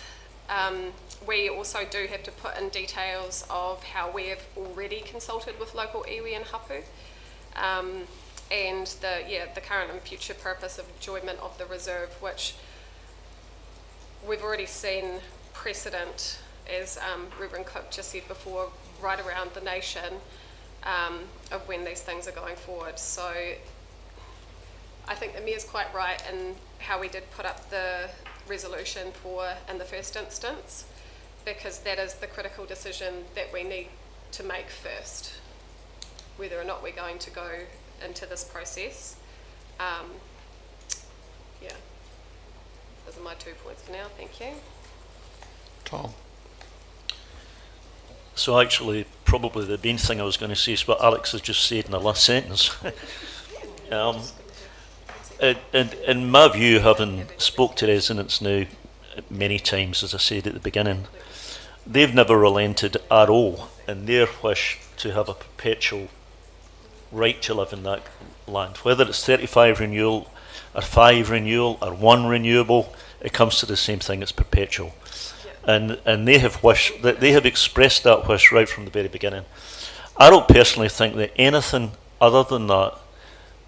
We also do have to put in details of how we have already consulted with local iwi and hapu, and the current and future purpose of enjoyment of the reserve, which we've already seen precedent, as Reverend Cook just said before, right around the nation of when these things are going forward. So I think the Mayor's quite right in how we did put up the resolution in the first instance, because that is the critical decision that we need to make first, whether or not we're going to go into this process. Those are my 2 points for now. Thank you. Tom. So actually, probably the main thing I was going to say is what Alex has just said in the last sentence. In my view, having spoke to residents now many times, as I said at the beginning, they've never relented at all in their wish to have a perpetual right to live in that land. Whether it's 35 renewal, or 5 renewal, or 1 renewable, it comes to the same thing, it's perpetual. And they have expressed that wish right from the very beginning. I don't personally think that anything other than that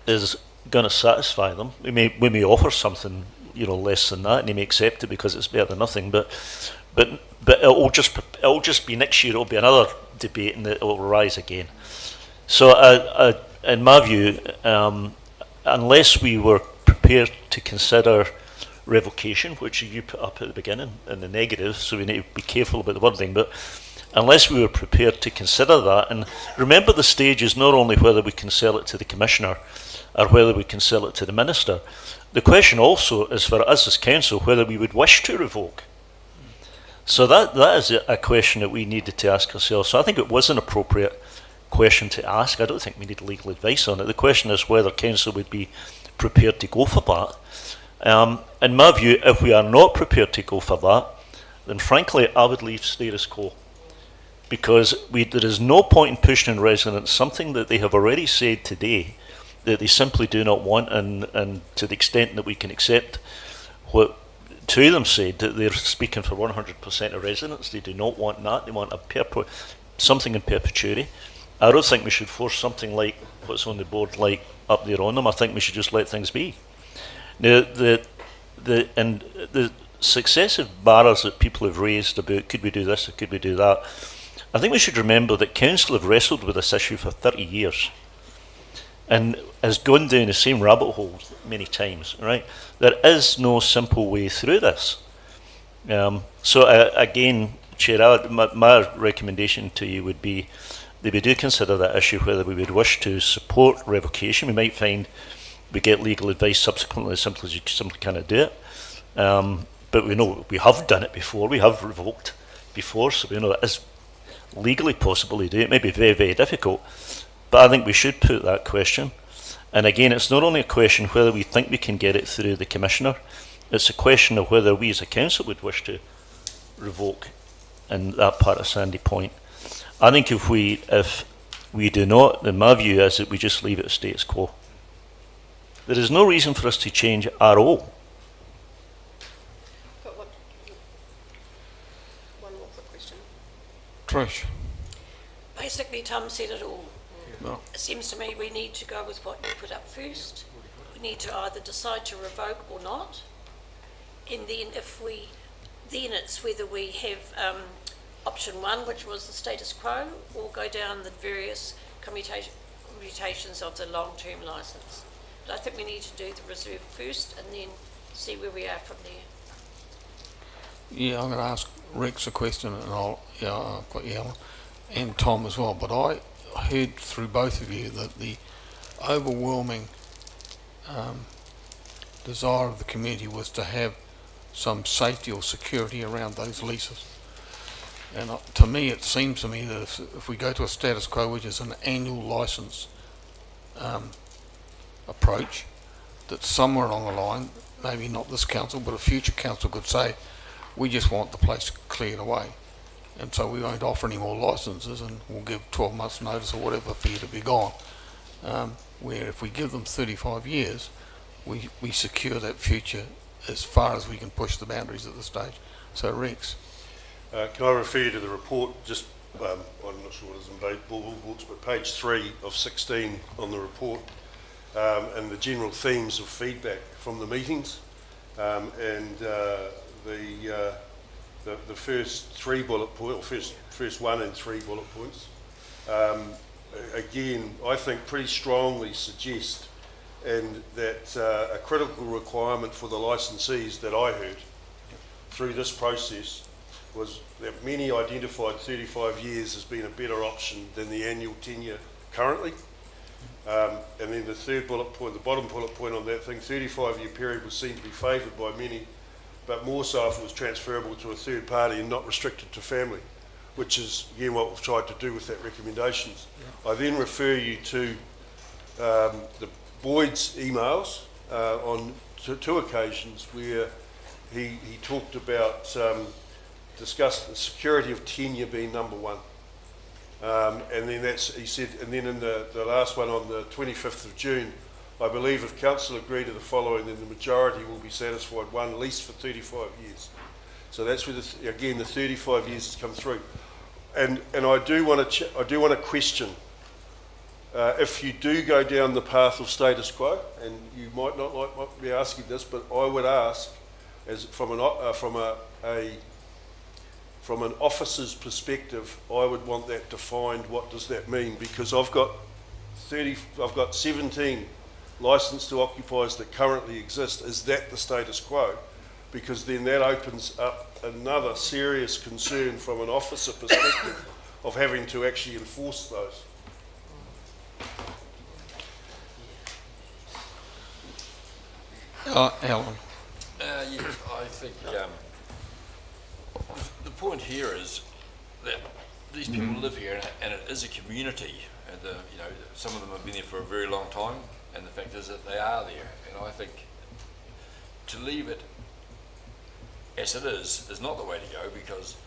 is going to satisfy them. We may offer something, less than that, and they may accept it because it's better than nothing. But it'll just be next year. It'll be another debate, and it will rise again. So, in my view, unless we were prepared to consider revocation, which you put up at the beginning in the negative, so we need to be careful about the wording, but unless we were prepared to consider that, and remember the stage is not only whether we can sell it to the Commissioner or whether we can sell it to the Minister. The question also is for us as Council whether we would wish to revoke. So that is a question that we needed to ask ourselves. So I think it was an appropriate question to ask. I don't think we need legal advice on it. The question is whether Council would be prepared to go for that. In my view, if we are not prepared to go for that, then frankly I would leave status quo, because there is no point in pushing on residents something that they have already said today that they simply do not want, and to the extent that we can accept what two of them said, that they're speaking for 100% of residents. They do not want that. They want something in perpetuity. I don't think we should force something like what's on the board like up there on them. I think we should just let things be. Now, the successive barriers that people have raised about could we do this or could we do that, I think we should remember that Council have wrestled with this issue for 30 years and has gone down the same rabbit hole many times, right? There is no simple way through this. Again, Chair, my recommendation to you would be that we do consider that issue, whether we would wish to support revocation. We might find we get legal advice subsequently, simply cannot do it. But we know we have done it before. We have revoked before, so we know legally possible to do. It may be very, very difficult, but I think we should put that question. And again, it's not only a question whether we think we can get it through the Commissioner, it's a question of whether we as a council would wish to revoke in that part of Sandy Point. I think if we do not, then my view is that we just leave it as status quo. There is no reason for us to change at all. Got one more quick question. Trish? Basically, Tom said it all. No. It seems to me we need to go with what you put up first. We need to either decide to revoke or not. And then then it's whether we have option one, which was the status quo, or go down the various commutations of the long-term licence. But I think we need to do the reserve first and then see where we are from there. Yeah, I'm going to ask Rex a question, and I've got you, Alan, and Tom as well. But I heard through both of you that the overwhelming desire of the community was to have some safety or security around those leases. And to me, it seems to me that if we go to a status quo, which is an annual licence approach, that somewhere along the line, maybe not this council, but a future council could say, we just want the place cleared away. And so we won't offer any more licences, and we'll give 12 months notice or whatever for you to be gone. Where if we give them 35 years, we secure that future as far as we can push the boundaries at this stage. So Rex. Can I refer you to the report, just, I'm not sure what it is in books, but page 3 of 16 on the report, and the general themes of feedback from the meetings, and the first 3 bullet points, or first 1 and 3 bullet points, again, I think pretty strongly suggest and that a critical requirement for the licensees that I heard through this process was that many identified 35 years as being a better option than the annual tenure currently. And then the third bullet point, the bottom bullet point on that thing, 35-year period was seen to be favoured by many, but more so if it was transferable to a third party and not restricted to family, which is, again, what we've tried to do with that recommendations. Yeah. I then refer you to the Boyd's emails on two occasions where he talked about discussed the security of tenure being number one. And then he said, and then in the last one on the 25th of June, I believe if council agree to the following, then the majority will be satisfied, one lease for 35 years. So that's where again the 35 years has come through. And I do want to question if you do go down the path of status quo, and you might not like be asking this, but I would ask, as from an officer's perspective, I would want that defined. What does that mean? Because I've got 17 licensed to occupiers that currently exist. Is that the status quo? Because then that opens up another serious concern from an officer perspective of having to actually enforce those. Alan. Yeah, I think the point here is that these people live here, and it is a community. And some of them have been here for a very long time, and the fact is that they are there. And I think to leave it as it is not the way to go, because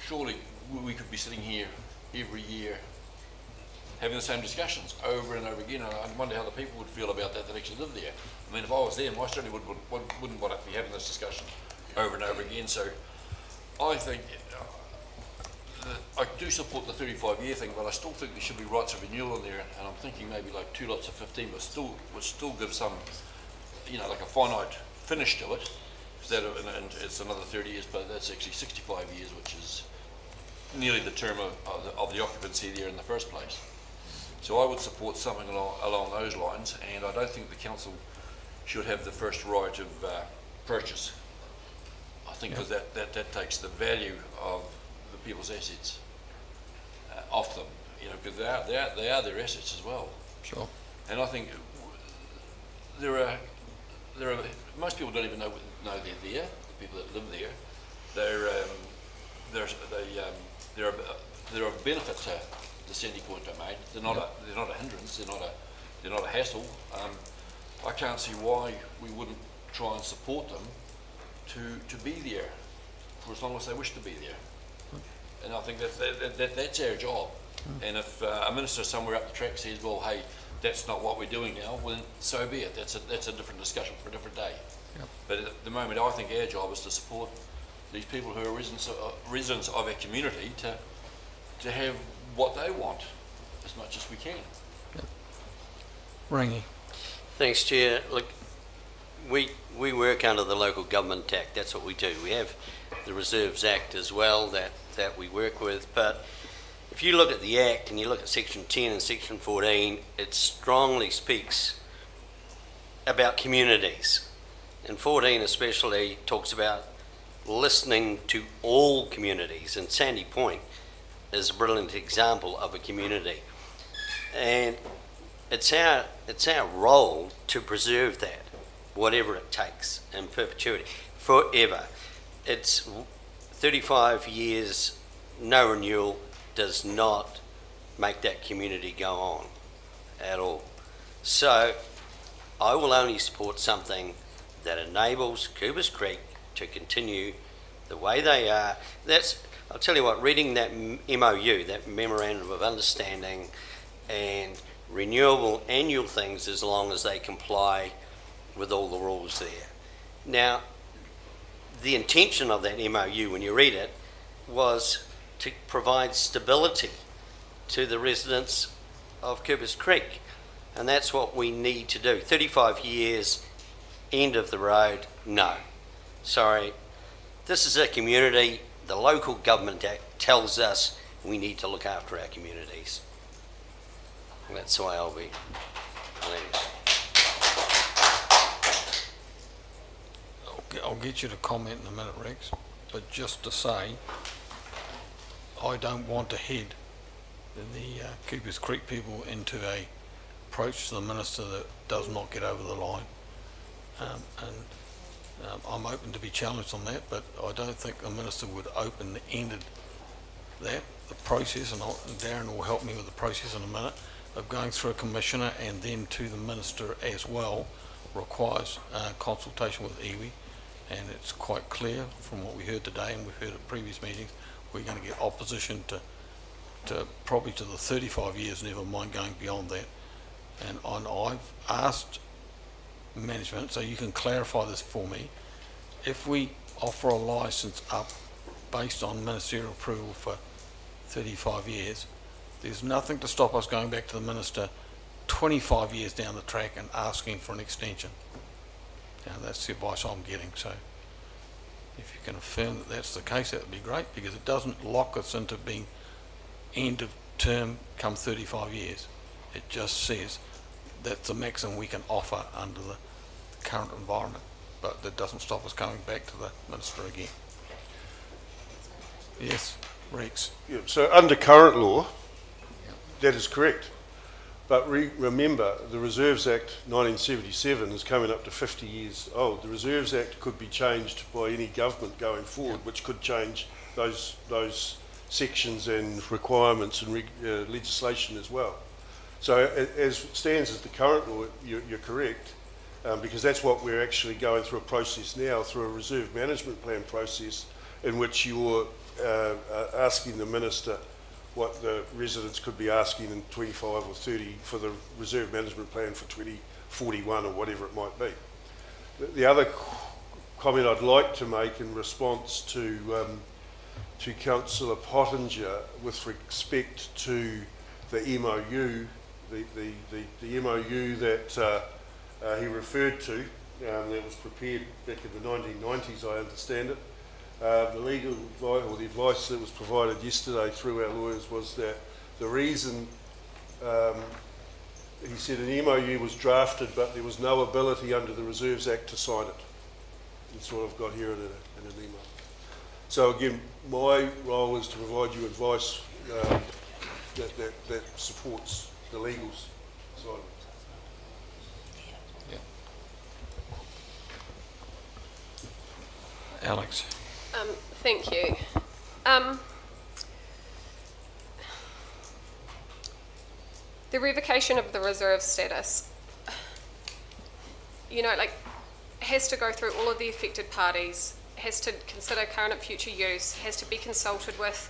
surely we could be sitting here every year having the same discussions over and over again. And I wonder how the people would feel about that actually live there. I mean, if I was there, I certainly wouldn't want to be having this discussion over and over again. So I think I do support the 35-year thing, but I still think there should be rights of renewal in there. And I'm thinking maybe like 2 lots of 15, but would still give some, like a finite finish to it. And it's another 30 years, but that's actually 65 years, which is nearly the term of the occupancy there in the first place. So I would support something along those lines, and I don't think the council should have the first right of purchase. I think because that takes the value of the people's assets off them, because they are their assets as well. Sure. And I think there are most people don't even know they're there. The people that live there, they're they're of benefit to the Sandy point I made. They're not a hindrance. They're not a hassle. I can't see why we wouldn't try and support them to be there for as long as they wish to be there. And I think that's our job. And if a minister somewhere up the track says, well, hey, that's not what we're doing now, well, then so be it. That's a different discussion for a different day. Yep. But at the moment, I think our job is to support these people who are residents of our community to have what they want as much as we can. Rangi. Thanks, Chair. Look, we work under the Local Government Act. That's what we do. We have the Reserves Act as well that we work with. But if you look at the Act and you look at Section 10 and Section 14, it strongly speaks about communities. And 14 especially talks about listening to all communities. And Sandy Point is a brilliant example of a community. And it's our role to preserve that, whatever it takes, in perpetuity, forever. It's 35 years, no renewal does not make that community go on at all. So I will only support something that enables Coopers Creek to continue the way they are. I'll tell you what, reading that MOU, that Memorandum of Understanding, and renewable annual things as long as they comply with all the rules there. Now, the intention of that MOU, when you read it, was to provide stability to the residents of Coopers Creek. And that's what we need to do. 35 years, end of the road, no. Sorry. This is a community. The Local Government Act tells us we need to look after our communities. That's why I'll be I'll get you to comment in a minute, Rex, but just to say, I don't want to head the Coopers Creek people into a approach to the minister that does not get over the line. I'm open to be challenged on that, but I don't think the minister would open-ended that. The process, and Darren will help me with the process in a minute, of going through a commissioner and then to the minister as well, requires consultation with iwi, and it's quite clear from what we heard today and we've heard at previous meetings, we're going to get opposition to probably to the 35 years, never mind going beyond that. And I've asked management, so you can clarify this for me, if we offer a licence up based on ministerial approval for 35 years, there's nothing to stop us going back to the minister 25 years down the track and asking for an extension. Now that's the advice I'm getting, so if you can affirm that that's the case, that would be great, because it doesn't lock us into being end of term come 35 years. It just says that's the maximum we can offer under the current environment, but that doesn't stop us coming back to the minister again. Yes, Rex. Yeah, so under current law, that is correct. But remember, the Reserves Act 1977 is coming up to 50 years old. The Reserves Act could be changed by any government going forward, which could change those sections and requirements and legislation as well. So as it stands as the current law, you're correct, because that's what we're actually going through a process now, through a reserve management plan process, in which you're asking the minister what the residents could be asking in 25 or 30 for the reserve management plan for 2041 or whatever it might be. The other comment I'd like to make in response to Councillor Pottinger with respect to the MOU, the MOU that he referred to, that was prepared back in the 1990s, I understand it. The legal advice, or the advice that was provided yesterday through our lawyers, was that the reason, he said an MOU was drafted but there was no ability under the Reserves Act to sign it. That's what I've got here in an email. So again, my role is to provide you advice that supports the legals side of it. Alex. Thank you. the revocation of the reserve status, has to go through all of the affected parties, has to consider current and future use, has to be consulted with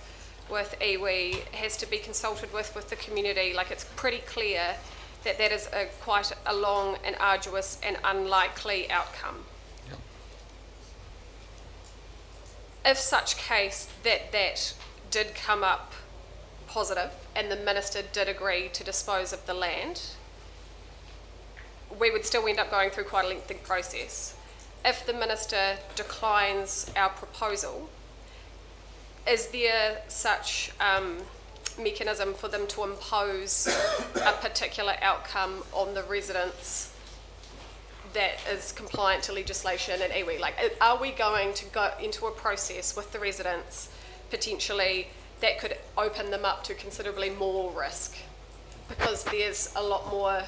iwi, has to be consulted with the community. It's pretty clear that is quite a long and arduous and unlikely outcome. Yep. If such case that did come up positive and the minister did agree to dispose of the land, we would still end up going through quite a lengthy process. If the minister declines our proposal, is there such mechanism for them to impose a particular outcome on the residents that is compliant to legislation and iwi? Are we going to go into a process with the residents potentially that could open them up to considerably more risk? Because there's a lot more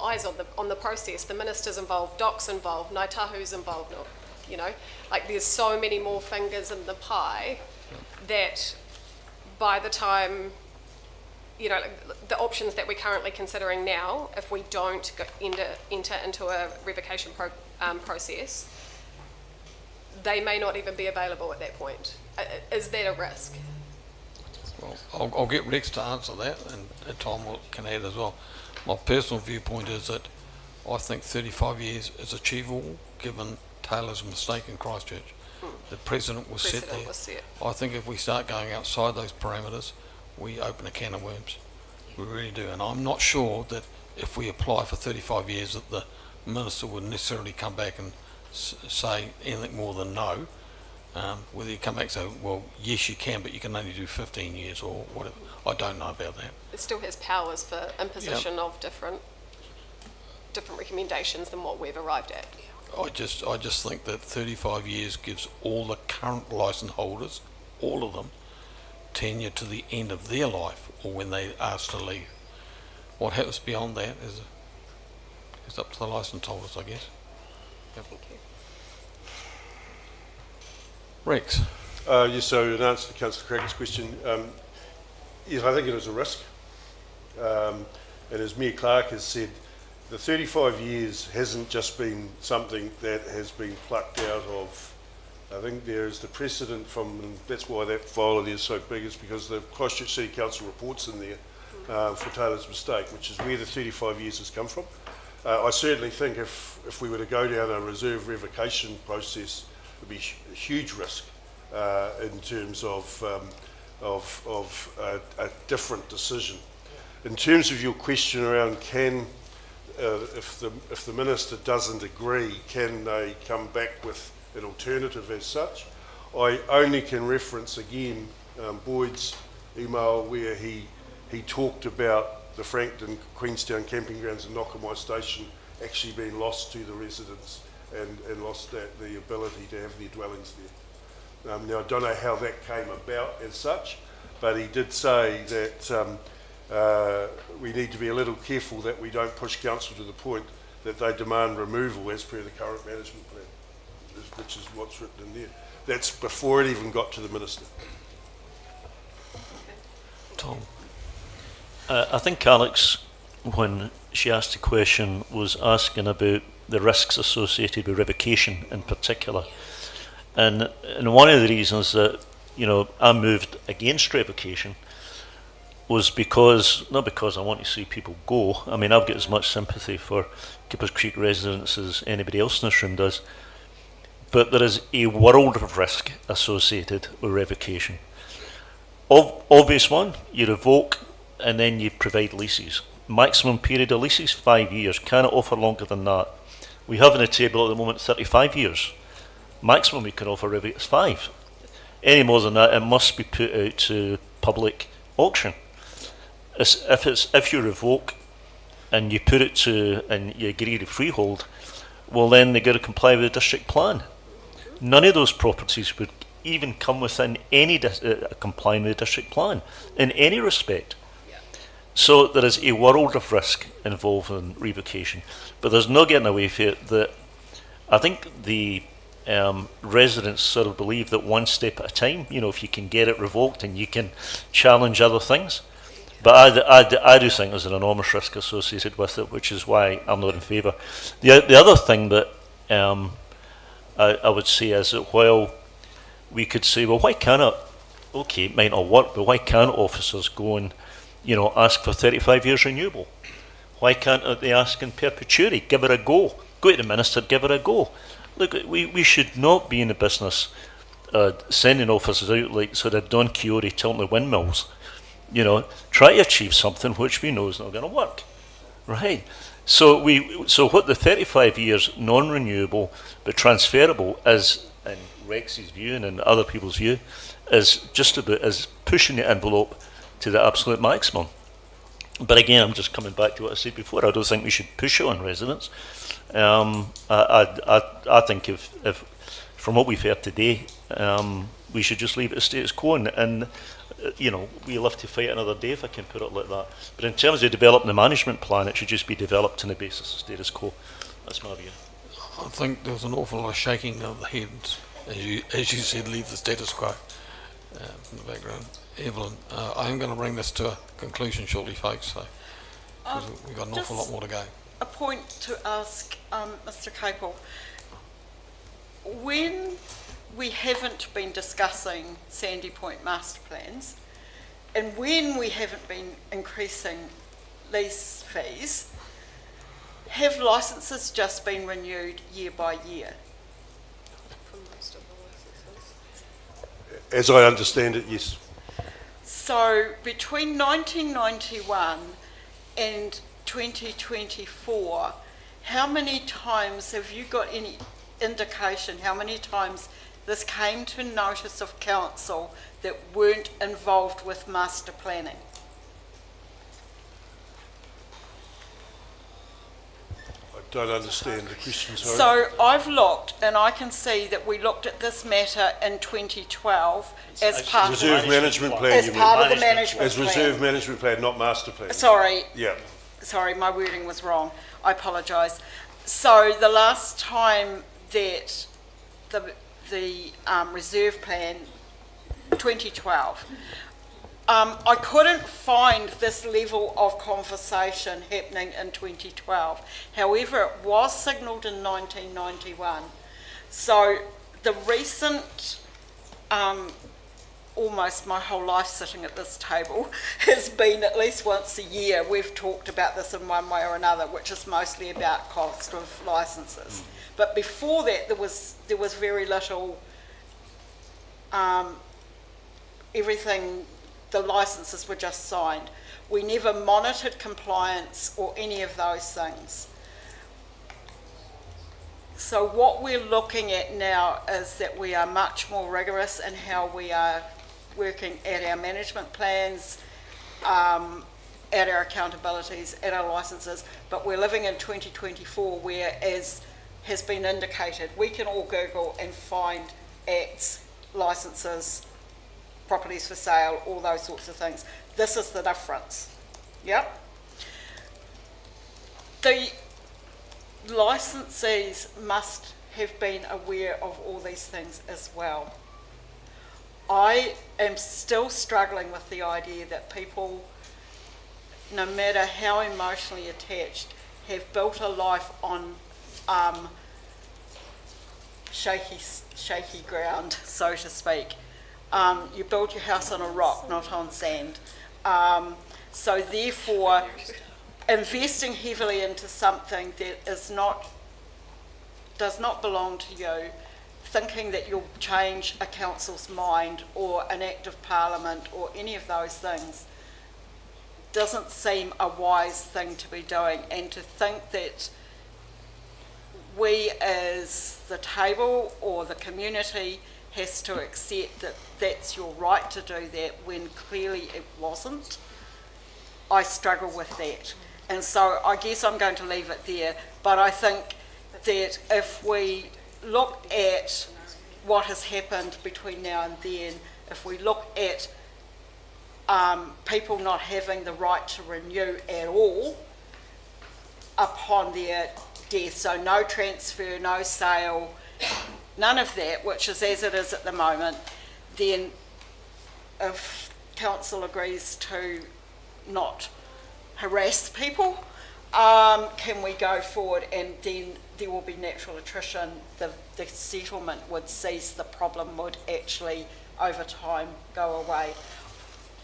eyes on the process. The minister's involved, DOC's involved, Ngāi Tahu's involved, there's so many more fingers in the pie that by the time, the options that we're currently considering now, if we don't enter into a revocation process, they may not even be available at that point. Is that a risk? Well, I'll get Rex to answer that, and Tom can add as well. My personal viewpoint is that I think 35 years is achievable given Taylor's mistake in Christchurch. The precedent was set there. I think if we start going outside those parameters, we open a can of worms. We really do. And I'm not sure that if we apply for 35 years that the minister would necessarily come back and say anything more than no. Whether you come back and say, well, yes, you can, but you can only do 15 years or whatever. I don't know about that. It still has powers for imposition of different recommendations than what we've arrived at. I just think that 35 years gives all the current licence holders, all of them, tenure to the end of their life or when they ask to leave. What happens beyond that is up to the licence holders, I guess. Thank you. Rex. Yes, so in answer to Councillor Cracker's question, yes, I think it is a risk. And as Mayor Clark has said, the 35 years hasn't just been something that has been plucked out of. I think there is the precedent from, and that's why that file there is so big, is because the Christchurch City Council reports in there for Taylor's mistake, which is where the 35 years has come from. I certainly think if we were to go down a reserve revocation process, it would be a huge risk in terms of a different decision. In terms of your question around if the minister doesn't agree, can they come back with an alternative as such? I only can reference again Boyd's email where he talked about the Frankton Queenstown camping grounds and Nokamai Station actually being lost to the residents and lost the ability to have their dwellings there. Now I don't know how that came about as such, but he did say that we need to be a little careful that we don't push council to the point that they demand removal as per the current management plan, which is what's written in there. That's before it even got to the minister. Tom. I think Alex, when she asked the question, was asking about the risks associated with revocation in particular. And one of the reasons that, I moved against revocation was not because I want to see people go. I mean, I've got as much sympathy for Kippers Creek residents as anybody else in this room does. But there is a world of risk associated with revocation. Obvious one, you revoke and then you provide leases. Maximum period of leases, 5 years. Cannot offer longer than that. We have on the table at the moment 35 years. Maximum we can offer is 5. Any more than that, it must be put out to public auction. If you revoke and you put it to and you agree to freehold, well then they got to comply with the district plan. None of those properties would even come within any complying with the district plan in any respect. So there is a world of risk involved in revocation, but there's no getting away from it. That I think the residents sort of believe that one step at a time. If you can get it revoked and you can challenge other things. But I do think there's an enormous risk associated with it, which is why I'm not in favour. The other thing that I would say is that while we could say, well, why can't it? Okay, it might not work, but why can't officers go and, ask for 35 years renewable? Why can't they ask in perpetuity? Give it a go. Go to the minister, give it a go. Look, we should not be in the business sending officers out like sort of Don Quixote tilting the windmills. Try to achieve something which we know is not going to work, right? So what the 35 years non-renewable but transferable is, in Rex's view and in other people's view, is just about as pushing the envelope to the absolute maximum. But again, I'm just coming back to what I said before. I don't think we should push it on residents. I think if from what we've heard today, we should just leave it as status quo, and we live to fight another day, if I can put it like that. But in terms of developing the management plan, it should just be developed on the basis of status quo. That's my view. I think there was an awful lot of shaking of the heads, as you said, leave the status quo in the background. Evelyn, I am going to bring this to a conclusion shortly, folks, so we've got an awful lot more to go. A point to ask Mr. Capel. When we haven't been discussing Sandy Point master plans, and when we haven't been increasing lease fees, have licences just been renewed year by year? For most of the licences. As I understand it, yes. So between 1991 and 2024, how many times have you got any indication how many times this came to notice of council that weren't involved with master planning? I don't understand the question, sorry. So I've looked, and I can see that we looked at this matter in 2012 as part of Reserve management plan, as you mean? part of the management As plan. reserve management plan, not master plan. Sorry. Yeah. Sorry, my wording was wrong. I apologise. So the last time that the reserve plan, 2012, I couldn't find this level of conversation happening in 2012. However, it was signalled in 1991. So the recent, almost my whole life sitting at this table, has been at least once a year we've talked about this in one way or another, which is mostly about cost of licences. But before that, there was very little. Everything, the licences were just signed. We never monitored compliance or any of those things. So what we're looking at now is that we are much more rigorous in how we are working at our management plans, at our accountabilities, at our licences, but we're living in 2024 where, as has been indicated, we can all Google and find acts, licences, properties for sale, all those sorts of things. This is the difference. Yep. The licensees must have been aware of all these things as well. I am still struggling with the idea that people, no matter how emotionally attached, have built a life on shaky ground, so to speak. You build your house on a rock, not on sand. So therefore, investing heavily into something that does not belong to you, thinking that you'll change a council's mind or an act of parliament or any of those things, doesn't seem a wise thing to be doing. And to think that we as the table or the community has to accept that that's your right to do that when clearly it wasn't, I struggle with that. And so I guess I'm going to leave it there, but I think that if we look at what has happened between now and then, if we look at people not having the right to renew at all upon their death, so no transfer, no sale, none of that, which is as it is at the moment, then if council agrees to not harass people, can we go forward, and then there will be natural attrition, the settlement would cease, the problem would actually over time go away.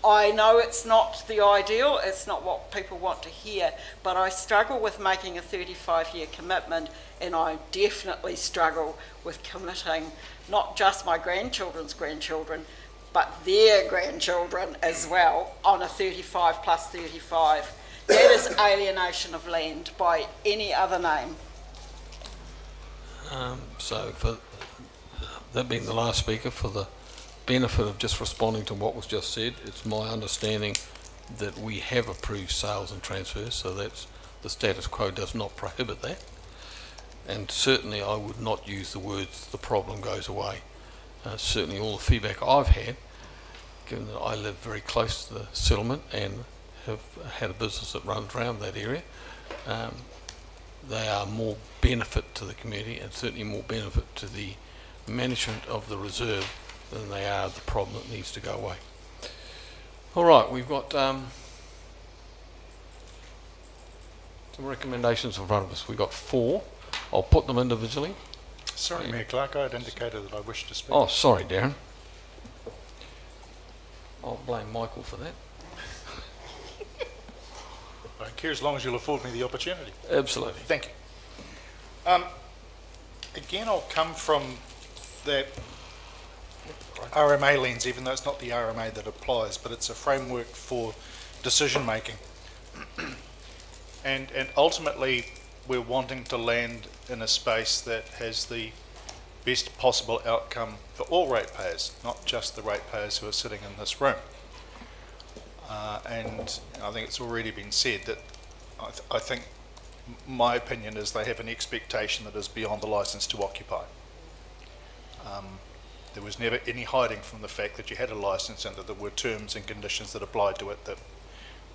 I know it's not the ideal, it's not what people want to hear, but I struggle with making a 35-year commitment, and I definitely struggle with committing not just my grandchildren's grandchildren, but their grandchildren as well on a 35 plus 35. That is alienation of land by any other name. So for that being the last speaker, for the benefit of just responding to what was just said, it's my understanding that we have approved sales and transfers, so that's the status quo does not prohibit that. And certainly I would not use the words "the problem goes away." Certainly all the feedback I've had, given that I live very close to the settlement and have had a business that runs around that area, they are more benefit to the community and certainly more benefit to the management of the reserve than they are the problem that needs to go away. All right, we've got some recommendations in front of us. We've got 4. I'll put them individually. Sorry, Mayor Clark, I had indicated that I wished to speak. Oh, sorry, Darren. I'll blame Michael for that. I don't care as long as you'll afford me the opportunity. Absolutely. Thank you. Again, I'll come from that RMA lens, even though it's not the RMA that applies, but it's a framework for decision making. And ultimately, we're wanting to land in a space that has the best possible outcome for all ratepayers, not just the ratepayers who are sitting in this room. And I think it's already been said that I think my opinion is they have an expectation that is beyond the licence to occupy. There was never any hiding from the fact that you had a licence and that there were terms and conditions that applied to it that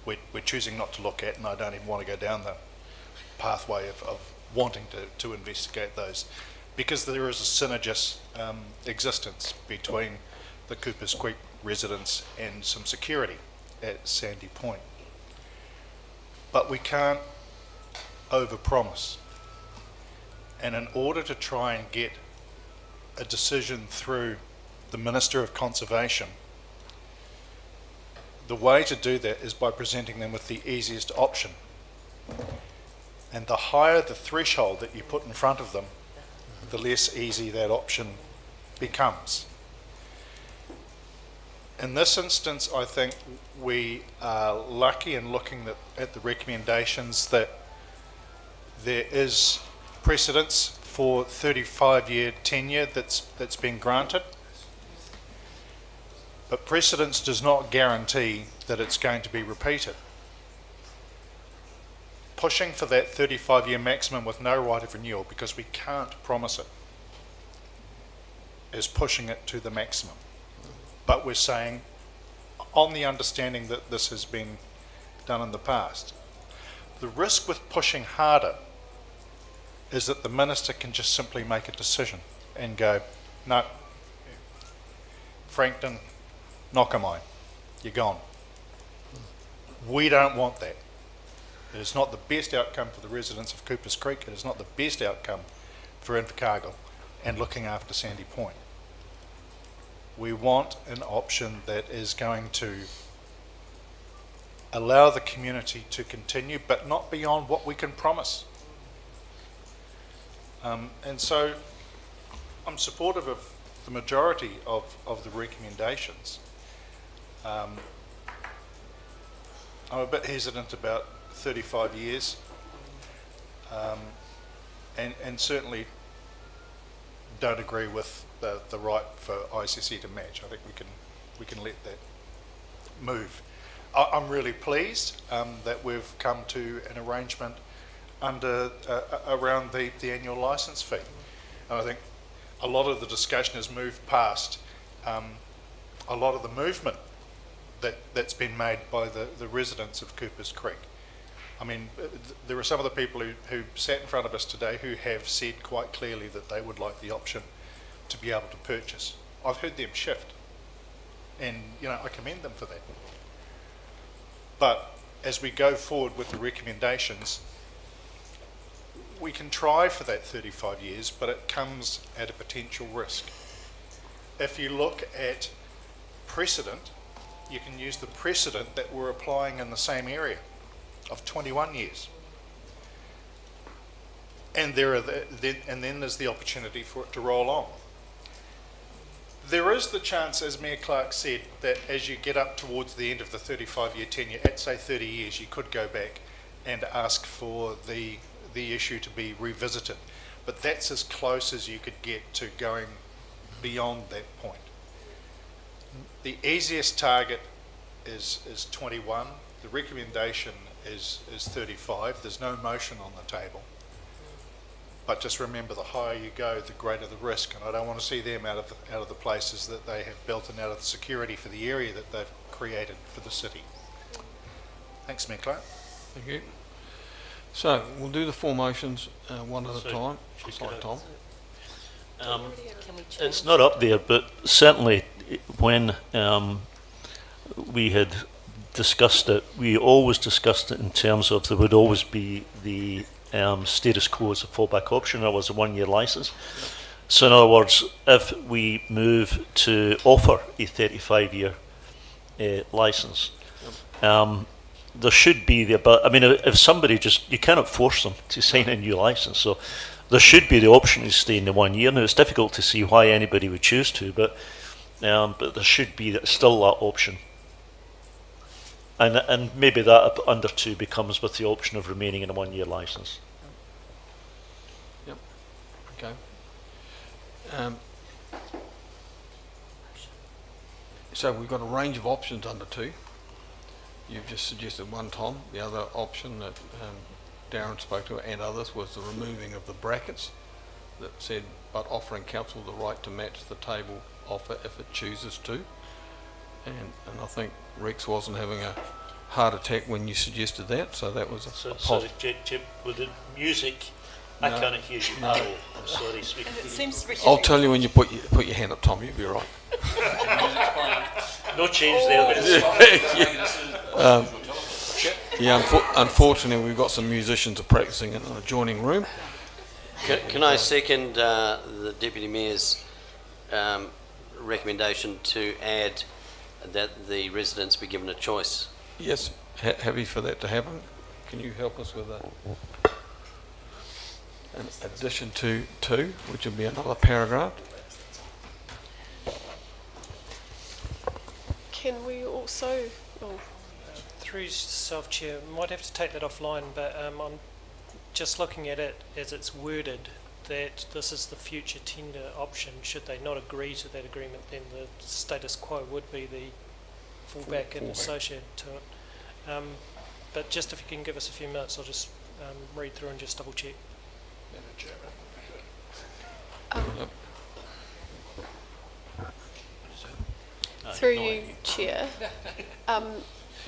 we're choosing not to look at, and I don't even want to go down the pathway of wanting to investigate those, because there is a synergist existence between the Coopers Creek residents and some security at Sandy Point. But we can't overpromise. And in order to try and get a decision through the Minister of Conservation, the way to do that is by presenting them with the easiest option. And the higher the threshold that you put in front of them, the less easy that option becomes. In this instance, I think we are lucky in looking at the recommendations that there is precedence for 35-year tenure that's been granted. But precedence does not guarantee that it's going to be repeated. Pushing for that 35-year maximum with no right of renewal, because we can't promise it, is pushing it to the maximum. But we're saying, on the understanding that this has been done in the past, the risk with pushing harder is that the minister can just simply make a decision and go, no, Frankton, Knockamine, you're gone. We don't want that. It is not the best outcome for the residents of Coopers Creek. It is not the best outcome for Invercargill and looking after Sandy Point. We want an option that is going to allow the community to continue, but not beyond what we can promise. And so I'm supportive of the majority of the recommendations. I'm a bit hesitant about 35 years, and certainly don't agree with the right for ICC to match. I think we can let that move. I'm really pleased that we've come to an arrangement around the annual licence fee. And I think a lot of the discussion has moved past a lot of the movement that's been made by the residents of Coopers Creek. I mean, there are some of the people who sat in front of us today who have said quite clearly that they would like the option to be able to purchase. I've heard them shift, and I commend them for that. But as we go forward with the recommendations, we can try for that 35 years, but it comes at a potential risk. If you look at precedent, you can use the precedent that we're applying in the same area of 21 years. And then there's the opportunity for it to roll on. There is the chance, as Mayor Clark said, that as you get up towards the end of the 35-year tenure, at say 30 years, you could go back and ask for the issue to be revisited. But that's as close as you could get to going beyond that point. The easiest target is 21. The recommendation is 35. There's no motion on the table. But just remember, the higher you go, the greater the risk, and I don't want to see them out of the places that they have built and out of the security for the area that they've created for the city. Thanks, Mayor Clark. Thank you. So we'll do the four motions one at a time. Sorry, Tom. It's not up there, but certainly when we had discussed it, we always discussed it in terms of there would always be the status quo as a fallback option. There was a 1-year licence. So in other words, if we move to offer a 35-year licence, there should be the ability. I mean, if somebody you cannot force them to sign a new licence, so there should be the option to stay in the 1 year. Now, it's difficult to see why anybody would choose to, but there should be still that option. And maybe that under 2 becomes with the option of remaining in a 1-year licence. Yep. Okay. So we've got a range of options under 2. You've just suggested one, Tom. The other option that Darren spoke to and others was the removing of the brackets that said, but offering council the right to match the table offer if it chooses to. And I think Rex wasn't having a heart attack when you suggested that, so that was a So with the music, I can't hear you. No. I'm sorry. It seems to be I'll tell you when you put your hand up, Tom, you'll be right. No change there. Unfortunately, we've got some musicians practicing in an adjoining room. Can I second the Deputy Mayor's recommendation to add that the residents be given a choice? Yes, happy for that to happen. Can you help us with that? In addition to 2, which would be another paragraph. Can we also, Through yourself, Chair, might have to take that offline, but I'm just looking at it as it's worded, that this is the future tender option. Should they not agree to that agreement, then the status quo would be the fallback and associated to it. But just if you can give us a few minutes, I'll just read through and just double check. Through you, Chair,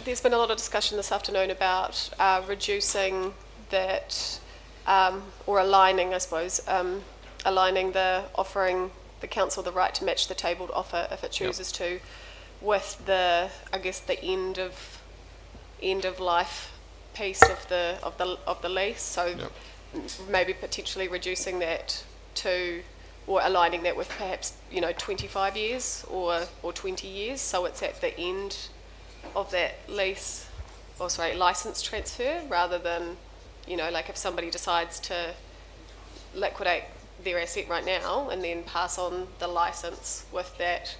there's been a lot of discussion this afternoon about reducing that, or aligning, I suppose, aligning the offering the council the right to match the tabled offer if it chooses to, with the, I guess, the end of life piece of the lease. So maybe potentially reducing that to, or aligning that with perhaps 25 years or 20 years. So it's at the end of that lease, or sorry, license transfer, rather than like if somebody decides to liquidate their asset right now and then pass on the license with that,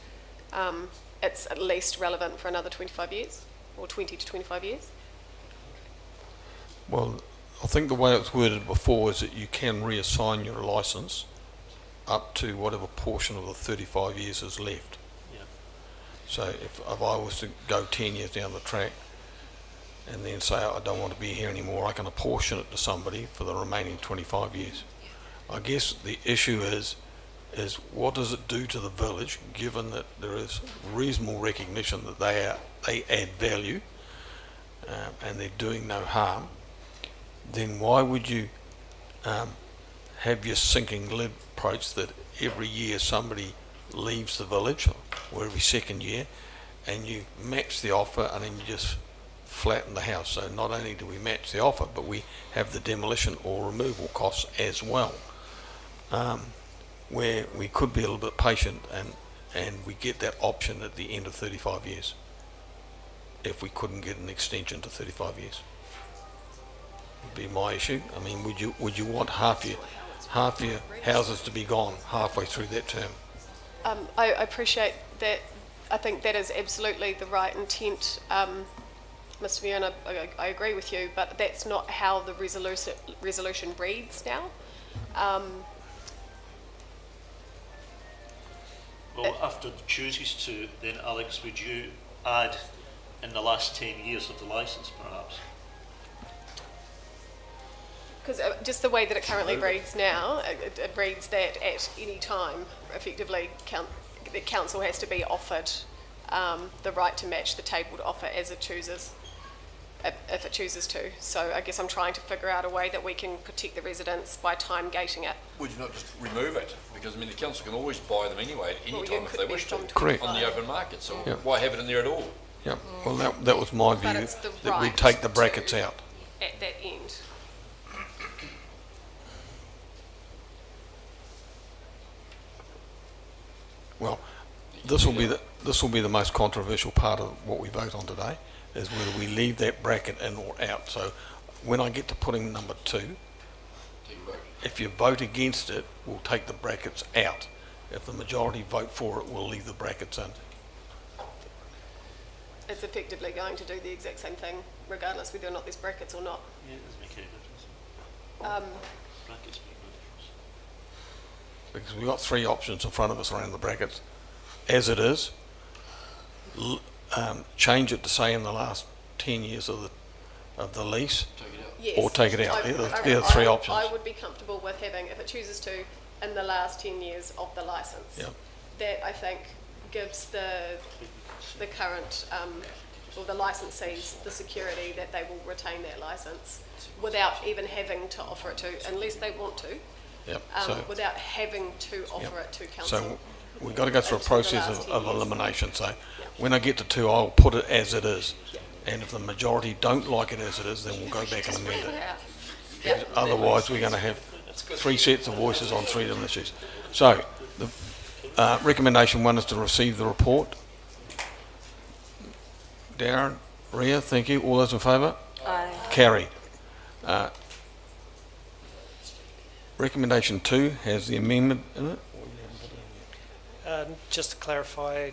it's at least relevant for another 25 years or 20 to 25 years. Well, I think the way it was worded before is that you can reassign your licence up to whatever portion of the 35 years is left. Yeah. So if I was to go 10 years down the track and then say I don't want to be here anymore, I can apportion it to somebody for the remaining 25 years. I guess the issue is what does it do to the village, given that there is reasonable recognition that they add value and they're doing no harm. Then why would you have your sinking lid approach that every year somebody leaves the village, or every second year, and you match the offer and then you just flatten the house. So not only do we match the offer, but we have the demolition or removal costs as well. Where we could be a little bit patient and we get that option at the end of 35 years. If we couldn't get an extension to 35 years. Would be my issue. I mean, would you want half your houses to be gone halfway through that term? I appreciate that. I think that is absolutely the right intent, Mr. Mayor, and I agree with you, but that's not how the resolution reads now. Well, after chooses to, then Alex, would you add in the last 10 years of the licence, perhaps? Because just the way that it currently reads now, it reads that at any time, effectively, the council has to be offered the right to match the tabled offer as it chooses, if it chooses to. So I guess I'm trying to figure out a way that we can protect the residents by time gating it. Would you not just remove it? Because, I mean, the council can always buy them anyway at any time if they wish to. Correct. On the open market, so Yeah. why have it in there at all? Yeah. Well, that was my But view, it's the that we right take the brackets to- out. At that end. Well, this will be the most controversial part of what we vote on today, is whether we leave that bracket in or out. So when I get to putting number 2, if you vote against it, we'll take the brackets out. If the majority vote for it, we'll leave the brackets in. It's effectively going to do the exact same thing, regardless whether or not there's brackets or not. Yeah, it doesn't make any difference. Brackets make no difference. Because we've got 3 options in front of us around the brackets. As it is, change it to say in the last 10 years of the lease, Yes. or take it out. They're the 3 options. I would be comfortable with having, if it chooses to, in the last 10 years of the licence. Yep. That, I think, gives the current, or the licensees the security that they will retain that licence without even having to offer it to, unless they want to, Yep. without having to offer it to council. So we've got to go through a until the process last 10 of years. elimination. So when I get to 2, I'll put it as it is. And if the majority don't like it as it is, then we'll go back and amend it. Because otherwise, we're going to have 3 sets of voices on 3 different issues. So the recommendation 1 is to receive the report. Darren, Ria, thank you. All those in favour? Aye. Carried. Recommendation 2 has the amendment in it. Just to clarify,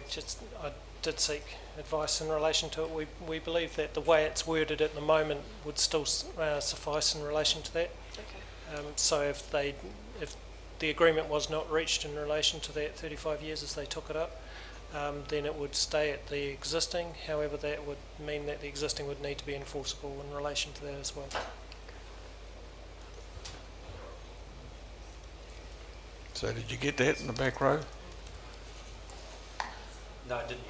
I did seek advice in relation to it. We believe that the way it's worded at the moment would still suffice in relation to that. Okay. So if the agreement was not reached in relation to that 35 years as they took it up, then it would stay at the existing. However, that would mean that the existing would need to be enforceable in relation to that as well. So did you get that in the back row? No, it didn't.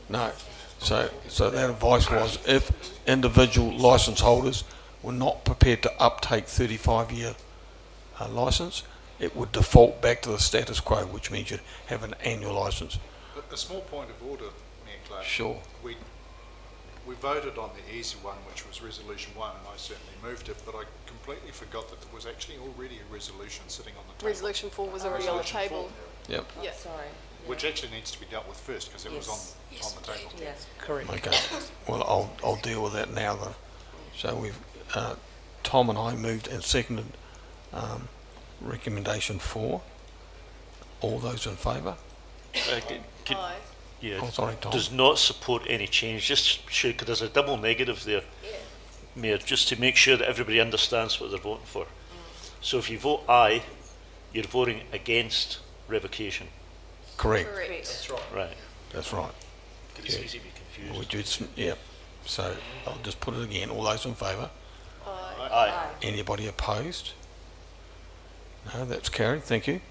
No. So that advice was, if individual licence holders were not prepared to uptake 35-year licence, it would default back to the status quo, which means you'd have an annual licence. A small point of order, Mayor Clark. Sure. We voted on the easy one, which was resolution 1, and I certainly moved it, but I completely forgot that there was actually already a resolution sitting on the table. Resolution 4 was already on the Resolution table. 4. Yep. Yeah. Sorry. Which actually needs to be dealt with first, because it was on the table. Yes. Correct. Okay. Well, I'll deal with that now then. So we've, Tom and I moved and seconded recommendation 4. All those in favour? Aye. Yeah. Oh, sorry, Tom. Does not support any change. Just sure, 'cause there's a double negative there, Mayor, just to make sure that everybody understands what they're voting for. So if you vote aye, you're voting against revocation. Correct. Correct. Right. That's right. It's Yeah. easy to be confused. We just, yeah. So I'll just put it again. All those in favour? Aye. Aye. Anybody opposed? No, that's carried. Thank you.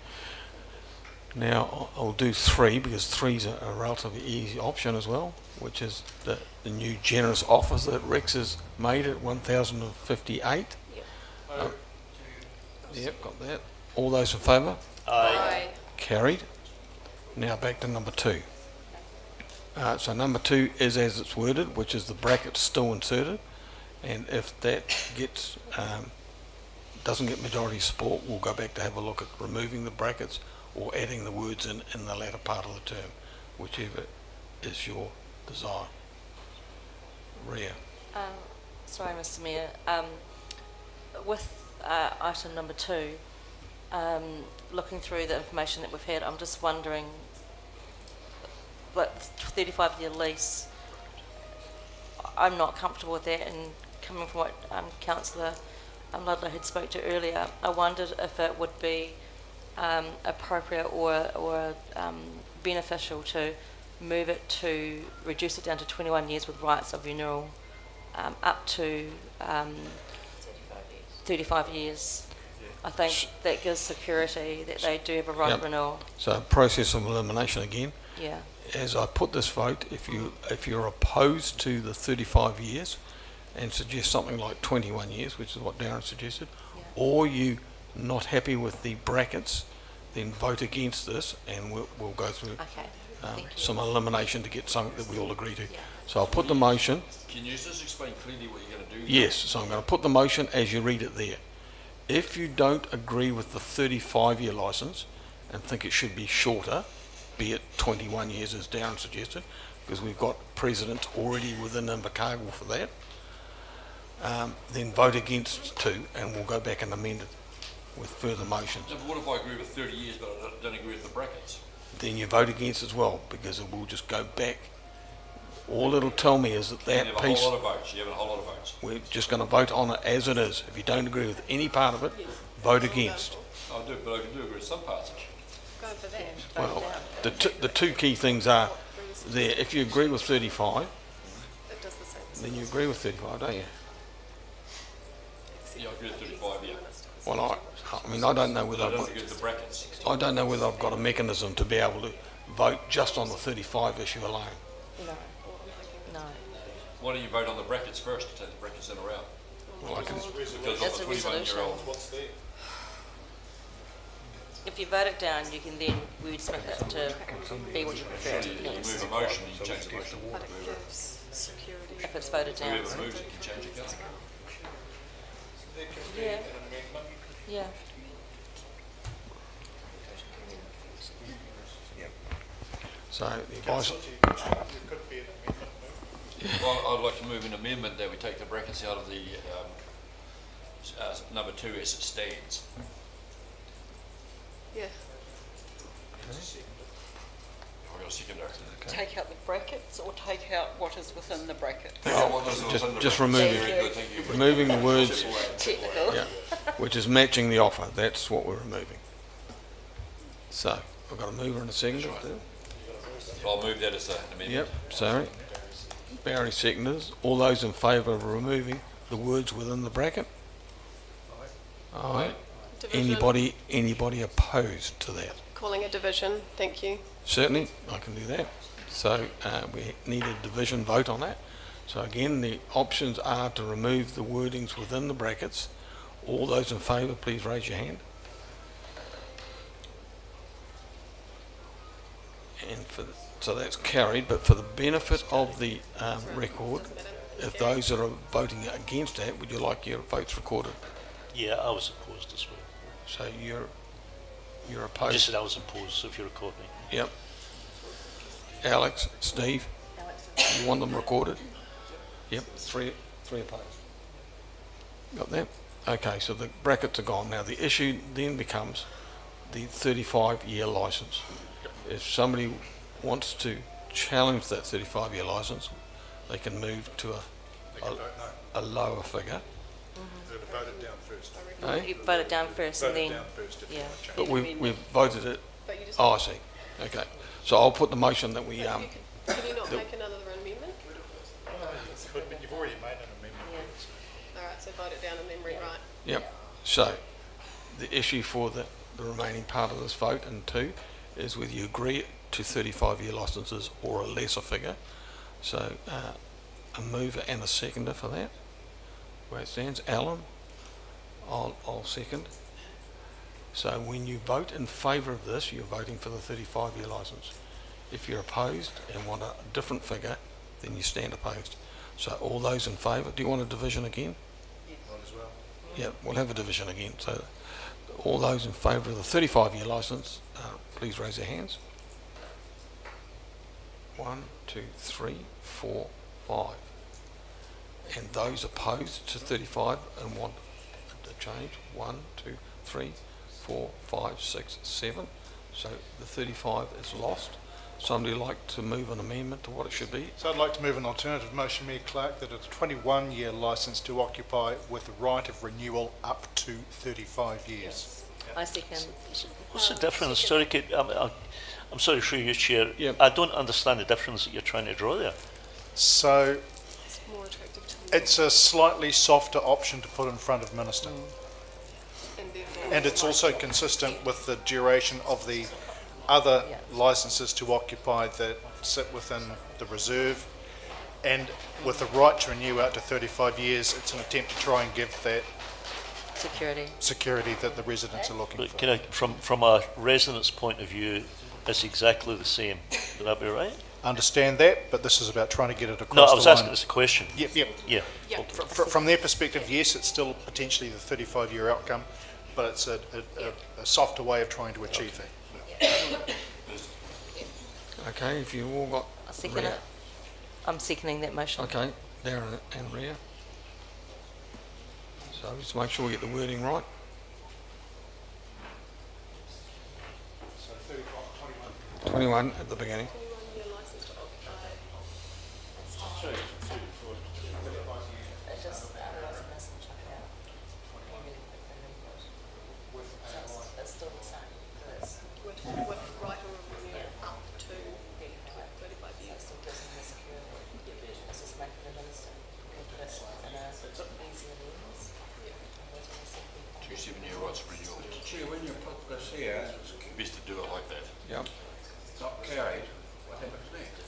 Now I'll do 3, because 3's a relatively easy option as well, which is the new generous offers that Rex has made at 1,058. Yep, got that. All those in favour? Aye. Carried. Now back to number 2. So number 2 is as it's worded, which is the bracket still inserted, and if that gets doesn't get majority support, we'll go back to have a look at removing the brackets or adding the words in the latter part of the term, whichever is your desire. Ria. Sorry, Mr. Mayor. With item number 2, looking through the information that we've had, I'm just wondering, like, 35-year lease, I'm not comfortable with that, and coming from what Councillor Ludlow had spoke to earlier, I wondered if it would be appropriate or beneficial to move it to reduce it down to 21 years with rights of renewal up to 35 years. I think that gives security that they do have a right of renewal. So process of elimination again. Yeah. As I put this vote, if you're opposed to the 35 years and suggest something like 21 years, which is what Darren suggested, or you not happy with the brackets, then vote against this, and we'll go through some elimination to get something that we all agree to. So I'll put the motion. Can you just explain clearly what you're going to do? Yes, so I'm going to put the motion as you read it there. If you don't agree with the 35-year licence and think it should be shorter, be it 21 years as Darren suggested, because we've got precedents already within Invercargill for that, then vote against 2 and we'll go back and amend it with further motions. No, but what if I agree with 30 years but I don't agree with the brackets? Then you vote against as well, because it will just go back. All it'll tell me is that You that have a piece, whole lot of votes. You have a whole lot of votes. we're just going to vote on it as it is. If you don't agree with any part of it, vote against. I do, but I do agree with some parts of it. Going for that. Well, the two key things are there. If you agree with 35, It does the same. then you agree with 35, don't you? Yeah, I agree with 35, yeah. Well, I mean, I don't know whether I don't agree with the brackets. I don't know whether I've got a mechanism to be able to vote just on the 35 issue alone. No. Why don't you vote on the brackets first, to take the brackets in or out? Well, I can, Because That's of a the 21-year-old. If you vote it down, you can then wordsmith it to be what you prefer. You Yes. move a motion, you change the motion. But it gives security. If it's voted down. Whoever moves it can change it, can't they? Yeah. Yeah. so the advice, Well, I'd like to move an amendment that we take the brackets out of the number 2 as it stands. Yeah. I've got a second. Take out the brackets or take out what is within the bracket? just removing the words, Technical. yeah, which is matching the offer. That's what we're removing. So I've got a mover and a seconder. I'll move that as an amendment. Yep, sorry. Barry seconders. All those in favour of removing the words within the bracket? Aye. Division. Anybody opposed to that? Calling a division, thank you. Certainly, I can do that. So we need a division vote on that. So again, the options are to remove the wordings within the brackets. All those in favour, please raise your hand. And so that's carried, but for the benefit of the record, if those that are voting against that, would you like your votes recorded? Yeah, I was opposed as well. So you're I opposed? just said I was opposed, so if you record me. Yep. Alex, Steve, you want them recorded? Yep, three opposed. Got that? Okay, so the brackets are gone. Now the issue then becomes the 35-year licence. If somebody wants to challenge that 35-year licence, they can move to a lower figure. Vote it down first. Eh? You vote it down first and then, yeah. But we've voted it. Oh, I see. Okay. So I'll put the motion that we Can you not make another amendment? But you've already made an amendment. Alright, so vote it down and then rewrite. Yep. So the issue for the remaining part of this vote in 2 is whether you agree to 35-year licences or a lesser figure. So a mover and a seconder for that. Where it stands, Alan, I'll second. So when you vote in favour of this, you're voting for the 35-year licence. If you're opposed and want a different figure, then you stand opposed. So all those in favour, do you want a division again? Might as well. Yeah, we'll have a division again. So all those in favour of the 35-year licence, please raise their hands. 1, 2, 3, 4, 5. And those opposed to 35 and want a change, 1, 2, 3, 4, 5, 6, 7. So the 35 is lost. Somebody like to move an amendment to what it should be? So I'd like to move an alternative motion, Mayor Clerk, that it's a 21-year licence to occupy with the right of renewal up to 35 years. I second. What's the difference? Sorry, I'm sorry through you, Chair. Yeah. I don't understand the difference that you're trying to draw there. So It's more attractive to the it's a slightly softer option to put in front of Minister. and therefore And it's also consistent with the duration of the other licences to occupy that sit within the reserve. And with the right to renew out to 35 years, it's an attempt to try and give that security that the residents are looking But for. can I, from a resident's point of view, it's exactly the same. Would that be right? Understand that, but this is about trying to get it across No, I the was line. asking this a question. Yep. Yeah. From their perspective, yes, it's still potentially the 35-year outcome, but it's a softer way of trying to achieve that. Okay, if you've all got... I second it. I'm seconding that motion. Okay, Darren and Rhea. So just make sure we get the wording right. So 35, 21 at the beginning. with right of renewal up to 35 years. Two 7-year rights of renewal. Chair, when you put this here, Best to do it like that. Yep. not carried, what happens next?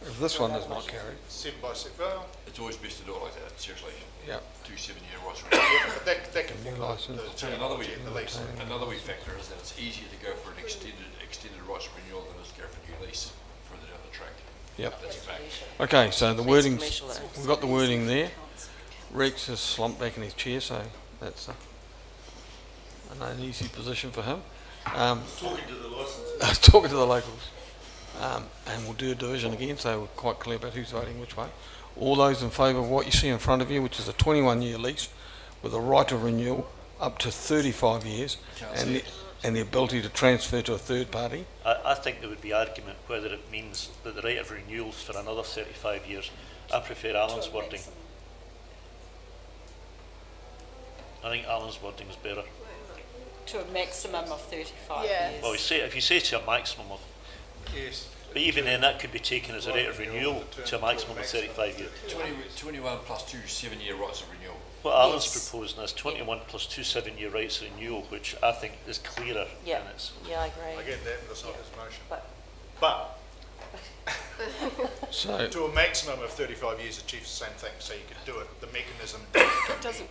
If this one is not carried, 7 by 7. Well, It's always best to do it like that, seriously. yep. Two 7-year rights of renewal. but that can New form licence. the Another wee, the lease. another wee factor is that it's easier to go for an extended rights of renewal than it is to go for a new lease further down the track. Yep. That's a fact. Okay, so the wording, commercial though. we've got the wording there. Rex has slumped back in his chair, so that's an easy position for him. Talking to the licence. Talking to the locals. And we'll do a division again, so we're quite clear about who's voting which way. All those in favour of what you see in front of you, which is a 21-year lease with a right of renewal up to 35 years and the ability to transfer to a third party. I think there would be argument whether it means that the right of renewals for another 35 years. I prefer Alan's wording. I think Alan's wording is better. To a maximum of 35 Yeah. years. Well, if you say to a maximum of, Yes. but even then that could be taken as a rate of renewal to a maximum of 35 years. 21 plus 2 7-year rights of renewal. What Alan's Yes. proposing is 21 plus 2 7-year rights of renewal, which I think is clearer. Yeah, And it's, yeah, I agree. I get that, but it's not his motion. But- So, To a maximum of 35 years achieves the same thing, so you could do it. The mechanism It doesn't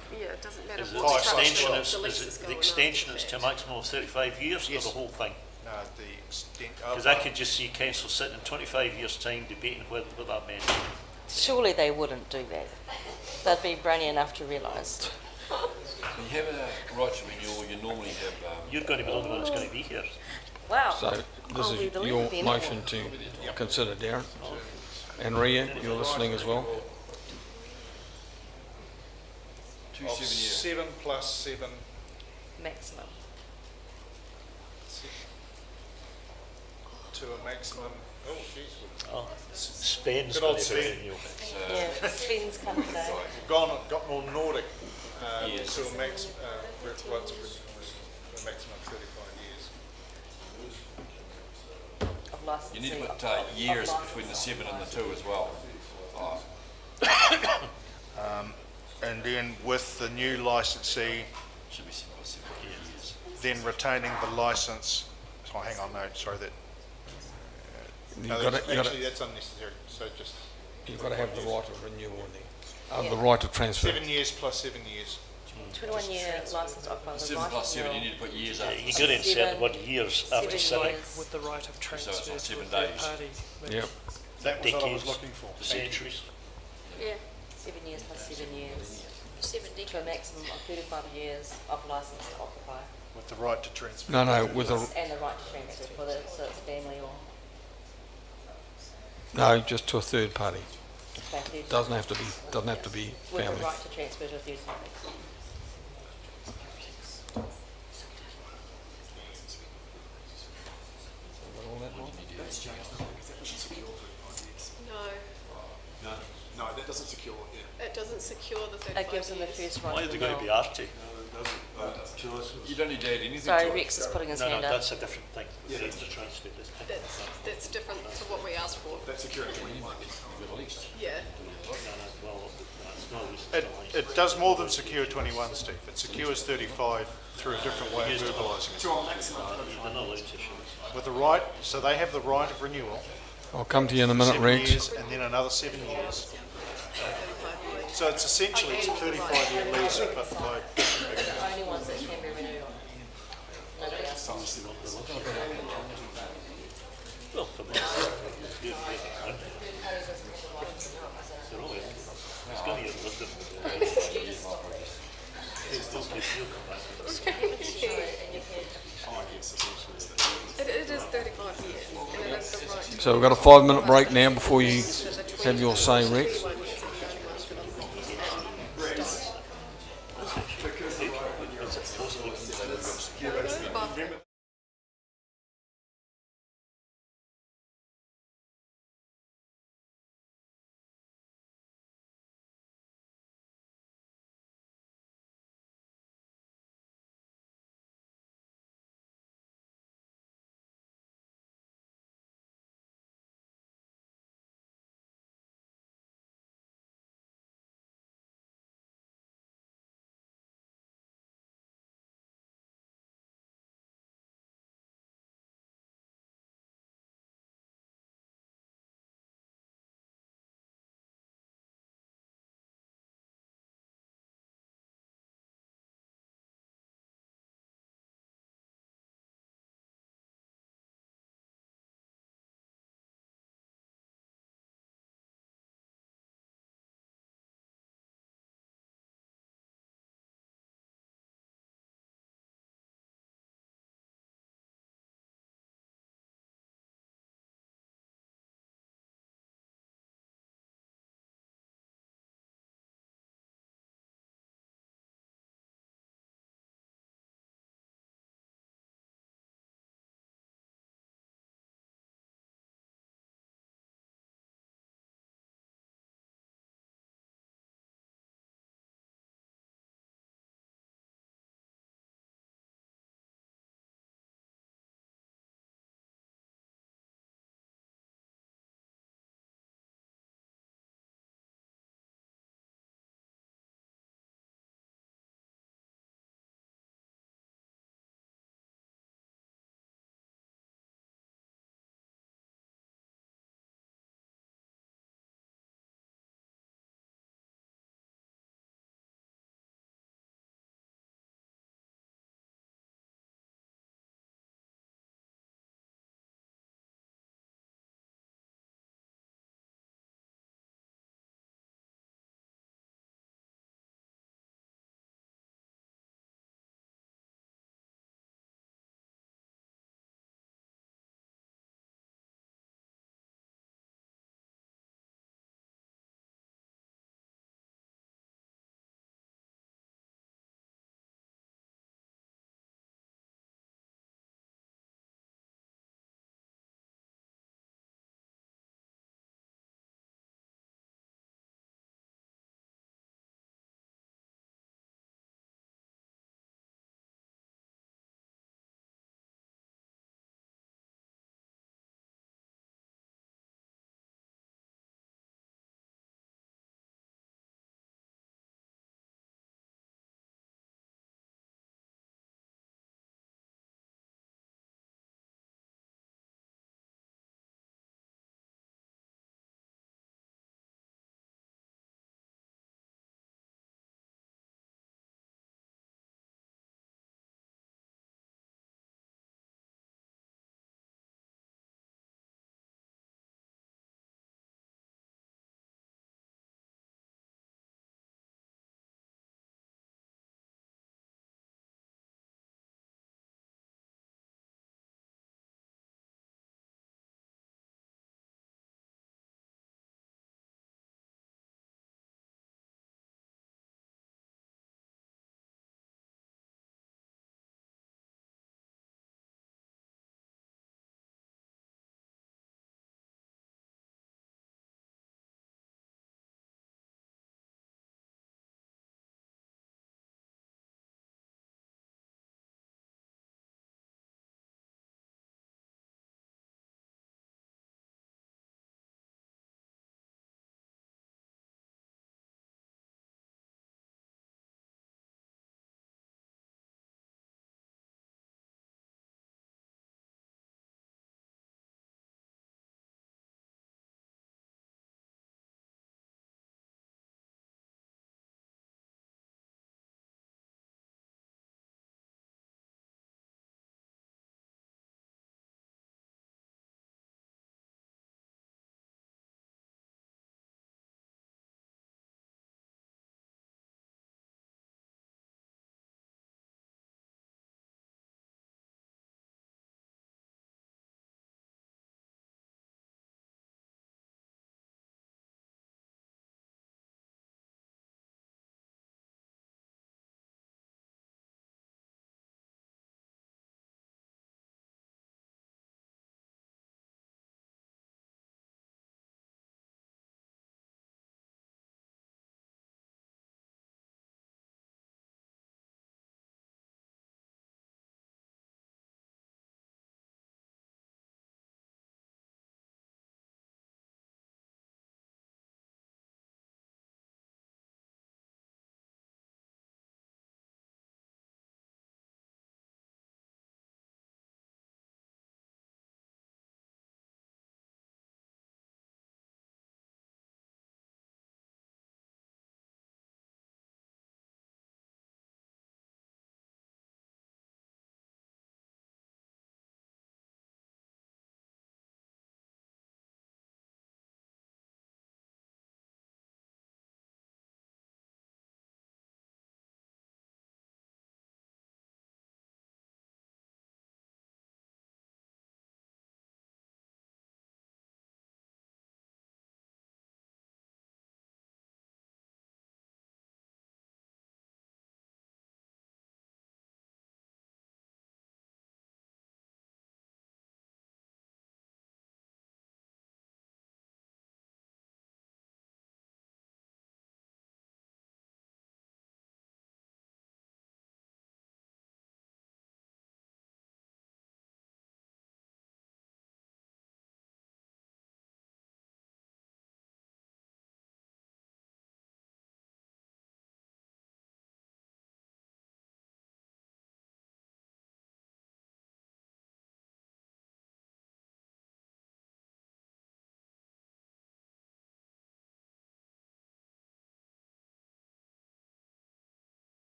matter is what the structure extension the is lease is the going extension on. is to a maximum of 35 years Yes. or the whole thing? No, the extent. Because I could just see council sitting in 25 years' time debating what that meant. Surely they wouldn't do that. They'd be brainy enough to realise. When you have a rights of renewal, you normally have... You're going to be the only one that's going to be here. Wow. so this I'll be is the your lead then. motion to consider, Darren. And Rhea, you're listening as well. Two Of 7-year. 7 plus 7. Maximum. To a maximum. Oh, jeez. Oh, Spain's Good going old to be Spain. renewal. Yeah, Sven's come today. Got more Nordic Yes. to a max, rights of renewal to a maximum of 35 years. Of licensing. You need to put of years licensing. between the 7 and the 2 as well. And then with the new licensee, Should be 7 plus 7 years. then retaining the license. Oh, hang on, no, sorry, that. You've No, got that's, to, actually, that's unnecessary. So just you've got to have the right of renewal in there. The right of transfer. 7 years plus 7 years. 21-year licence offer. The 7 right plus 7, you renewal. need to put years Yeah, after. you got to insert the word years after 7 7. years. With the right of So transfer it's not to a 7 third days. party. Yep. That was what I was Decades. looking for. The centuries. Yeah. 7 years plus 7 years. 7 To a decades. maximum of 35 years of licence to occupy. With the right to transfer. No, with a, And the right to transfer, whether it's family or no, just to a third party. family. Doesn't have to be With family. the right to transfer to a third party. No, No, that doesn't secure, yeah. it doesn't secure the 35 It gives them the years. first right Why to is it going to be renewal. Artie? You don't need to add anything Sorry, to it. Rex is putting his No, hand no, up. that's a different thing. The transfer. That's different to what we asked for. That's secure at 21. Yeah. It does more than secure 21, Steve. It secures 35 through a different way of verbalising it. To a maximum of 35. With the right, so they have the right of renewal. I'll come to you in a for minute, 7 Rex. years and then another 7 years. So it's essentially it's a 35-year lease, but by The only ones that can be renewed. Nobody else. Well, for me, it's going to get lived in. It is 35 years, and it is the right. So we've got a 5-minute break now before you have your say, Rex.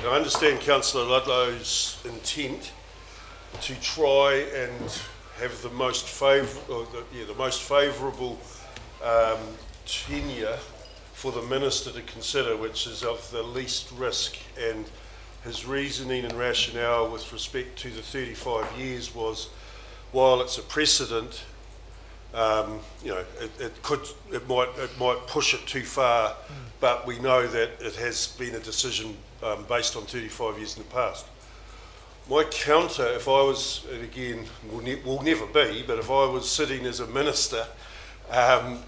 And I understand Councillor Ludlow's intent to try and have the most favourable tenure for the minister to consider, which is of the least risk. And his reasoning and rationale with respect to the 35 years was, while it's a precedent, it might push it too far, but we know that it has been a decision based on 35 years in the past. My counter, if I was, and again, will never be, but if I was sitting as a minister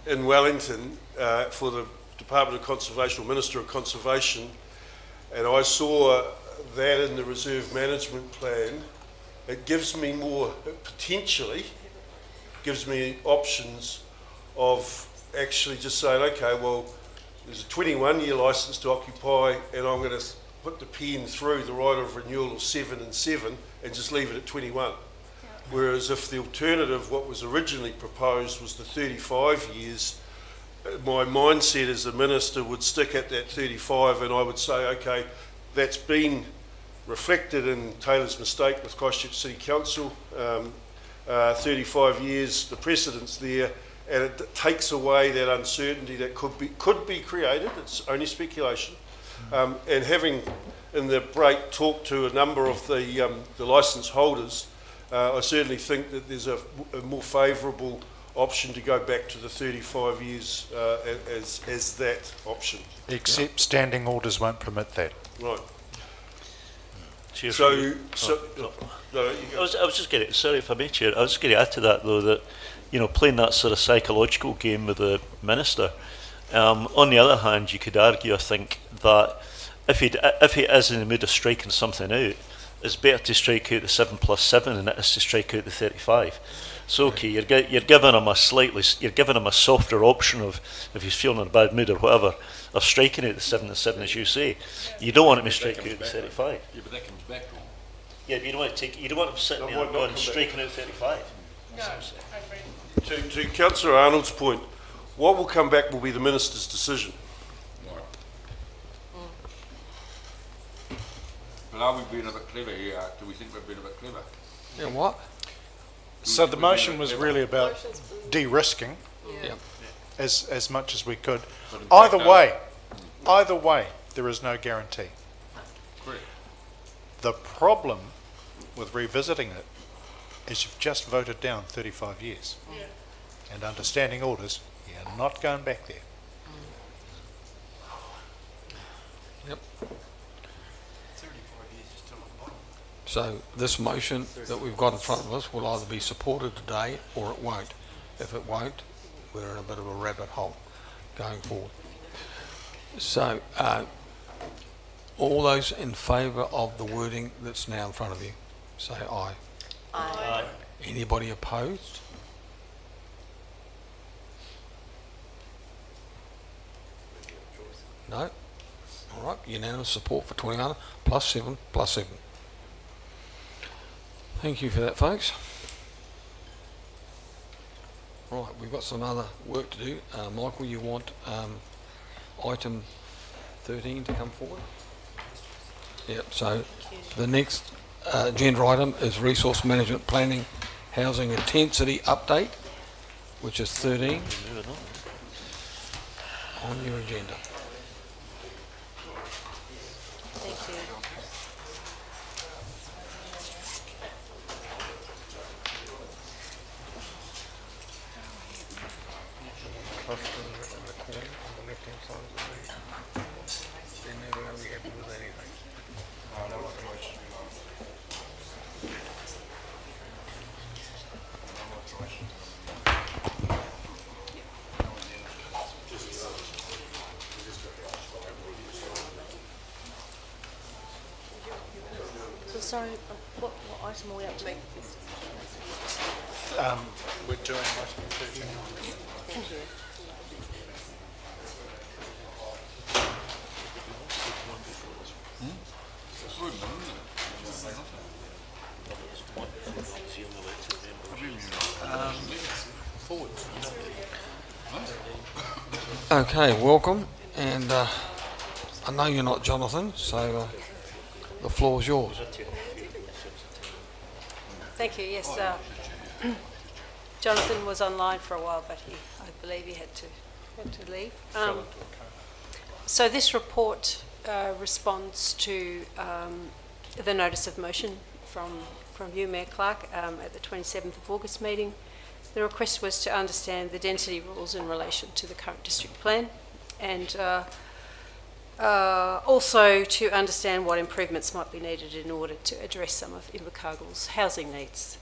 in Wellington for the Department of Conservation, or Minister of Conservation, and I saw that in the reserve management plan, it gives me more, potentially, gives me options of actually just saying, okay, well, there's a 21-year licence to occupy, and I'm going to put the pen through the right of renewal of 7 and 7 and just leave it at 21. Whereas if the alternative, what was originally proposed, was the 35 years, my mindset as a minister would stick at that 35, and I would say, okay, that's been reflected in Taylor's mistake with Christchurch City Council. 35 years, the precedent's there, and it takes away that uncertainty that could be created. It's only speculation. And having, in the break, talked to a number of the licence holders, I certainly think that there's a more favourable option to go back to the 35 years as that option. Except standing orders won't permit that. Right. Chair, I was just getting, sorry if I may, Chair, I was just going to add to that though that, playing that sort of psychological game with the minister. On the other hand, you could argue, I think, that if he is in the mood of striking something out, it's better to strike out the 7+7 than it is to strike out the 35. So okay, you're giving him a softer option of, if he's feeling in a bad mood or whatever, of striking out the 7 and 7, as you say. You don't want him to strike out the 35. Yeah, but that comes back on. Yeah, but you don't want him sitting there and striking out 35. No, I agree. To Councillor Arnold's point, what will come back will be the minister's decision. Right. But are we being a bit clever here? Do we think we're being a bit clever? Yeah, what? So the motion was really about de-risking Yeah. as much as we could. But in Either fact, way, there is no guarantee. Correct. The problem with revisiting it is you've just voted down 35 years. Yeah. And under standing orders, you're not going back there. Yep. So this motion that we've got in front of us will either be supported today or it won't. If it won't, we're in a bit of a rabbit hole going forward. So all those in favour of the wording that's now in front of you, say aye. Aye. Anybody opposed? No? All right, unanimous support for 21 plus 7 plus 7. Thank you for that, folks. Right, we've got some other work to do. Michael, you want item 13 to come forward? Yep, so the next agenda item is resource management planning housing intensity update, which is 13 on your agenda. Thank you. So sorry, what item are we up to? We're doing item 13. Thank you. Okay, welcome, and I know you're not Jonathan, so The floor is yours. Thank you. Yes, Jonathan was online for a while, but I believe he had to leave. So this report responds to the notice of motion from you, Mayor Clark, at the 27th of August meeting. The request was to understand the density rules in relation to the current district plan, and also to understand what improvements might be needed in order to address some of Invercargill's housing needs.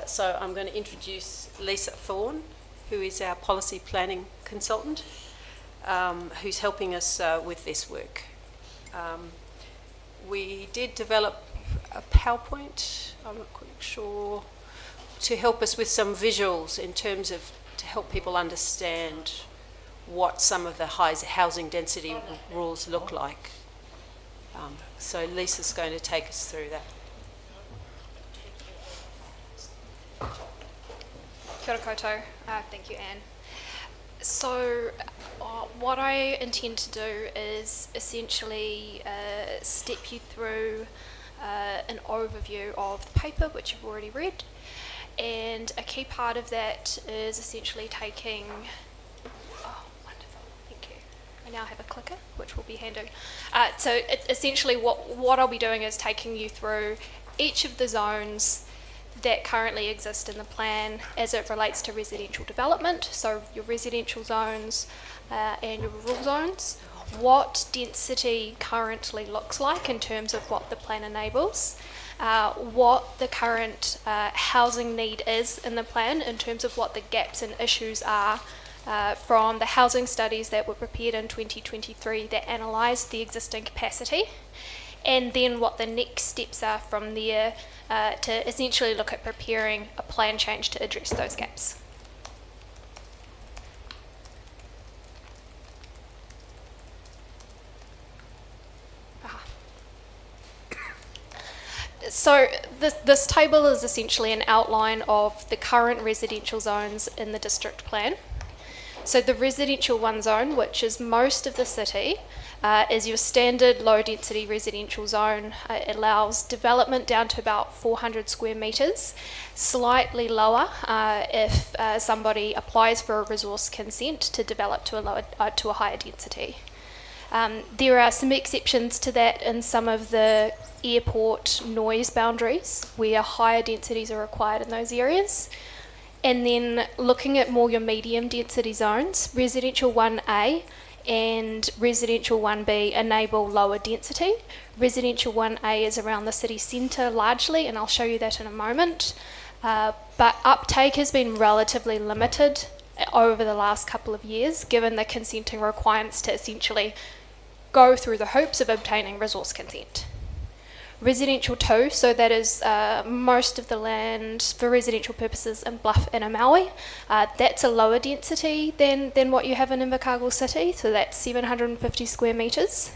So I'm going to introduce Lisa Thorne, who is our policy planning consultant, who's helping us with this work. We did develop a PowerPoint, I'm not quite sure, to help us with some visuals in terms of, to help people understand what some of the housing density rules look like. So Lisa's going to take us through that. Kia ora koutou. Thank you, Anne. So what I intend to do is essentially step you through an overview of the paper, which you've already read, and a key part of that is essentially taking... Oh, wonderful, thank you. I now have a clicker, which will be handy. So essentially what I'll be doing is taking you through each of the zones that currently exist in the plan as it relates to residential development, so your residential zones and your rural zones, what density currently looks like in terms of what the plan enables, what the current housing need is in the plan in terms of what the gaps and issues are from the housing studies that were prepared in 2023 that analysed the existing capacity, and then what the next steps are from there to essentially look at preparing a plan change to address those gaps. So this table is essentially an outline of the current residential zones in the district plan. So the residential 1 zone, which is most of the city, is your standard low density residential zone. It allows development down to about 400 square metres, slightly lower if somebody applies for a resource consent to develop to a higher density. There are some exceptions to that in some of the airport noise boundaries where higher densities are required in those areas. And then looking at more your medium density zones, residential 1A and residential 1B enable lower density. Residential 1A is around the city centre largely, and I'll show you that in a moment. But uptake has been relatively limited over the last couple of years, given the consenting requirements to essentially go through the hoops of obtaining resource consent. Residential 2, so that is most of the land for residential purposes in Bluff and Maui. That's a lower density than what you have in Invercargill City, so that's 750 square metres.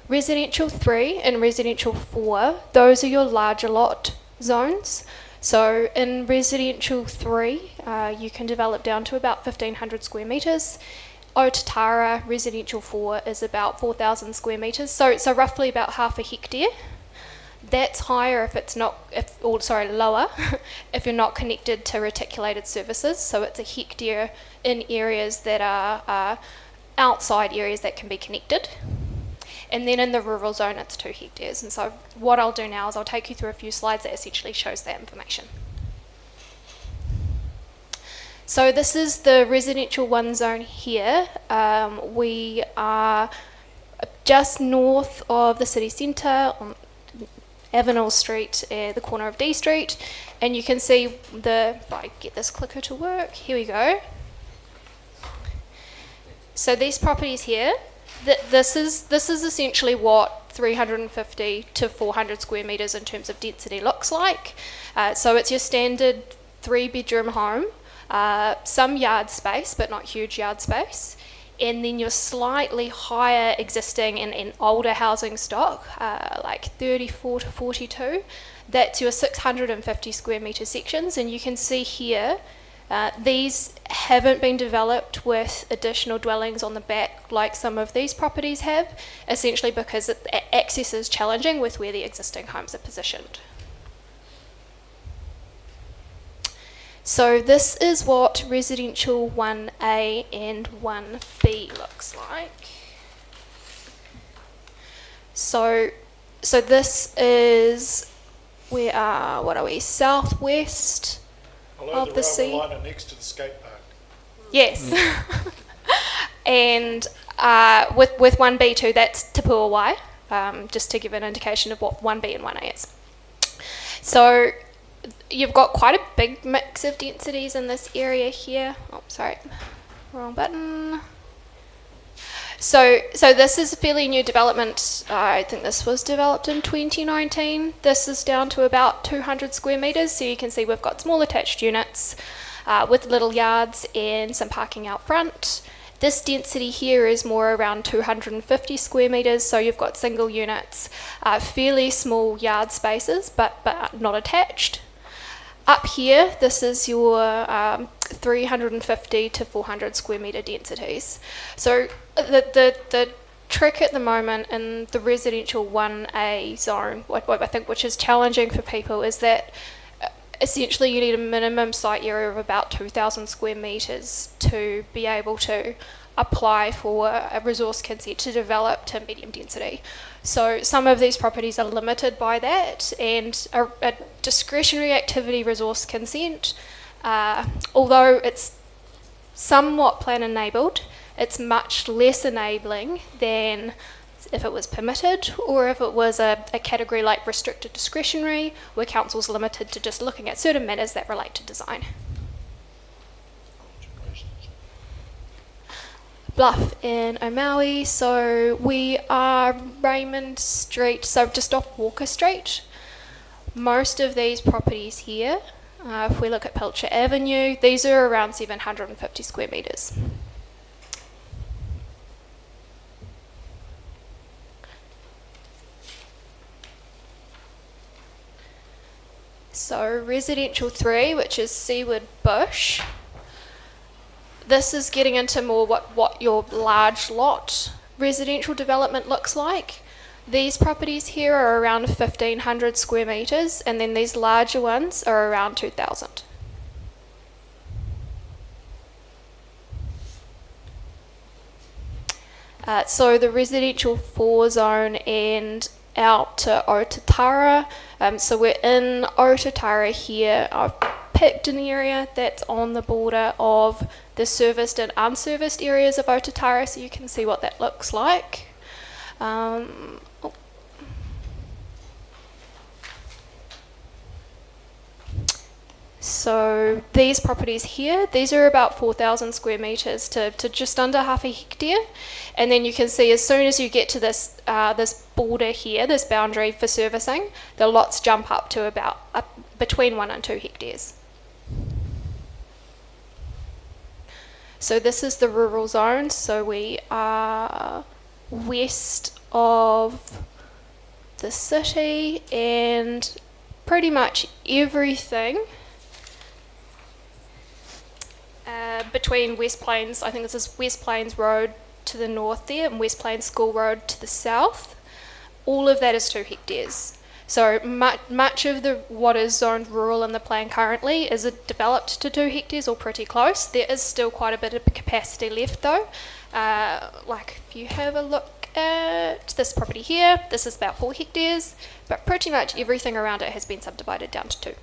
Residential 3 and residential 4, those are your larger lot zones. So in residential 3, you can develop down to about 1,500 square metres. Otatara residential 4 is about 4,000 square metres, so roughly about half a hectare. That's higher if it's not, lower if you're not connected to reticulated services. So it's a hectare in areas that are outside areas that can be connected. And then in the rural zone, it's 2 hectares. And so what I'll do now is I'll take you through a few slides that essentially shows that information. So this is the residential 1 zone here. We are just north of the city centre on Avenel Street, the corner of D Street, and you can see if I get this clicker to work, here we go. So these properties here, this is essentially what 350 to 400 square metres in terms of density looks like. So it's your standard 3-bedroom home, some yard space, but not huge yard space. And then your slightly higher existing and older housing stock, like 34 to 42, that's your 650 square metre sections. And you can see here These haven't been developed with additional dwellings on the back like some of these properties have, essentially because access is challenging with where the existing homes are positioned. So this is what residential 1A and 1B looks like. So this is, we are, what are we, southwest of the sea. Below the railway line next to the skate park. Yes. And with 1B2, that's Te Puawai, just to give an indication of what 1B and 1A is. So you've got quite a big mix of densities in this area here. Oh, sorry, wrong button. So this is a fairly new development. I think this was developed in 2019. This is down to about 200 square metres. So you can see we've got small attached units with little yards and some parking out front. This density here is more around 250 square metres. So you've got single units, fairly small yard spaces, but not attached. Up here, this is your 350 to 400 square metre densities. So the trick at the moment in the residential 1A zone, what I think which is challenging for people, is that essentially you need a minimum site area of about 2,000 square metres to be able to apply for a resource consent to develop to medium density. So some of these properties are limited by that, and a discretionary activity resource consent, although it's somewhat plan enabled, it's much less enabling than if it was permitted, or if it was a category like restricted discretionary, where council's limited to just looking at certain matters that relate to design. Bluff in Omaui, so we are Raymond Street, so just off Walker Street. Most of these properties here, if we look at Pilcher Avenue, these are around 750 square metres. So residential 3, which is Seaward Bush, this is getting into more what your large lot residential development looks like. These properties here are around 1,500 square metres, and then these larger ones are around 2,000. So the residential 4 zone and out to Otatara. So we're in Otatara here. I've picked an area that's on the border of the serviced and unserviced areas of Otatara, so you can see what that looks like. So these properties here, these are about 4,000 square metres to just under half a hectare. And then you can see as soon as you get to this this border here, this boundary for servicing, the lots jump up to about between 1 and 2 hectares. So this is the rural zone, so we are west of the city, and pretty much everything between West Plains, I think this is West Plains Road to the north there, and West Plains School Road to the south, all of that is 2 hectares. So much of what is zoned rural in the plan currently is developed to 2 hectares or pretty close. There is still quite a bit of capacity left though. Like if you have a look at this property here, this is about 4 hectares, but pretty much everything around it has been subdivided down to 2.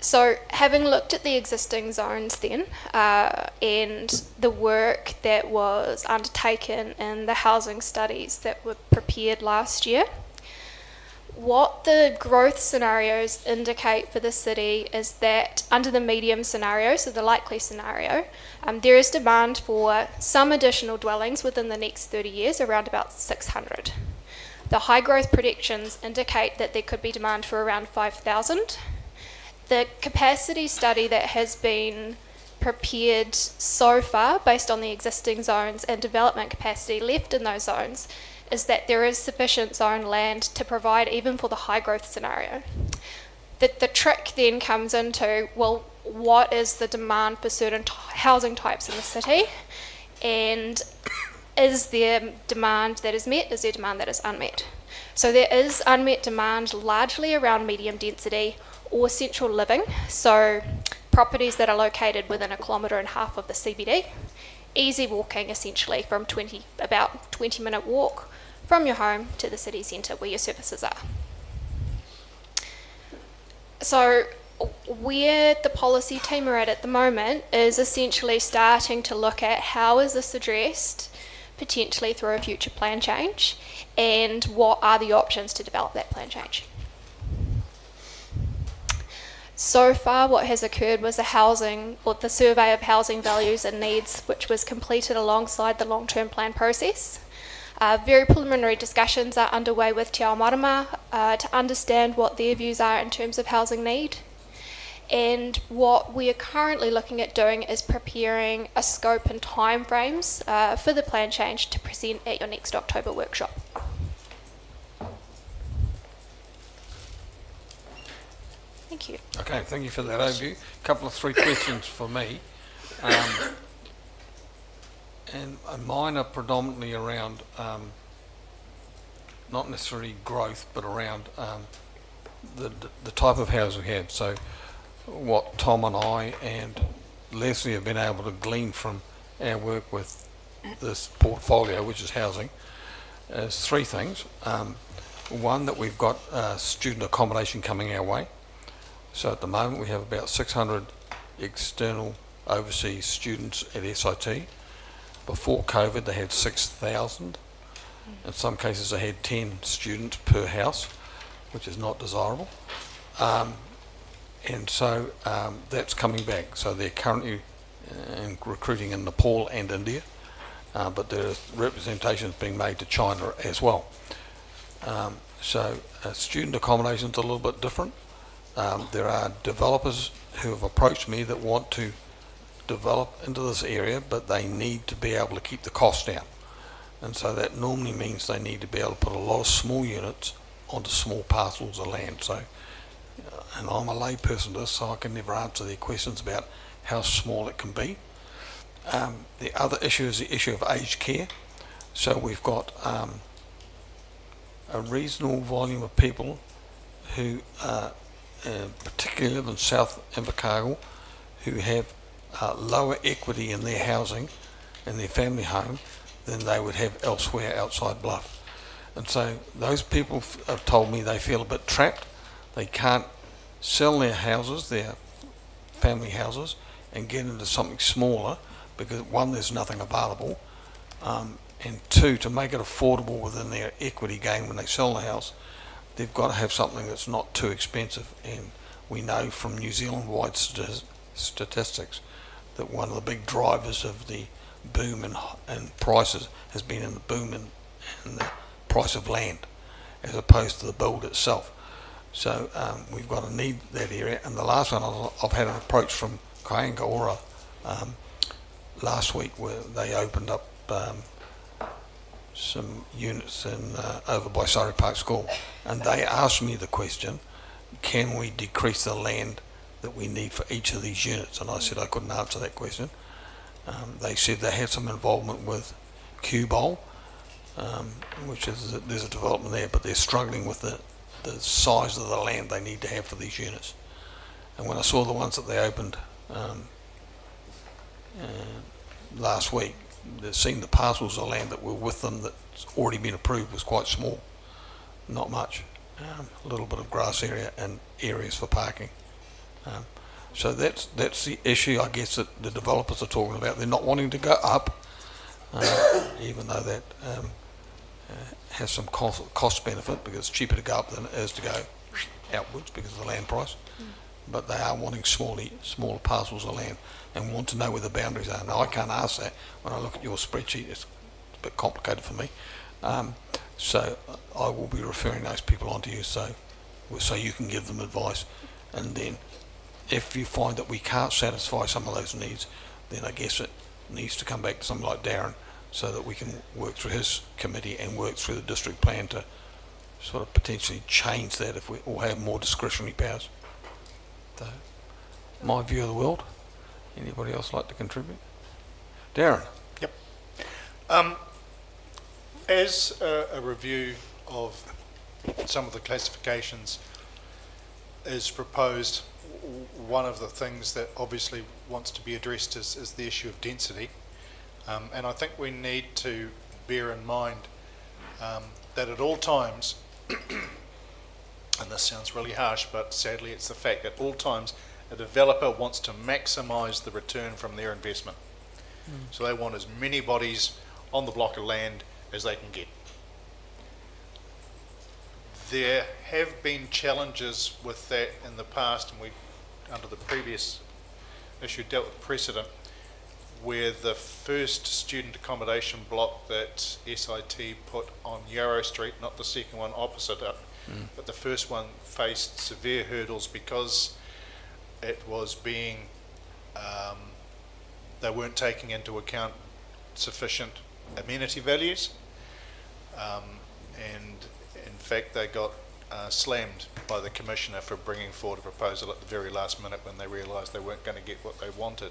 So having looked at the existing zones then, and the work that was undertaken in the housing studies that were prepared last year, what the growth scenarios indicate for the city is that under the medium scenario, so the likely scenario, there is demand for some additional dwellings within the next 30 years, around about 600. The high growth predictions indicate that there could be demand for around 5,000. The capacity study that has been prepared so far based on the existing zones and development capacity left in those zones is that there is sufficient zone land to provide even for the high growth scenario. the trick then comes into, well, what is the demand for certain housing types in the city, and is there demand that is met, is there demand that is unmet? So there is unmet demand largely around medium density or central living, so properties that are located within 1.5 kilometres of the CBD, easy walking essentially from about 20-minute walk from your home to the city centre where your services are. So where the policy team are at the moment is essentially starting to look at how is this addressed potentially through a future plan change, and what are the options to develop that plan change. So far what has occurred was the survey of housing values and needs, which was completed alongside the long-term plan process. Very preliminary discussions are underway with Te Ao Marama to understand what their views are in terms of housing need. And what we are currently looking at doing is preparing a scope and timeframes for the plan change to present at your next October workshop. Thank you. Okay, thank you for that overview. A couple of 3 questions for me. And mine are predominantly around not necessarily growth, but around the type of house we have. So what Tom and I and Leslie have been able to glean from our work with this portfolio, which is housing, is 3 things. One, that we've got student accommodation coming our way. So at the moment we have about 600 external overseas students at SIT. Before COVID they had 6,000. In some cases they had 10 students per house, which is not desirable. And so that's coming back. So they're currently recruiting in Nepal and India, but there are representations being made to China as well. So student accommodation is a little bit different. There are developers who have approached me that want to develop into this area, but they need to be able to keep the cost down. And so that normally means they need to be able to put a lot of small units onto small parcels of land. So, and I'm a lay person to this, so I can never answer their questions about how small it can be. The other issue is the issue of aged care. So we've got a reasonable volume of people who particularly live in South Invercargill, who have lower equity in their housing, in their family home, than they would have elsewhere outside Bluff. And so those people have told me they feel a bit trapped. They can't sell their houses, their family houses, and get into something smaller because, 1, there's nothing available, and 2, to make it affordable within their equity gain when they sell the house, they've got to have something that's not too expensive. And we know from New Zealand-wide statistics that one of the big drivers of the boom in prices has been in the boom in the price of land, as opposed to the build itself. So we've got to need that area. And the last one, I've had an approach from Kaingaora last week, where they opened up some units over by Surrey Park School, and they asked me the question, can we decrease the land that we need for each of these units? And I said I couldn't answer that question. They said they had some involvement with Q-Bowl, which is there's a development there, but they're struggling with the size of the land they need to have for these units. And when I saw the ones that they opened last week, seeing the parcels of land that were with them that's already been approved was quite small, not much, a little bit of grass area and areas for parking. So that's the issue, I guess, that the developers are talking about. They're not wanting to go up, even though that has some cost benefit, because it's cheaper to go up than it is to go outwards because of the land price. But they are wanting smaller parcels of land and want to know where the boundaries are. Now, I can't ask that. When I look at your spreadsheet, it's a bit complicated for me. So I will be referring those people on to you so you can give them advice. And then if you find that we can't satisfy some of those needs, then I guess it needs to come back to someone like Darren, so that we can work through his committee and work through the district plan to sort of potentially change that if we all have more discretionary powers. my view of the world. Anybody else like to contribute? Darren? Yep. As a review of some of the classifications is proposed, one of the things that obviously wants to be addressed is the issue of density. And I think we need to bear in mind that at all times, and this sounds really harsh, but sadly it's the fact, at all times a developer wants to maximise the return from their investment. So they want as many bodies on the block of land as they can get. There have been challenges with that in the past, and we, under the previous issue, dealt with precedent, where the first student accommodation block that SIT put on Yarrow Street, not the second one opposite it, but the first one faced severe hurdles because it was being, they weren't taking into account sufficient amenity values, and in fact they got slammed by the Commissioner for bringing forward a proposal at the very last minute when they realised they weren't going to get what they wanted.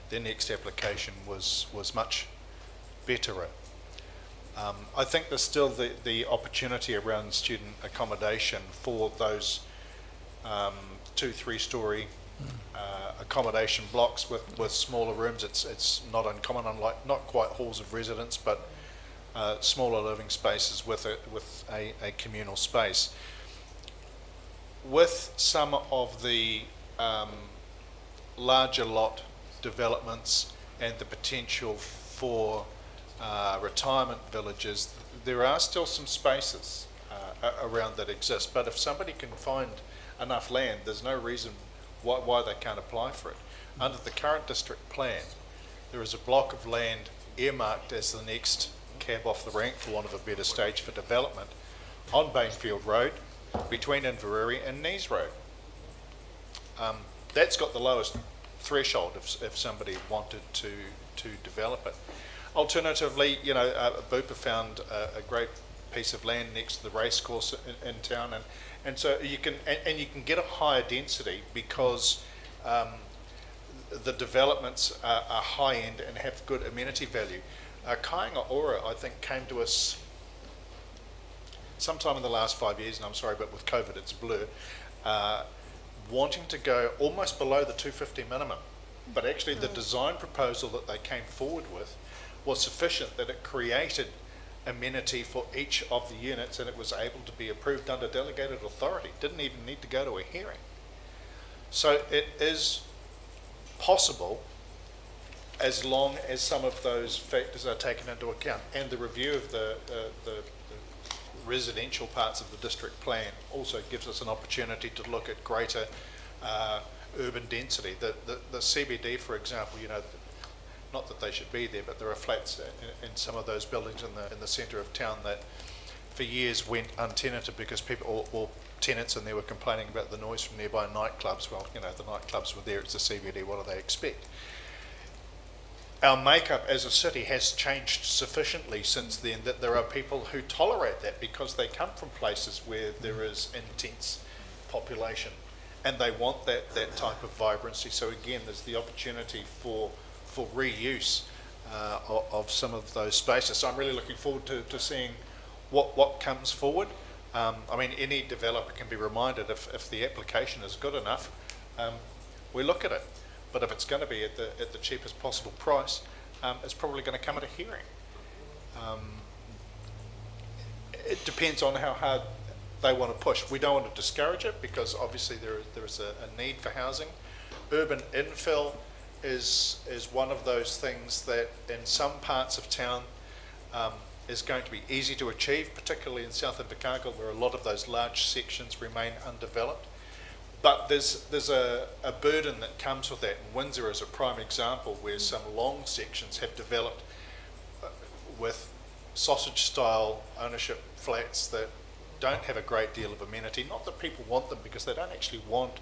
Their next application was much betterer. I think there's still the opportunity around student accommodation for those 2-3 story accommodation blocks with smaller rooms. It's not uncommon, unlike not quite halls of residence, but smaller living spaces with a communal space. With some of the larger lot developments and the potential for retirement villages, there are still some spaces around that exist, but if somebody can find enough land, there's no reason why they can't apply for it. Under the current district plan, there is a block of land earmarked as the next cab off the rank, for want of a better stage for development, on Bainfield Road, between Invercargill and Nees Road. That's got the lowest threshold if somebody wanted to develop it. Alternatively, you know, Bupa found a great piece of land next to the racecourse in town, and so you can get a higher density because the developments are high end and have good amenity value. Kāinga Ora, I think, came to us sometime in the last 5 years, and I'm sorry, but with COVID it's blurred, wanting to go almost below the 250 minimum. But actually the design proposal that they came forward with was sufficient that it created amenity for each of the units, and it was able to be approved under delegated authority. Didn't even need to go to a hearing. So it is possible, as long as some of those factors are taken into account, and the review of the residential parts of the district plan also gives us an opportunity to look at greater urban density. The CBD, for example, you know, not that they should be there, but there are flats in some of those buildings in the centre of town that for years went untenanted because people, or tenants in there, were complaining about the noise from nearby nightclubs. Well, you know, the nightclubs were there, it's the CBD, what do they expect? Our makeup as a city has changed sufficiently since then that there are people who tolerate that because they come from places where there is intense population and they want that type of vibrancy. So again, there's the opportunity for reuse of some of those spaces. So I'm really looking forward to seeing what comes forward. I mean, any developer can be reminded if the application is good enough, we look at it. But if it's going to be at the cheapest possible price, it's probably going to come at a hearing. It depends on how hard they want to push. We don't want to discourage it because obviously there is a need for housing. Urban infill is one of those things that in some parts of town is going to be easy to achieve, particularly in South Invercargill where a lot of those large sections remain undeveloped. But there's a burden that comes with that. And Windsor is a prime example where some long sections have developed with sausage-style ownership flats that don't have a great deal of amenity. Not that people want them because they don't actually want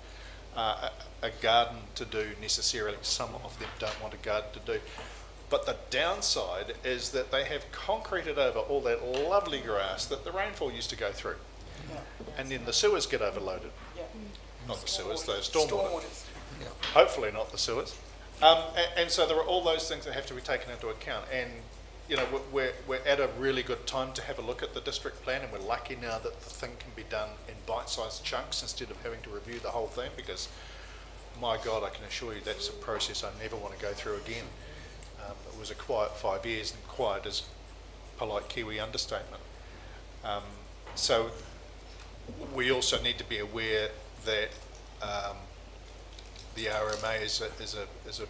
a garden to do necessarily. Some of them don't want a garden to do. But the downside is that they have concreted over all that lovely grass that the rainfall used to go through. And then the sewers get overloaded. not the sewers, the stormwater. Hopefully not the sewers. And so there are all those things that have to be taken into account. And, you know, we're at a really good time to have a look at the district plan, and we're lucky now that the thing can be done in bite-sized chunks instead of having to review the whole thing, because, my God, I can assure you that's a process I never want to go through again. It was a quiet 5 years, and quiet is polite Kiwi understatement. So we also need to be aware that the RMA is a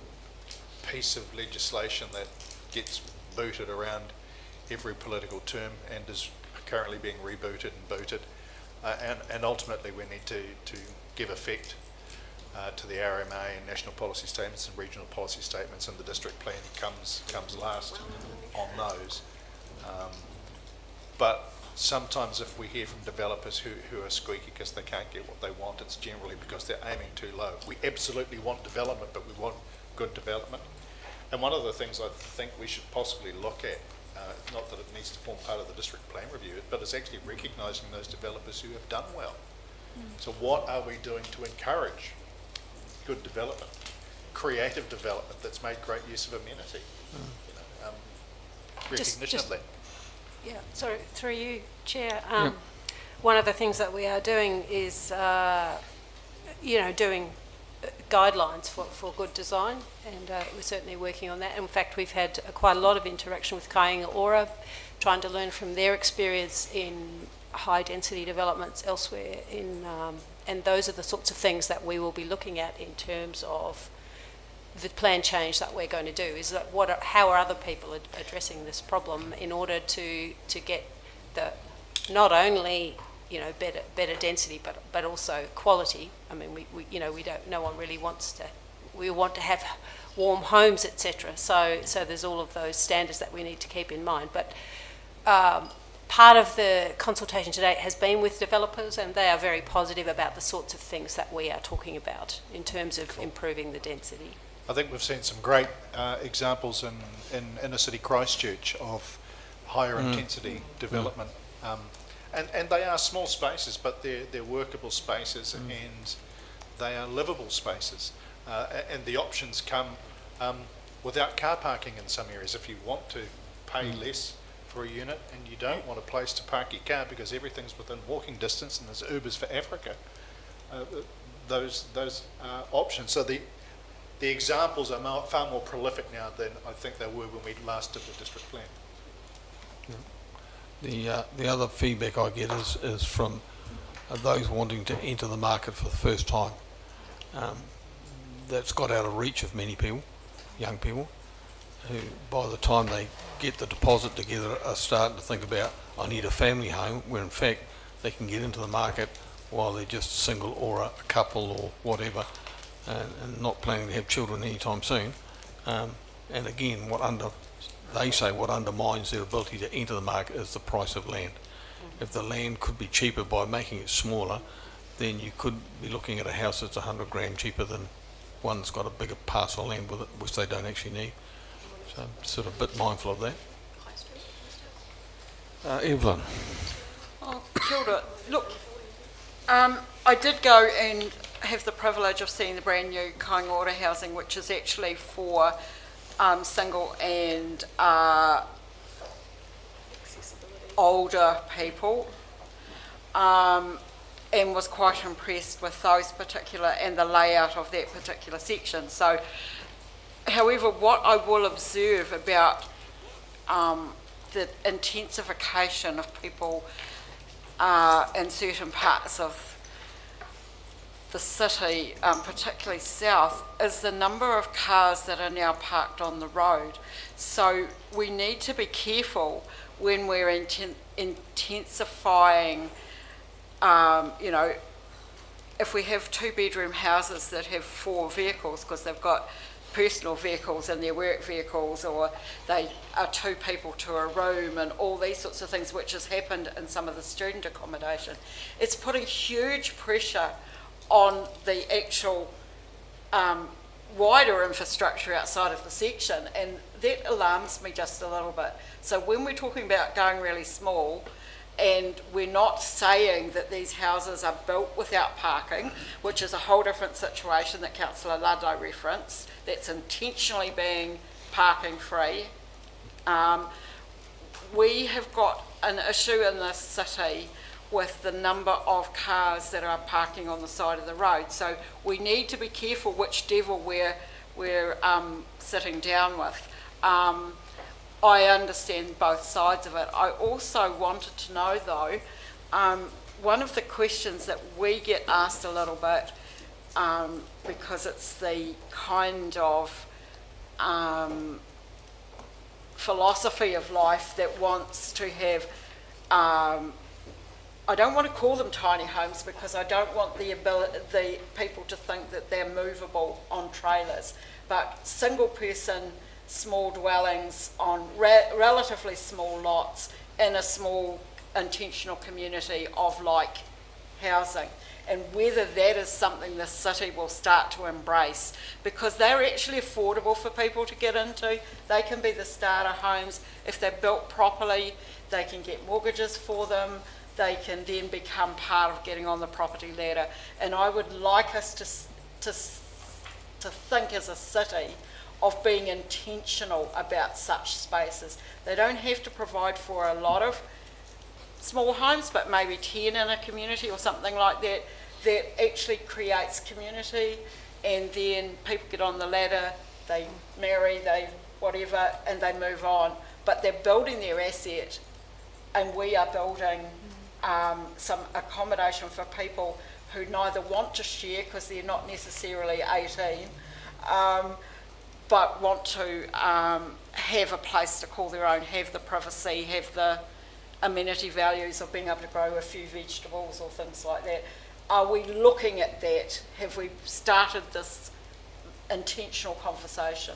piece of legislation that gets booted around every political term and is currently being rebooted and booted, and ultimately we need to give effect to the RMA and national policy statements and regional policy statements, and the district plan comes last on those. But sometimes if we hear from developers who are squeaky because they can't get what they want, it's generally because they're aiming too low. We absolutely want development, but we want good development. And one of the things I think we should possibly look at, not that it needs to form part of the district plan review, but it's actually recognising those developers who have done well. So what are we doing to encourage good development, creative development that's made great use of amenity? You know, recognition of that. Yeah, sorry, through you, Chair. One of the things that we are doing is, doing guidelines for good design, and we're certainly working on that. In fact, we've had quite a lot of interaction with Kāinga Ora, trying to learn from their experience in high-density developments elsewhere. And those are the sorts of things that we will be looking at in terms of the plan change that we're going to do. Is that how are other people addressing this problem in order to get the not only better density but also quality. I mean, we don't, no one really wants to. We want to have warm homes, etc. So there's all of those standards that we need to keep in mind. But part of the consultation today has been with developers, and they are very positive about the sorts of things that we are talking about in terms of improving the density. I think we've seen some great examples in inner city Christchurch of higher intensity development. And they are small spaces, but they're workable spaces and they are livable spaces. And the options come without car parking in some areas. If you want to pay less for a unit and you don't want a place to park your car because everything's within walking distance and there's Ubers for Africa, those are options. So the examples are far more prolific now than I think they were when we last did the district plan. The other feedback I get is from those wanting to enter the market for the first time. That's got out of reach of many people, young people, who by the time they get the deposit together are starting to think about, I need a family home, where in fact they can get into the market while they're just single or a couple or whatever, and not planning to have children anytime soon. And again, they say what undermines their ability to enter the market is the price of land. If the land could be cheaper by making it smaller, then you could be looking at a house that's 100 grand cheaper than one that's got a bigger parcel of land with it, which they don't actually need. So I'm sort of a bit mindful of that. Evelyn. Oh, kia ora. Look, I did go and have the privilege of seeing the brand new Kāinga Ora housing, which is actually for single and older people, and was quite impressed with those particular and the layout of that particular section. So, however, what I will observe about the intensification of people in certain parts of the city, particularly south, is the number of cars that are now parked on the road. So we need to be careful when we're intensifying, if we have 2-bedroom houses that have 4 vehicles because they've got personal vehicles and their work vehicles, or they are 2 people to a room and all these sorts of things, which has happened in some of the student accommodation. It's putting huge pressure on the actual wider infrastructure outside of the section, and that alarms me just a little bit. So when we're talking about going really small, And we're not saying that these houses are built without parking, which is a whole different situation that Councillor Ludlow referenced, that's intentionally being parking free. We have got an issue in this city with the number of cars that are parking on the side of the road. So we need to be careful which devil we're sitting down with. I understand both sides of it. I also wanted to know though, one of the questions that we get asked a little bit, because it's the kind of philosophy of life that wants to have, I don't want to call them tiny homes because I don't want the people to think that they're movable on trailers, but single person small dwellings on relatively small lots in a small intentional community of like housing, and whether that is something the city will start to embrace, because they're actually affordable for people to get into. They can be the starter homes. If they're built properly, they can get mortgages for them. They can then become part of getting on the property ladder. And I would like us to think as a city of being intentional about such spaces. They don't have to provide for a lot of small homes, but maybe 10 in a community or something like that, that actually creates community, and then people get on the ladder, they marry, they whatever, and they move on. But they're building their asset, and we are building some accommodation for people who neither want to share because they're not necessarily 18, but want to have a place to call their own, have the privacy, have the amenity values of being able to grow a few vegetables or things like that. Are we looking at that? Have we started this intentional conversation?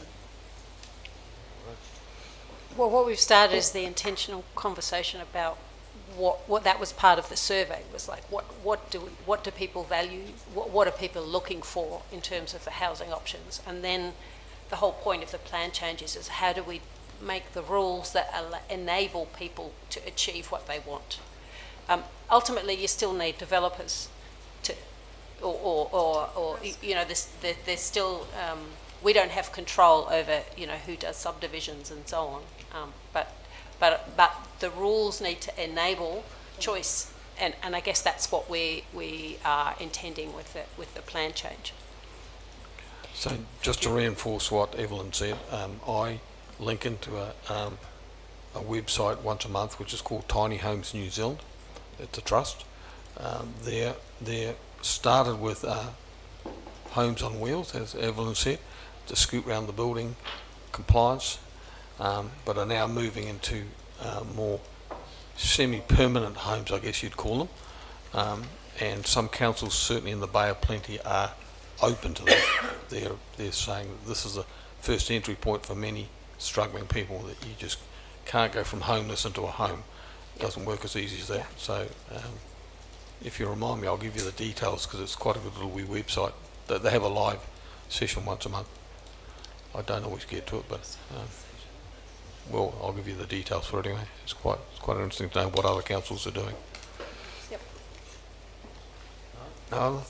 Well, what we've started is the intentional conversation about what that was part of the survey, was like what do people value, what are people looking for in terms of the housing options, and then the whole point of the plan changes is how do we make the rules that enable people to achieve what they want. Ultimately, you still need developers to, or you know, there's still we don't have control over, you know, who does subdivisions and so on, but the rules need to enable choice, and I guess that's what we are intending with the plan change. So just to reinforce what Evelyn said, I link into a website once a month which is called Tiny Homes New Zealand. It's a trust. They're started with homes on wheels, as Evelyn said, to scoot around the building, compliance, but are now moving into more semi-permanent homes, I guess you'd call them. And some councils, certainly in the Bay of Plenty, are open to that. They're saying that this is the first entry point for many struggling people, that you just can't go from homeless into a home. It doesn't work as easy as that. So if you remind me, I'll give you the details, because it's quite a good little wee website. They have a live session once a month. I don't always get to it, but well, I'll give you the details for it anyway. It's quite interesting to know what other councils are doing. Yep. No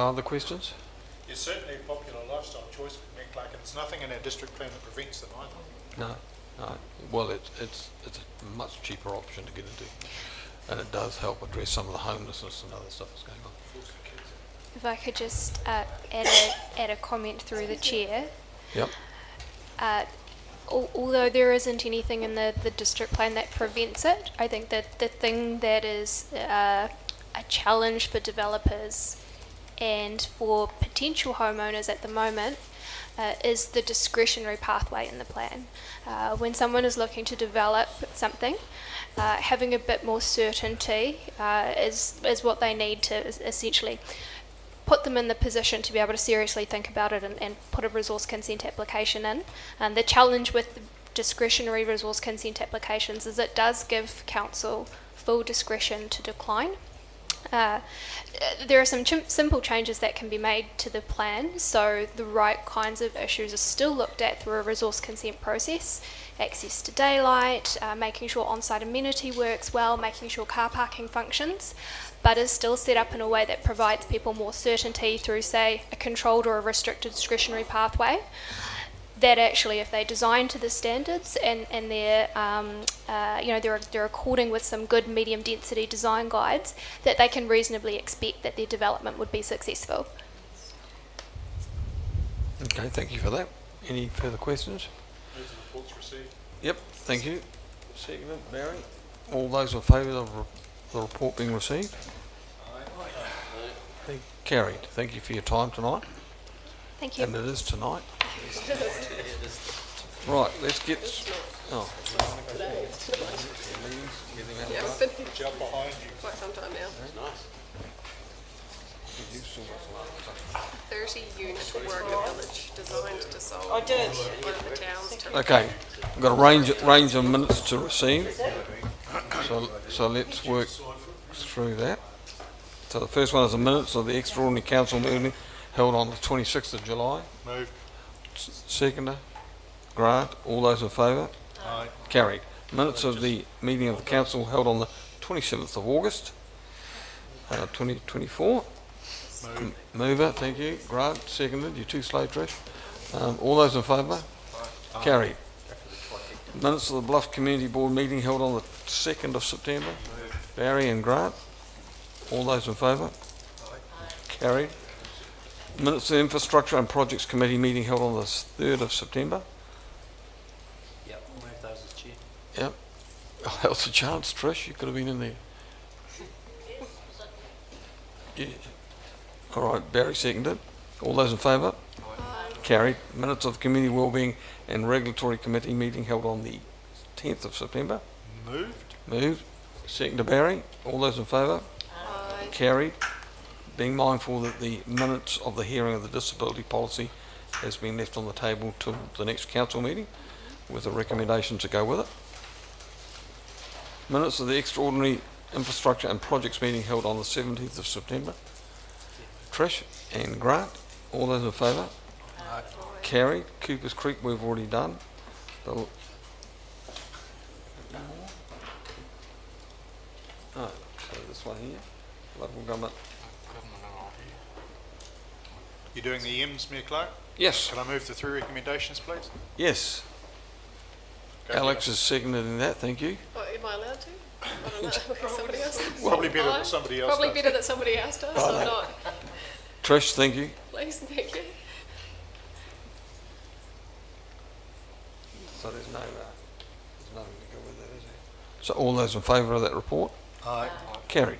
other questions? It's certainly a popular lifestyle choice, Matt Clark, and there's nothing in our district plan that prevents them either. No. Well, it's a much cheaper option to get into, and it does help address some of the homelessness and other stuff that's going on. If I could just add a comment through the chair. Yep. Although there isn't anything in the district plan that prevents it, I think that the thing that is a challenge for developers and for potential homeowners at the moment is the discretionary pathway in the plan. When someone is looking to develop something, having a bit more certainty is what they need to essentially put them in the position to be able to seriously think about it and put a resource consent application in. And the challenge with the discretionary resource consent applications is it does give council full discretion to decline. There are some simple changes that can be made to the plan, so the right kinds of issues are still looked at through a resource consent process. Access to daylight, making sure on-site amenity works well, making sure car parking functions, but is still set up in a way that provides people more certainty through, say, a controlled or a restricted discretionary pathway. That actually, if they design to the standards and they're, they're according with some good medium density design guides, that they can reasonably expect that their development would be successful. Okay, thank you for that. Any further questions? Move the reports received. Yep, thank you. Seconded, Barry. All those in favour of the report being received? Aye. Carried. Thank you for your time tonight. Thank you. And it is tonight. Right, let's get. Oh. Yeah, I've been here quite some time now. Nice. 30 unit work at village designed to solve I did. one of the town's Okay, we've got a range of minutes to receive. So let's work through that. So the first one is the minutes of the extraordinary council meeting held on the 26th of July. Moved. Seconder, Grant, all those in favour? Aye. Carried. Minutes of the meeting of the council held on the 27th of August, 2024. Mover, thank you. Grant, seconded. You're too slow, Trish. All those in favour? Carried. Minutes of the Bluff Community Board meeting held on the 2nd of September. Barry and Grant. All those in favour? Carried. Minutes of the Infrastructure and Projects Committee meeting held on the 3rd of September. Yep, I'll move those as chair. Yep. Oh, that was a chance, Trish. You could have been in there. Yeah. All right, Barry seconded. All those in favour? Carried. Minutes of the Community Wellbeing and Regulatory Committee meeting held on the 10th of September. Moved. Moved. Seconded, Barry. All those in favour? Carried. Being mindful that the minutes of the hearing of the disability policy has been left on the table till the next council meeting with a recommendation to go with it. Minutes of the extraordinary infrastructure and projects meeting held on the 17th of September. Trish and Grant, all those in favour? Carried. Coopers Creek we've already done. Oh, so this one here, local government. You're doing the M's, Mayor Clark? Yes. Can I move the 3 recommendations, please? Yes. Go Alex is seconded in that, thank you. Oh, am I allowed to? I don't know. Somebody else does. Probably better that somebody else Probably does. better that somebody else does. Right. I'm not. Trish, thank you. Please, thank you. So there's nothing to go with that, is there? So all those in favour of that report? Aye. Carried.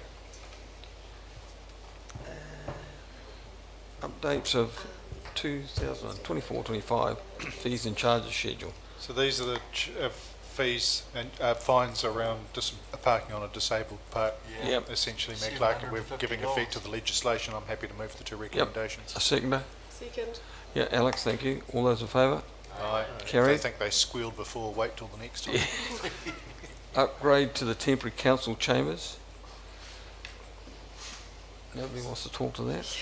Updates of 2024-25 fees and charges schedule. So these are the fees and fines around parking on a disabled park. Yep. Essentially, Mayor Clark, and we're giving effect to the legislation. I'm happy to move the 2 recommendations. A seconder? Second. Yeah, Alex, thank you. All those in favour? Aye. Carried. I think they squealed before. Wait till the next time. Upgrade to the temporary council chambers. Nobody wants to talk to that?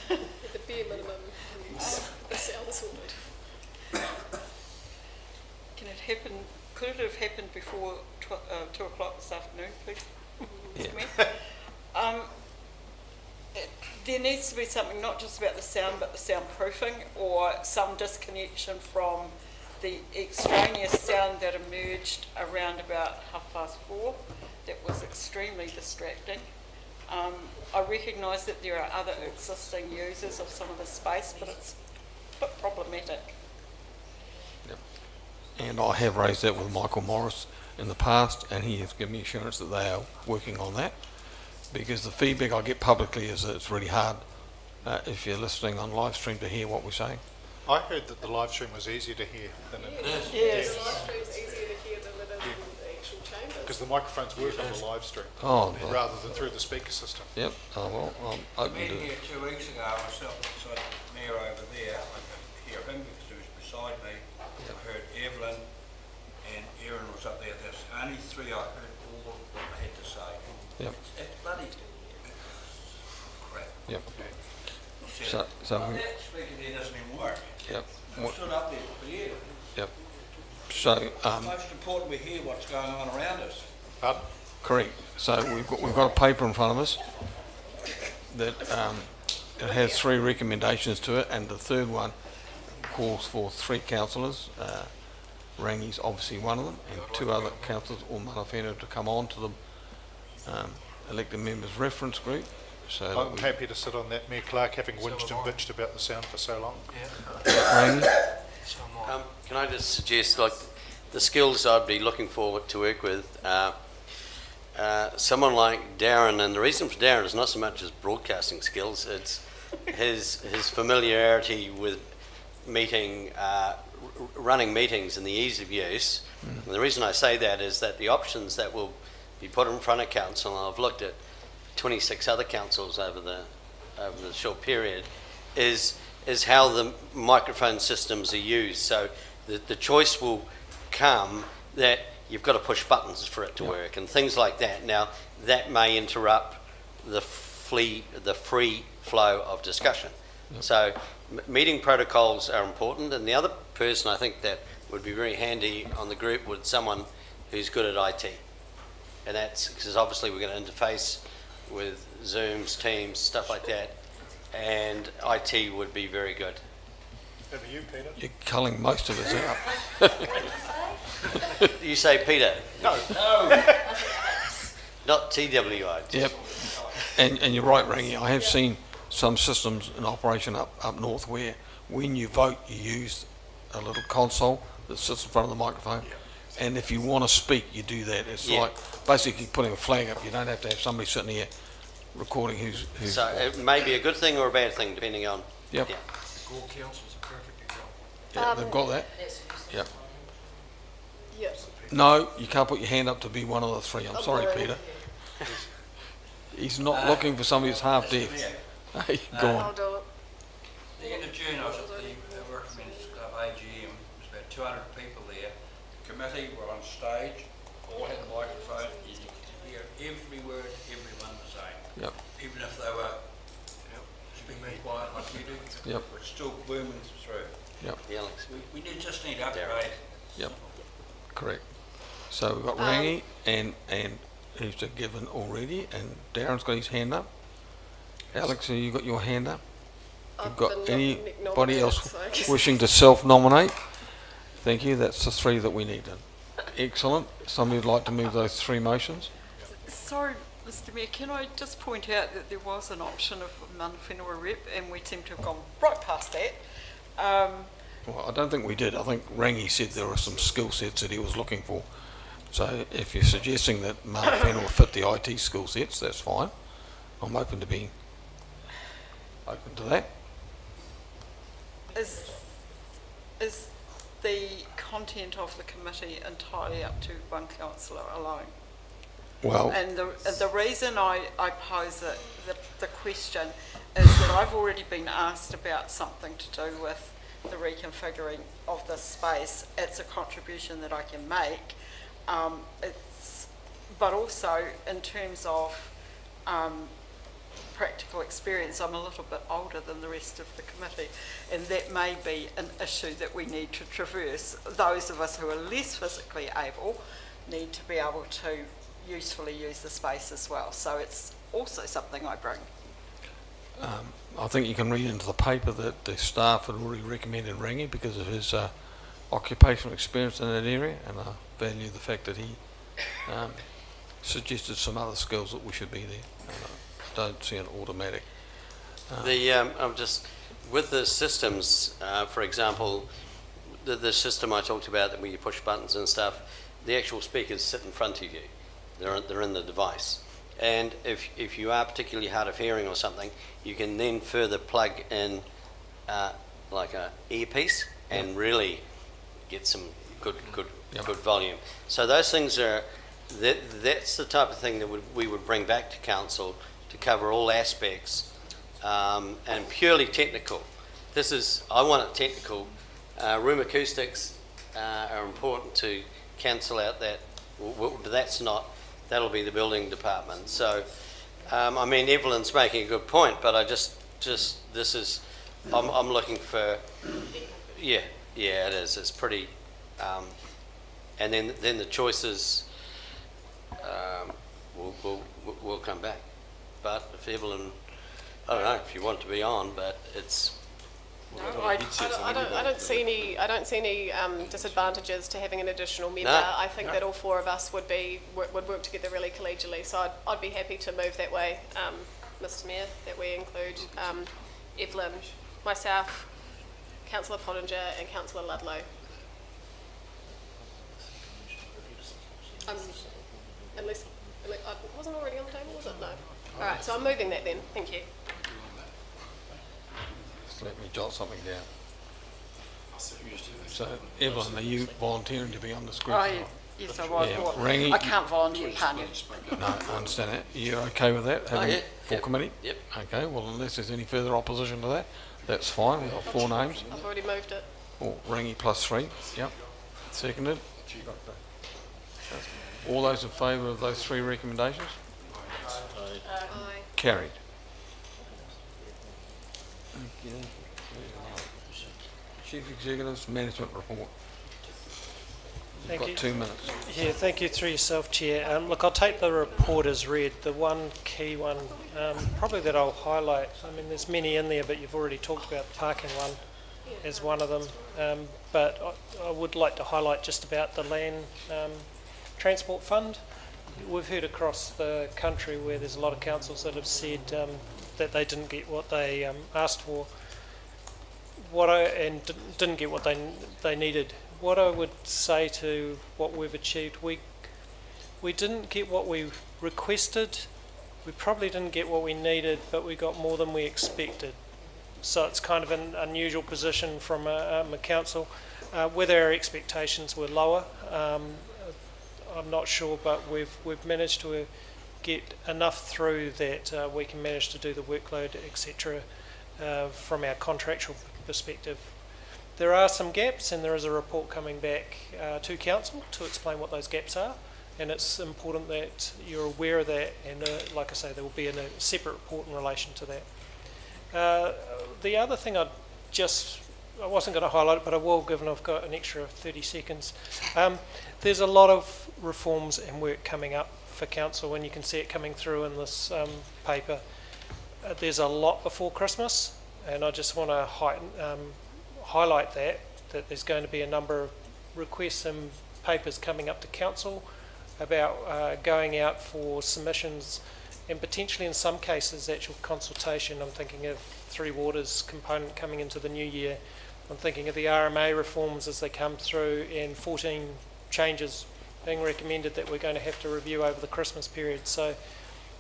The bare minimum. The sound is sorted. Can it happen, could it have happened before 2 o'clock this afternoon, please? Yeah. There needs to be something not just about the sound, but the soundproofing, or some disconnection from the extraneous sound that emerged around about 4:30. That was extremely distracting. I recognise that there are other existing users of some of the space, but it's a bit problematic. Yep. And I have raised that with Michael Morris in the past, and he has given me assurance that they are working on that, because the feedback I get publicly is that it's really hard if you're listening on live stream to hear what we're saying. I heard that the live stream was easier to hear than it is. Yes. The live stream is easier to hear than it is in the actual chambers. Because the microphones work on the live stream rather than through the speaker system. Yep. Oh, well, I'm open to Being it. here 2 weeks ago, I sat beside the mayor over there. I could hear him because he was beside me. I heard Evelyn and Erin was up there. There's only 3 I heard all what they had to say. Yep. It's bloody, it Yep. Okay. So Well, we, that speaker there doesn't even work. yep. I've stood up there for years. Yep. So, Most important we hear what's going on around us. Pardon? correct. So we've got a paper in front of us that it has 3 recommendations to it, and the third one calls for 3 councillors. Rangi's obviously one of them, and 2 other councillors or mana whenua to come on to the elected members reference group. So that I'm happy to sit on that, Mayor Clark, having whinged and bitched about the sound for so long. Rangi, Can I just suggest, like, the skills I'd be looking forward to work with, someone like Darren, and the reason for Darren is not so much his broadcasting skills, it's his familiarity with running meetings and the ease of use. And the reason I say that is that the options that will be put in front of council, and I've looked at 26 other councils over the short period, is how the microphone systems are used. So the choice will come that you've got to push buttons for it to work and things like that. Now, that may interrupt the free flow of discussion. So meeting protocols are important, and the other person I think that would be very handy on the group would someone who's good at IT. And that's because obviously we're going to interface with Zooms, Teams, stuff like that, and IT would be very good. Over you, Peter. you're culling most of us out. You say Peter? No. Not TWI. Yep. And you're right, Rangi. I have seen some systems in operation up north where when you vote, you use a little console that sits in front of the microphone. And if you want to speak, you do that. It's like basically putting a flag up. You don't have to have somebody sitting here recording who's So it may be a good thing or a bad thing, depending on. Yep. Yeah. Gore Council's a perfect example. Yeah, they've got that. Yep. Yes. No, you can't put your hand up to be one of the 3. I'm sorry, Peter. He's not looking for somebody who's half deaf. Hey, go on. I'll do it. The end of June, I was at the Workmen's Club AGM. There's about 200 people there. The committee were on stage, all had a microphone. You could hear every word everyone was saying. Yep. Even if they were speaking quiet like we do. Yep. It's still booming through. Yep. Yeah, Alex. We just need to upgrade. Yep. Correct. So we've got Rangi and who's given already, and Darren's got his hand up. Alex, have you got your hand up? You've got anybody else wishing to self-nominate? Thank you. That's the 3 that we need. Excellent. Somebody would like to move those 3 motions? Sorry, Mr Mayor, can I just point out that there was an option of mana whenua rep, and we seem to have gone right past that. Well, I don't think we did. I think Rangi said there were some skill sets that he was looking for. So if you're suggesting that mana whenua fit the IT skill sets, that's fine. I'm open to being open to that. Is the content of the committee entirely up to one councillor alone? Well, And the reason I pose the question is that I've already been asked about something to do with the reconfiguring of this space. It's a contribution that I can make. But also in terms of practical experience, I'm a little bit older than the rest of the committee, and that may be an issue that we need to traverse. Those of us who are less physically able need to be able to usefully use the space as well. So it's also something I bring. I think you can read into the paper that the staff had already recommended Rangi because of his occupational experience in that area, and I value the fact that he suggested some other skills that we should be there. I don't see an automatic. I'm just with the systems, for example, the system I talked about that where you push buttons and stuff, the actual speakers sit in front of you. They're in the device. And if you are particularly hard of hearing or something, you can then further plug in like a earpiece and really get some good volume. So those things are, that's the type of thing that we would bring back to council to cover all aspects and purely technical. I want it technical. Room acoustics are important to cancel out that, but that's not. That'll be the building department. So I mean, Evelyn's making a good point, but I just this is, I'm looking for, yeah, it is. It's pretty, and then the choices will come back. But if Evelyn, I don't know if you want to be on, but it's. No, I don't see any disadvantages to having an additional member. No. I think that all four of us would work together really collegially. So I'd be happy to move that way, Mr. Mayor, that we include Evelyn, myself, Councillor Pottinger, and Councillor Ludlow. Unless I wasn't already on the table, was it? No. All right. So I'm moving that then. Thank you. Let me jot something down. So, Evelyn, are you volunteering to be on this group? Yes, I was. Yeah, Well, Rangi? I can't volunteer, can't you? No, I understand that. You're okay with that, having yeah. full Yep. committee? Yep. Okay, well, unless there's any further opposition to that, that's fine. We've got 4 names. I've already moved it. Oh, Rangi plus 3. Yep. Seconded. All those in favour of those 3 recommendations? Aye. Carried. Chief Executive's management report. You've Thank got you. 2 minutes. Yeah, thank you through yourself, Chair. Look, I'll take the report as read. The one key one, probably that I'll highlight, I mean, there's many in there, but you've already talked about the parking one as one of them. But I would like to highlight just about the land transport fund. We've heard across the country where there's a lot of councils that have said that they didn't get what they asked for, didn't get what they needed. What I would say to what we've achieved, we didn't get what we requested. We probably didn't get what we needed, but we got more than we expected. So it's kind of an unusual position from a council. Whether our expectations were lower, I'm not sure, but we've managed to get enough through that we can manage to do the workload, etc. From our contractual perspective. There are some gaps, and there is a report coming back to council to explain what those gaps are, and it's important that you're aware of that, and like I say, there will be a separate report in relation to that. The other thing I wasn't going to highlight it, but I will, given I've got an extra 30 seconds. There's a lot of reforms and work coming up for council, and you can see it coming through in this paper. There's a lot before Christmas, and I just want to highlight that there's going to be a number of requests and papers coming up to council about going out for submissions, and potentially in some cases actual consultation. I'm thinking of Three Waters component coming into the new year. I'm thinking of the RMA reforms as they come through, and 14 changes being recommended that we're going to have to review over the Christmas period. So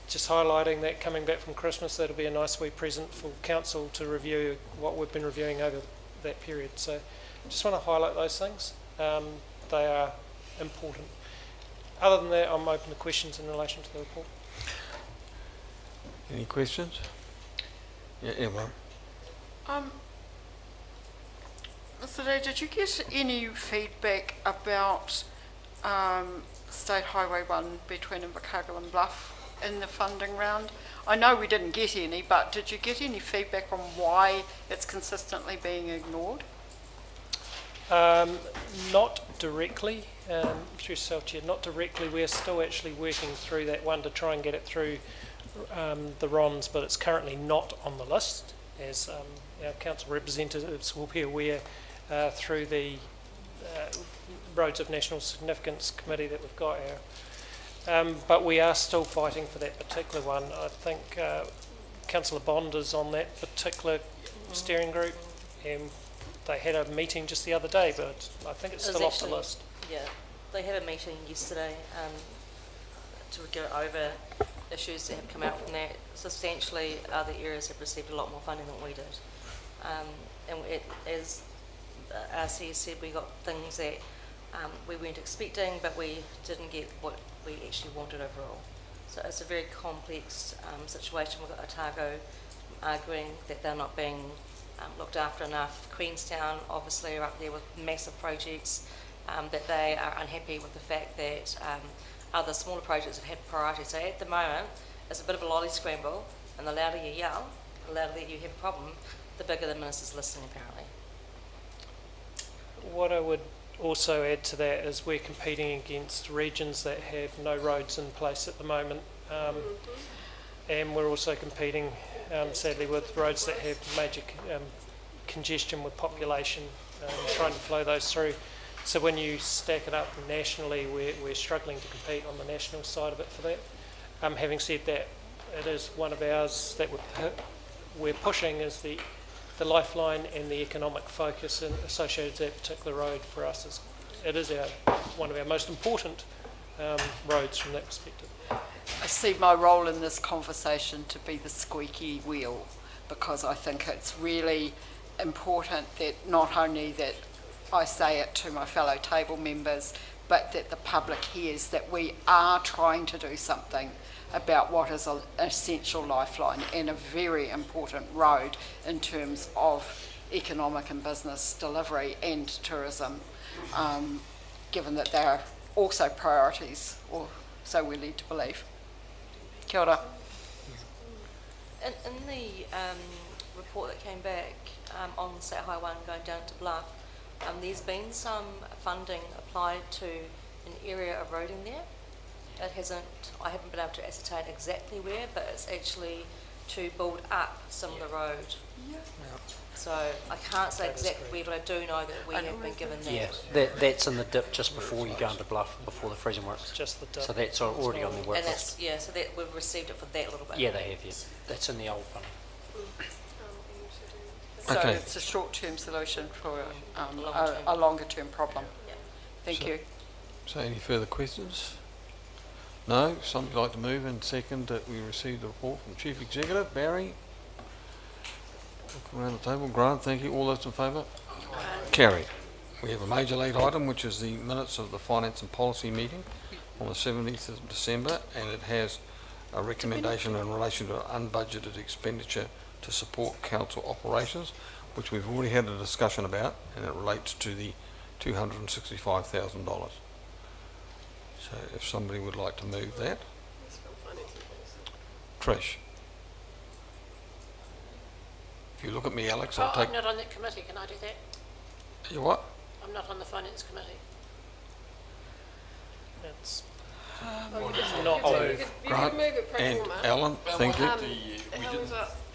just highlighting that coming back from Christmas, that'll be a nice wee present for council to review what we've been reviewing over that period. So just want to highlight those things. They are important. Other than that, I'm open to questions in relation to the report. Any questions? Yeah, Evelyn. Mr. Day, did you get any feedback about State Highway 1 between Invercargill and Bluff in the funding round? I know we didn't get any, but did you get any feedback on why it's consistently being ignored? Not directly, through yourself, Chair, not directly. We're still actually working through that one to try and get it through the RONs, but it's currently not on the list, as our council representatives will be aware through the Roads of National Significance Committee that we've got. But we are still fighting for that particular one. I think Councillor Bond is on that particular steering group, and they had a meeting just the other day, but I think it's still off the list. Yeah, they had a meeting yesterday to go over issues that have come out from that. Substantially, other areas have received a lot more funding than we did. And as RC said, we got things that we weren't expecting, but we didn't get what we actually wanted overall. So it's a very complex situation. We've got Otago arguing that they're not being looked after enough. Queenstown obviously are up there with massive projects, that they are unhappy with the fact that other smaller projects have had priority. So at the moment, it's a bit of a lolly scramble, and the louder you yell, the louder that you have a problem, the bigger the minister's listening apparently. What I would also add to that is we're competing against regions that have no roads in place at the moment, and we're also competing, sadly, with roads that have major congestion with population, trying to flow those through. So when you stack it up nationally, we're struggling to compete on the national side of it for that. Having said that, it is one of ours that we're pushing is the lifeline and the economic focus associated with that particular road for us. It is one of our most important roads from that perspective. I see my role in this conversation to be the squeaky wheel, because I think it's really important that not only that I say it to my fellow table members, but that the public hears that we are trying to do something about what is an essential lifeline and a very important road in terms of economic and business delivery and tourism, given that they are also priorities, or so we're led to believe. Kia ora. In the report that came back on State Highway 1 going down to Bluff, there's been some funding applied to an area of road in there. It hasn't, I haven't been able to ascertain exactly where, but it's actually to build up some of the road. Yeah. So I can't say exactly where, but I do know that we have been given that. Yeah, that's in the dip just before you go into Bluff, before the freezing works. Just the dip. So that's already on the work And list. that's, yeah, so that we've received it for that little bit. Yeah, they have, yeah. That's in the old funding. So Okay. it's a short-term solution for Long-term. a longer-term problem. Yeah. Thank So- you. So any further questions? No? Somebody like to move and second that we received the report from Chief Executive, Barry? Look around the table. Grant, thank you. All those in favour? Carried. We have a major late item, which is the minutes of the Finance and Policy meeting on the 17th of December, and it has a recommendation in relation to unbudgeted expenditure to support council operations, which we've already had a discussion about, and it relates to the $265,000. So if somebody would like to move that. Trish. If you look at me, Alex, I'll take... I'm not on that committee, can I do that? You what? I'm not on the finance committee. It's Not Grant and Alan, thank you.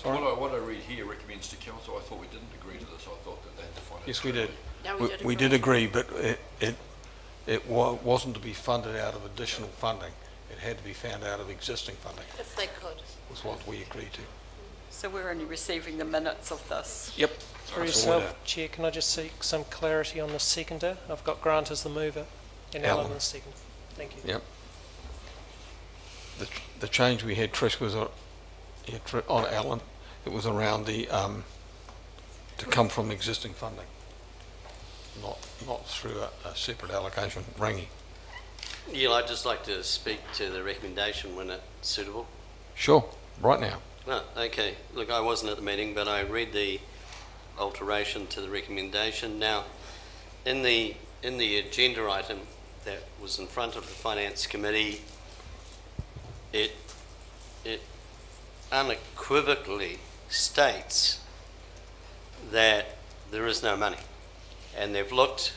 What I read here recommends to council. I thought we didn't agree to this. I thought that they had to find it. Yes, we did. No, We did agree, but it wasn't to be funded out of additional funding. It had to be found out of existing funding, If they could. was what we agreed to. So we're only receiving the minutes of this. Yep. through That's all we yourself, Chair, can I just seek some clarity on the seconder? I've got Grant as the mover and Alan as the seconder. Thank you. Yep. The change we had, Trish, was on Alan. It was around the to come from existing funding, not through a separate allocation. Rangi. Yeah, I'd just like to speak to the recommendation when it's suitable. Sure. Right now. No, okay. Look, I wasn't at the meeting, but I read the alteration to the recommendation. Now, in the agenda item that was in front of the Finance Committee, it unequivocally states that there is no money, and they've looked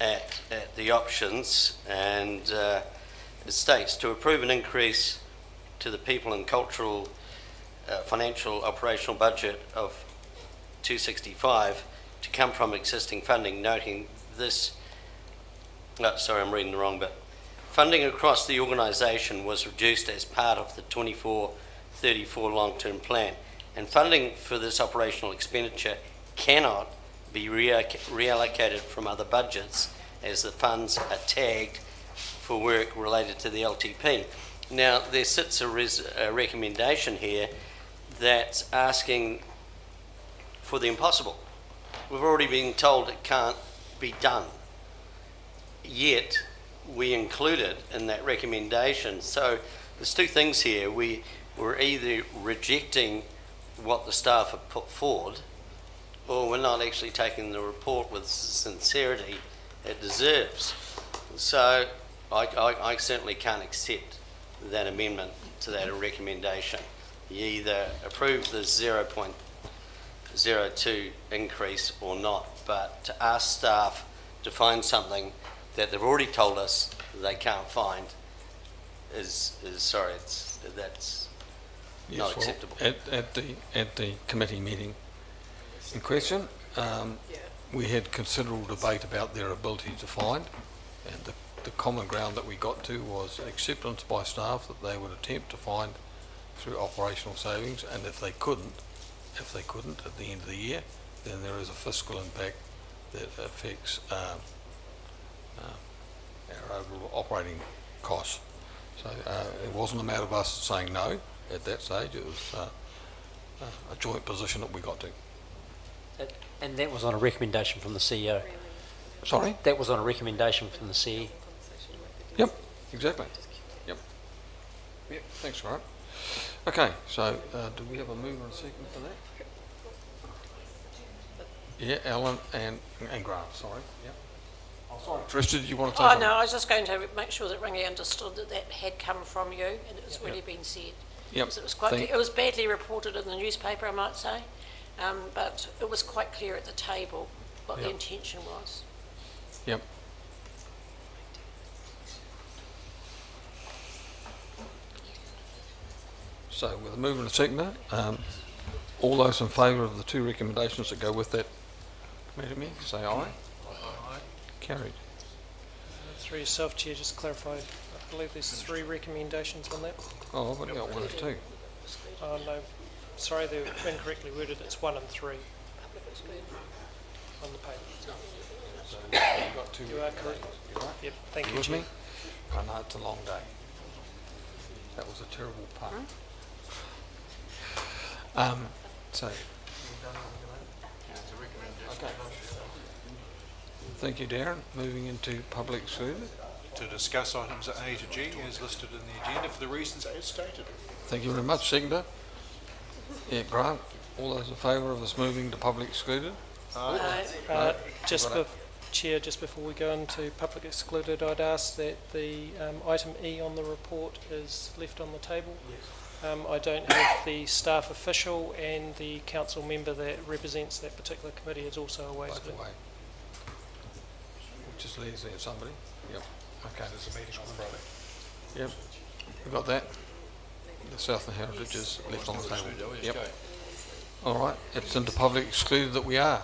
at the options, and it states to approve an increase to the people and cultural financial operational budget of 265 to come from existing funding, noting this, sorry, I'm reading the wrong bit. Funding across the organisation was reduced as part of the 24-34 long-term plan, and funding for this operational expenditure cannot be reallocated from other budgets as the funds are tagged for work related to the LTP. Now, there sits a recommendation here that's asking for the impossible. We've already been told it can't be done, yet we include it in that recommendation. So there's two things here. We're either rejecting what the staff have put forward, or we're not actually taking the report with sincerity it deserves. So I certainly can't accept that amendment to that recommendation. You either approve the 0.02 increase or not, but to ask staff to find something that they've already told us they can't find is sorry, that's Yes, not well, acceptable. At the committee meeting in question, we had considerable debate about their ability to find, and the common ground that we got to was acceptance by staff that they would attempt to find through operational savings, and if they couldn't at the end of the year, then there is a fiscal impact that affects our overall operating costs. So it wasn't a matter of us saying no at that stage. It was a joint position that we got to. And that was on a recommendation from the CEO? Sorry? That was on a recommendation from the CEO? Yep, exactly. Yep. Yep, thanks, Grant. Okay, so do we have a mover and a second for that? Yeah, Alan and Grant, sorry. Yep. Oh, sorry. Trish, did you want to take Oh, something? no, I was just going to make sure that Ringy understood that that had come from you and it's already been said. Yep. 'Cause it was quite, it was badly reported in the newspaper, I might say, but it was quite clear at the table what the intention was. Yep. So with a mover and a seconder, all those in favour of the two recommendations that go with that committee meeting, say aye. Aye. Carried. Through yourself, Chair, just clarify, I believe there's 3 recommendations on that. Oh, I've only got 1 or 2. Oh, no, sorry, they're incorrectly worded, it's 1 and 3 on the paper. So you've got 2. You are correct. Yep, thank you, With Chair. me? I know it's a long day. That was a terrible pun. So. Okay. Thank you, Darren. Moving into public excluded. To discuss items A to G as listed in the agenda for the reasons as stated. Thank you very much, Seconder. Yeah, Grant, all those in favour of us moving to public excluded? Chair, just before we go into public excluded, I'd ask that the item E on the report is left on the table. I don't have the staff official, and the council member that represents that particular committee is also away today. Just leaves there, somebody. Yep. Okay. There's a meeting on Friday. Yep. We've got that. The Southern Heritage is left on the table. Yep. All right. It's into public excluded that we are.